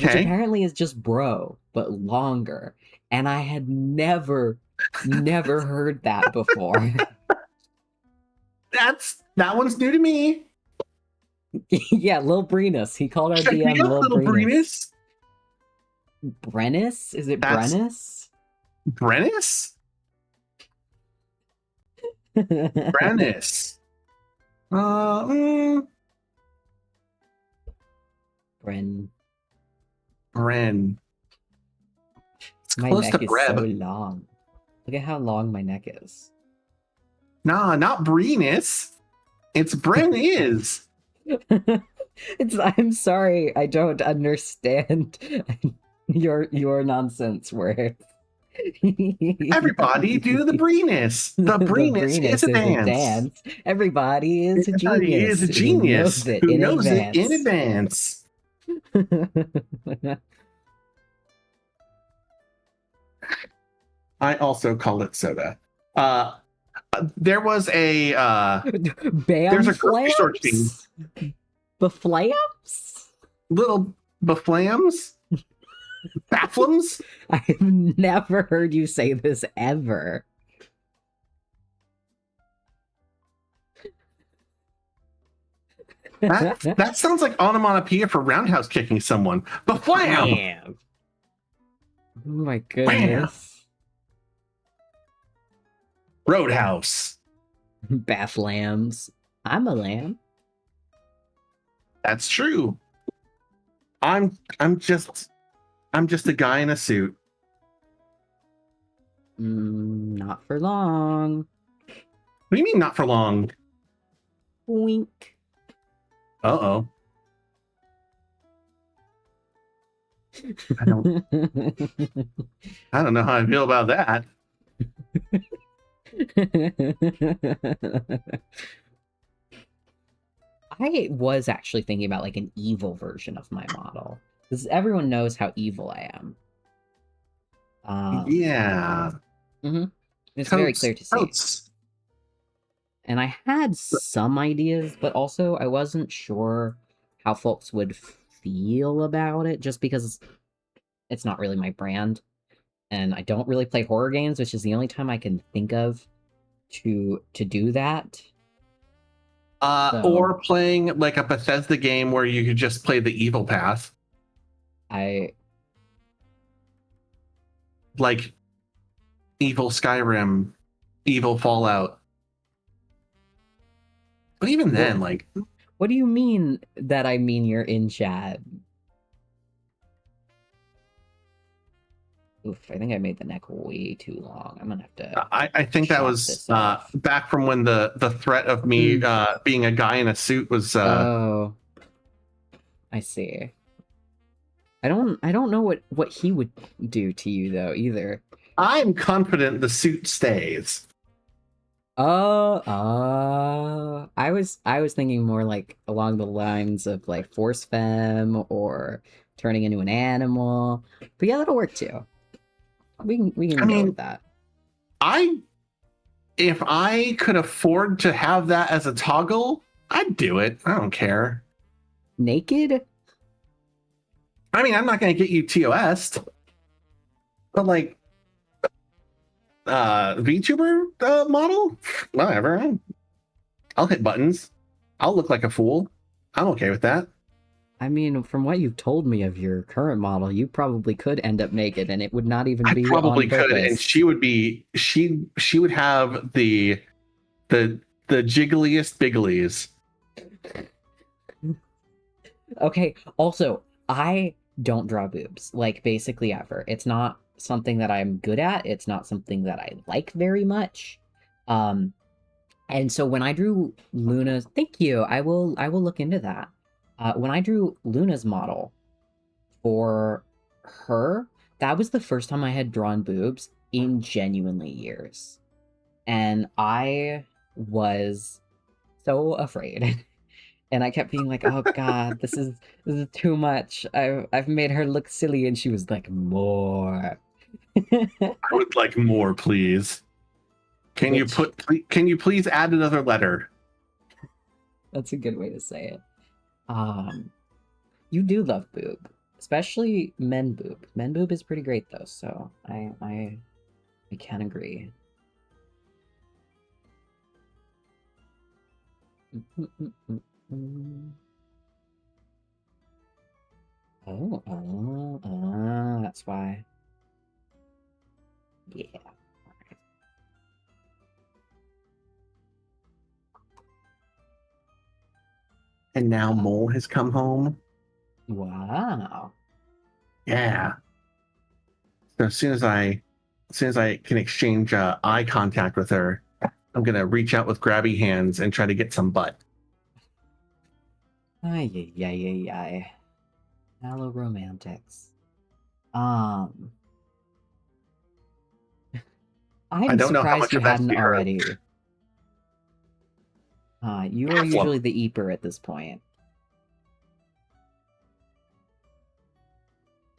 okay. apparently is just bro, but longer. And I had never heard that before. That one's new to me. Yeah, Lil Breenus. He called our Check me DM out, Lil little Breenus. Brennis. Brennis? Is it That's- Brennis? Brennis? Brennis. Bren. Bren. It's My close neck to is so Breb. long. Look at how long my neck is. Nah, not Brennis. It's Bren is. I'm sorry, I don't understand your nonsense words. Everybody do the Brennis. The Brennis is a dance. Everybody is a Everybody genius. is a genius Who knows it in advance. I also call it soda. There was a there's a grocery store chain. Baflams? Little baflams, bafflams. I've never heard you say this ever. That sounds like onomatopoeia for roundhouse kicking someone. Baflam. Bam. Oh my goodness. Roadhouse. Baflams. I'm a lamb. That's true. I'm just a guy in a suit. Not for long. What do you mean not for long? Wink. Uh-oh. I don't know how I feel about that. I was actually thinking about like an evil version of my model, because everyone knows how evil I am. Yeah. It's very Totes, clear to see. totes. And I had some ideas, but also I wasn't sure how folks would feel about it, just because it's not really my brand. And I don't really play horror games, which is the only time I can think of to do that. Or playing like a Bethesda game where you could just play the evil path. Like evil Skyrim, evil Fallout. But even then, like, What do you mean that I mean you're in chat? Oof, I think I made the neck way too long. I'm gonna have to. I think that Chop was this off. back from when the threat of me being a guy in a suit was. Oh, I see. I don't know what he would do to you though either. I'm confident the suit stays. I was thinking more like along the lines of like force femme or turning into an animal. But yeah, that'll work too. We can I go mean, with that. If I could afford to have that as a toggle, I'd do it. I don't care. Naked? I mean, I'm not going to get you TOS, but like VTuber model, whatever. I'll hit buttons. I'll look like a fool. I'm okay with that. I mean, from what you've told me of your current model, you probably could end up naked, and it would not even I be probably on could, purpose. and she would have the jiggliest bigglies. Okay. Also, I don't draw boobs, like basically ever. It's not something that I'm good at. It's not something that I like very much. And so when I drew Luna's, thank you. I will look into that. When I drew Luna's model for her, that was the first time I had drawn boobs in genuinely years. And I was so afraid. And I kept being like, "Oh God, this is too much. I've made her look silly," and she was like, "More." I would like more, please. Can you please add another letter? That's a good way to say it. You do love boob, especially men boob. Men boob is pretty great though, so I can agree. That's why. Yeah. And now Mole has come home. Wow. Yeah. So as soon as I can exchange eye contact with her, I'm gonna reach out with grabby hands and try to get some butt. Ay, ay, ay, ay. Hello, romantics. I I'm don't know how surprised much you of that's hadn't to be heard. already. You are usually the eeper at this point.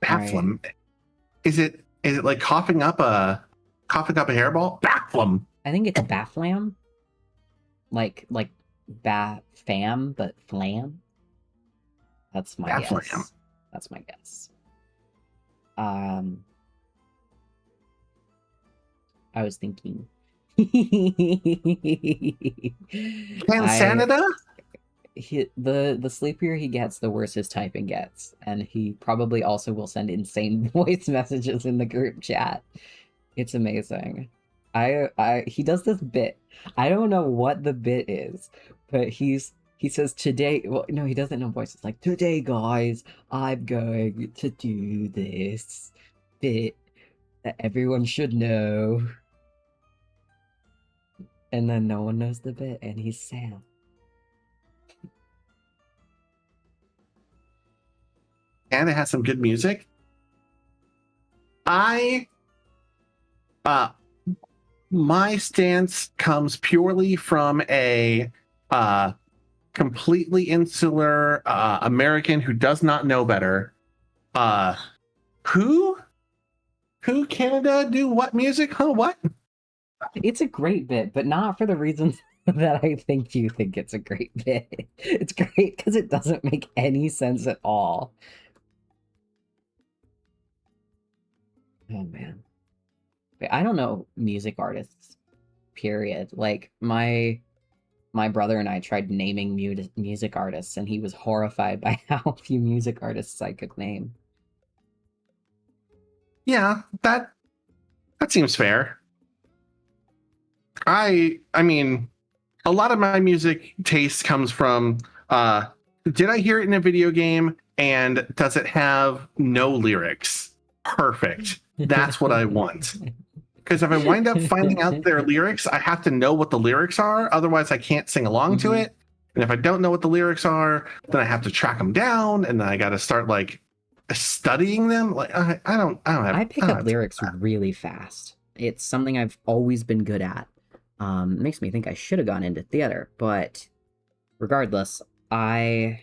Bafflem. Is it like coughing up a hairball? Bafflem. I think it's Baflam. Like Bafam, but flam. That's my Baflam. guess. That's my guess. I was thinking. Canada? The sleepier he gets, the worse his typing gets, and he probably also will send insane voice messages in the group chat. It's amazing. He does this bit. I don't know what the bit is, but he says today. Well, no, he doesn't know voice. It's like, today, guys, I'm going to do this bit that everyone should know. And then no one knows the bit, and he's sad. And it has some good music. My stance comes purely from a completely insular American who does not know better. Who Canada do what music? Huh? What? It's a great bit, but not for the reasons that I think you think it's a great bit. It's great because it doesn't make any sense at all. Oh man. I don't know music artists, period. Like my brother and I tried naming music artists, and he was horrified by how few music artists I could name. Yeah, that seems fair. I mean, a lot of my music taste comes from did I hear it in a video game, and does it have no lyrics? Perfect. That's what I want. Because if I wind up finding out their lyrics, I have to know what the lyrics are. Otherwise, I can't sing along to it. And if I don't know what the lyrics are, then I have to track them down, and then I got to start like studying them. Like I don't have. I pick up lyrics really fast. It's something I've always been good at. Makes me think I should have gone into theater, but regardless, what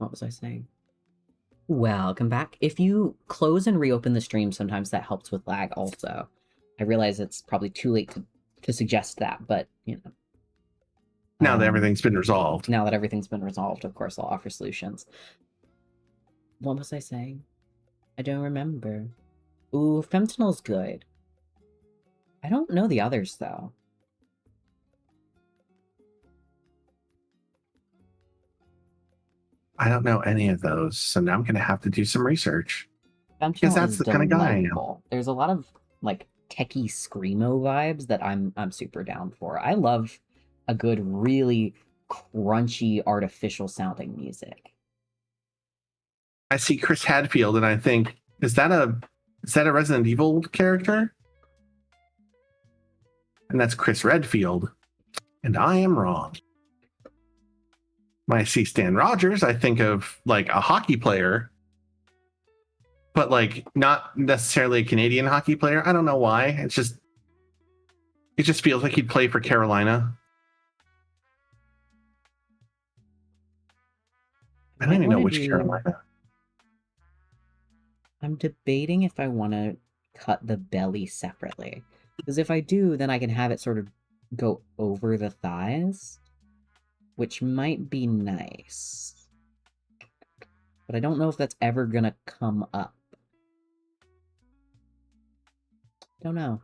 was I saying? Welcome back. If you close and reopen the stream, sometimes that helps with lag also. I realize it's probably too late to suggest that, but, you know. Now that everything's been resolved. Now that everything's been resolved, of course, I'll offer solutions. What was I saying? I don't remember. Ooh, Fentanyl's good. I don't know the others, though. I don't know any of those, so now I'm going to have to do some research. Because that's the kind of guy I am. There's a lot of, like, techie screamo vibes that I'm super down for. I love a good, really crunchy, artificial sounding music. I see Chris Hadfield and I think, is that a Resident Evil character? And that's Chris Redfield. And I am wrong. When I see Stan Rogers, I think of like a hockey player, but like not necessarily a Canadian hockey player. I don't know why. It just feels like he'd play for Carolina. I don't even know which Carolina. I'm debating if I want to cut the belly separately. Because if I do, then I can have it sort of go over the thighs, which might be nice. But I don't know if that's ever gonna come up. Don't know.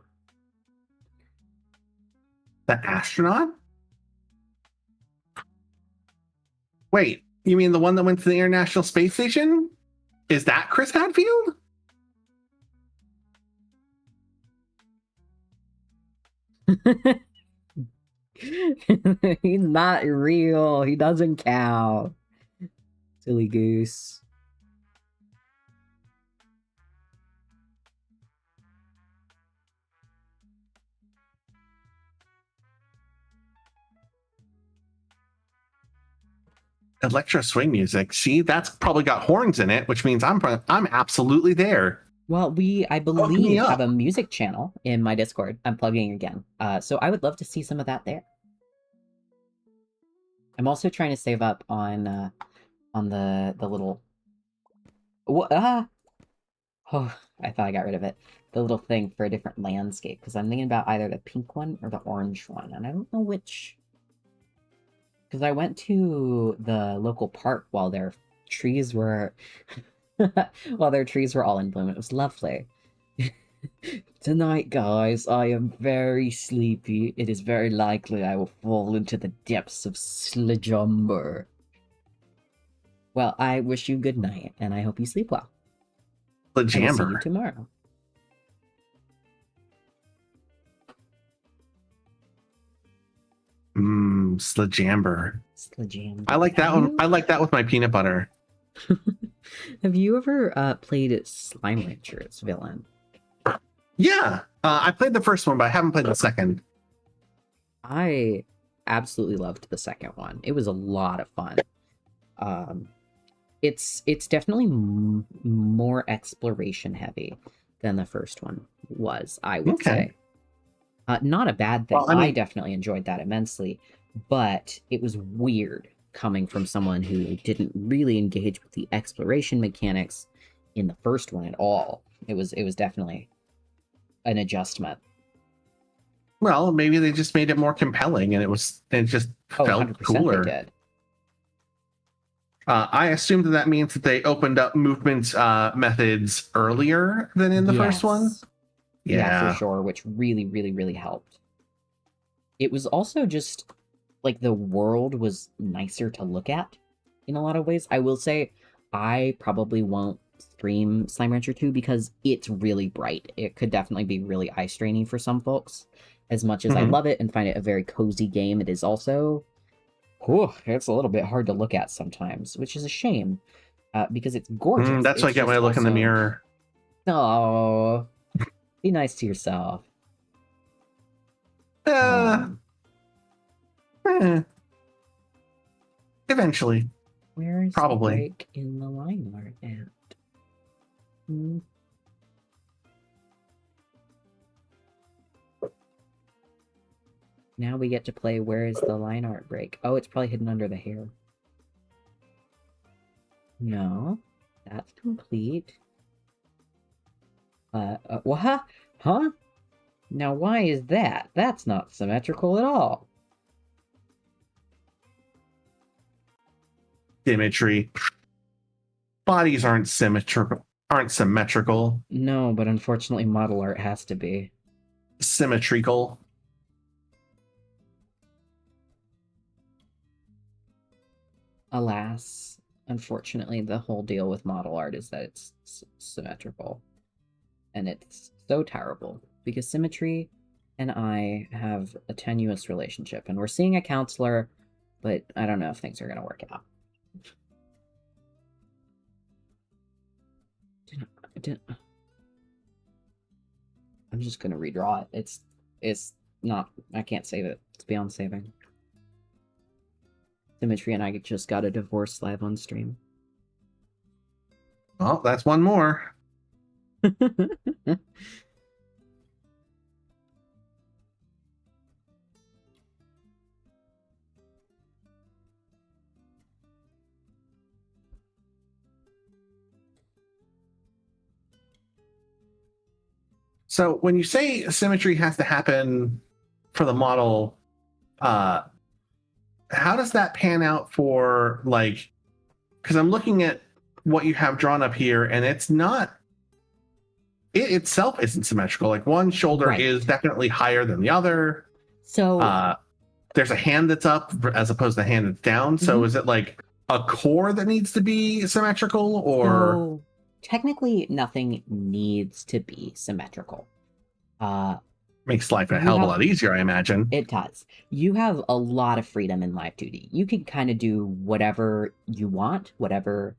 The astronaut? Wait, you mean the one that went to the International Space Station? Is that Chris Hadfield? He's not real. He doesn't count. Silly goose. Electro swing music. See, that's probably got horns in it, which means I'm absolutely there. Well, I believe, have a music channel in my Discord. I'm plugging again. So I would love to see some of that there. I'm also trying to save up on the little... Oh, I thought I got rid of it. The little thing for a different landscape, because I'm thinking about either the pink one or the orange one, and I don't know which... Because I went to the local park while their trees were... while their trees were all in bloom. It was lovely. Tonight, guys, I am very sleepy. It is very likely I will fall into the depths of slumber. Well, I wish you good night, and I hope you sleep well. I will see you tomorrow. Slajamber. Slajamber. I like that one. I like that with my peanut butter. Have you ever played Slime Rancher's villain? Yeah, I played the first one, but I haven't played the second. I absolutely loved the second one. It was a lot of fun. It's definitely more exploration heavy than the first one was, I would say. Not a bad thing. Well, I definitely enjoyed that immensely, but it was weird coming from someone who didn't really engage with the exploration mechanics in the first one at all. It was definitely an adjustment. Well, maybe they just made it more compelling, and it just felt cooler. They did. I assume that means that they opened up movement methods earlier than in the first one. Yeah, for sure, which really, really, really helped. It was also just like the world was nicer to look at in a lot of ways. I will say I probably won't stream Slime Rancher 2 because it's really bright. It could definitely be really eye straining for some folks. As much as I love it and find it a very cozy game, it is also it's a little bit hard to look at sometimes, which is a shame. because it's gorgeous. That's what I It's get when I just look in the also- mirror. Oh, be nice to yourself. Uh, Um, Eventually. where is probably. the break in the line art at? Hmm. Now we get to play where is the line art break? Oh, it's probably hidden under the hair. No, that's complete. What? Huh? Now why is that? That's not symmetrical at all. Symmetry. Bodies aren't symmetrical. No, but unfortunately model art has to be. Symmetrical. Alas, unfortunately, the whole deal with model art is that it's symmetrical. And it's so terrible because symmetry and I have a tenuous relationship, and we're seeing a counselor, but I don't know if things are going to work out. I'm just going to redraw it. It's not, I can't save it. It's beyond saving. Symmetry and I just got a divorce live on stream. Well, that's one more. So when you say symmetry has to happen for the model, how does that pan out for, like, because I'm looking at what you have drawn up here, and it's not, it itself isn't symmetrical. Like, one shoulder Right. is definitely higher than the other. So There's a hand that's up as opposed to a hand that's down. So is it like a core that needs to be symmetrical, or So technically nothing needs to be symmetrical. makes life a you hell of a have- lot easier, I imagine? It does. You have a lot of freedom in Live 2D. You can kind of do whatever you want, whatever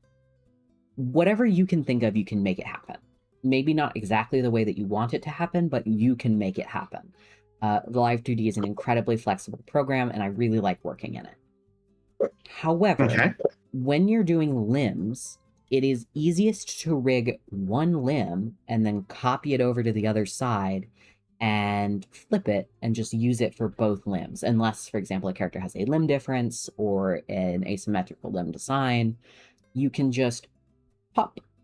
you can think of, you can make it happen. Maybe not exactly the way that you want it to happen, but you can make it happen. The Live 2D is an incredibly flexible program, and I really like working in it. However, Okay. when you're doing limbs, it is easiest to rig one limb and then copy it over to the other side and flip it and just use it for both limbs. Unless, for example, a character has a limb difference or an asymmetrical limb design, you can just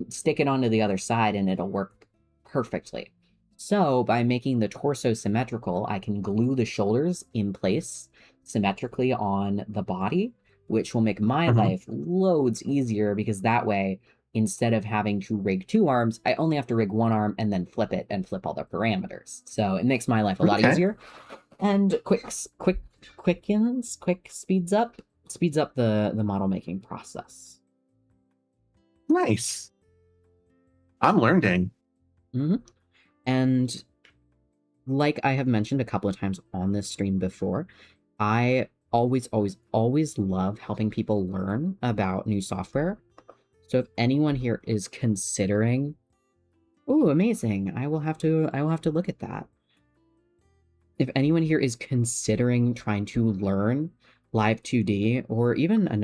stick it onto the other side and it'll work perfectly. So by making the torso symmetrical, I can glue the shoulders in place symmetrically on the body, which will make my life loads easier because that way, instead of having to rig two arms, I only have to rig one arm and then flip it and flip all the parameters. So it makes my life a lot Okay. easier. And quick speeds up the model making process. Nice. I'm learning. And like I have mentioned a couple of times on this stream before, I always love helping people learn about new software. So if anyone here is considering, oh, amazing, I will have to look at that. If anyone here is considering trying to learn Live 2D or even another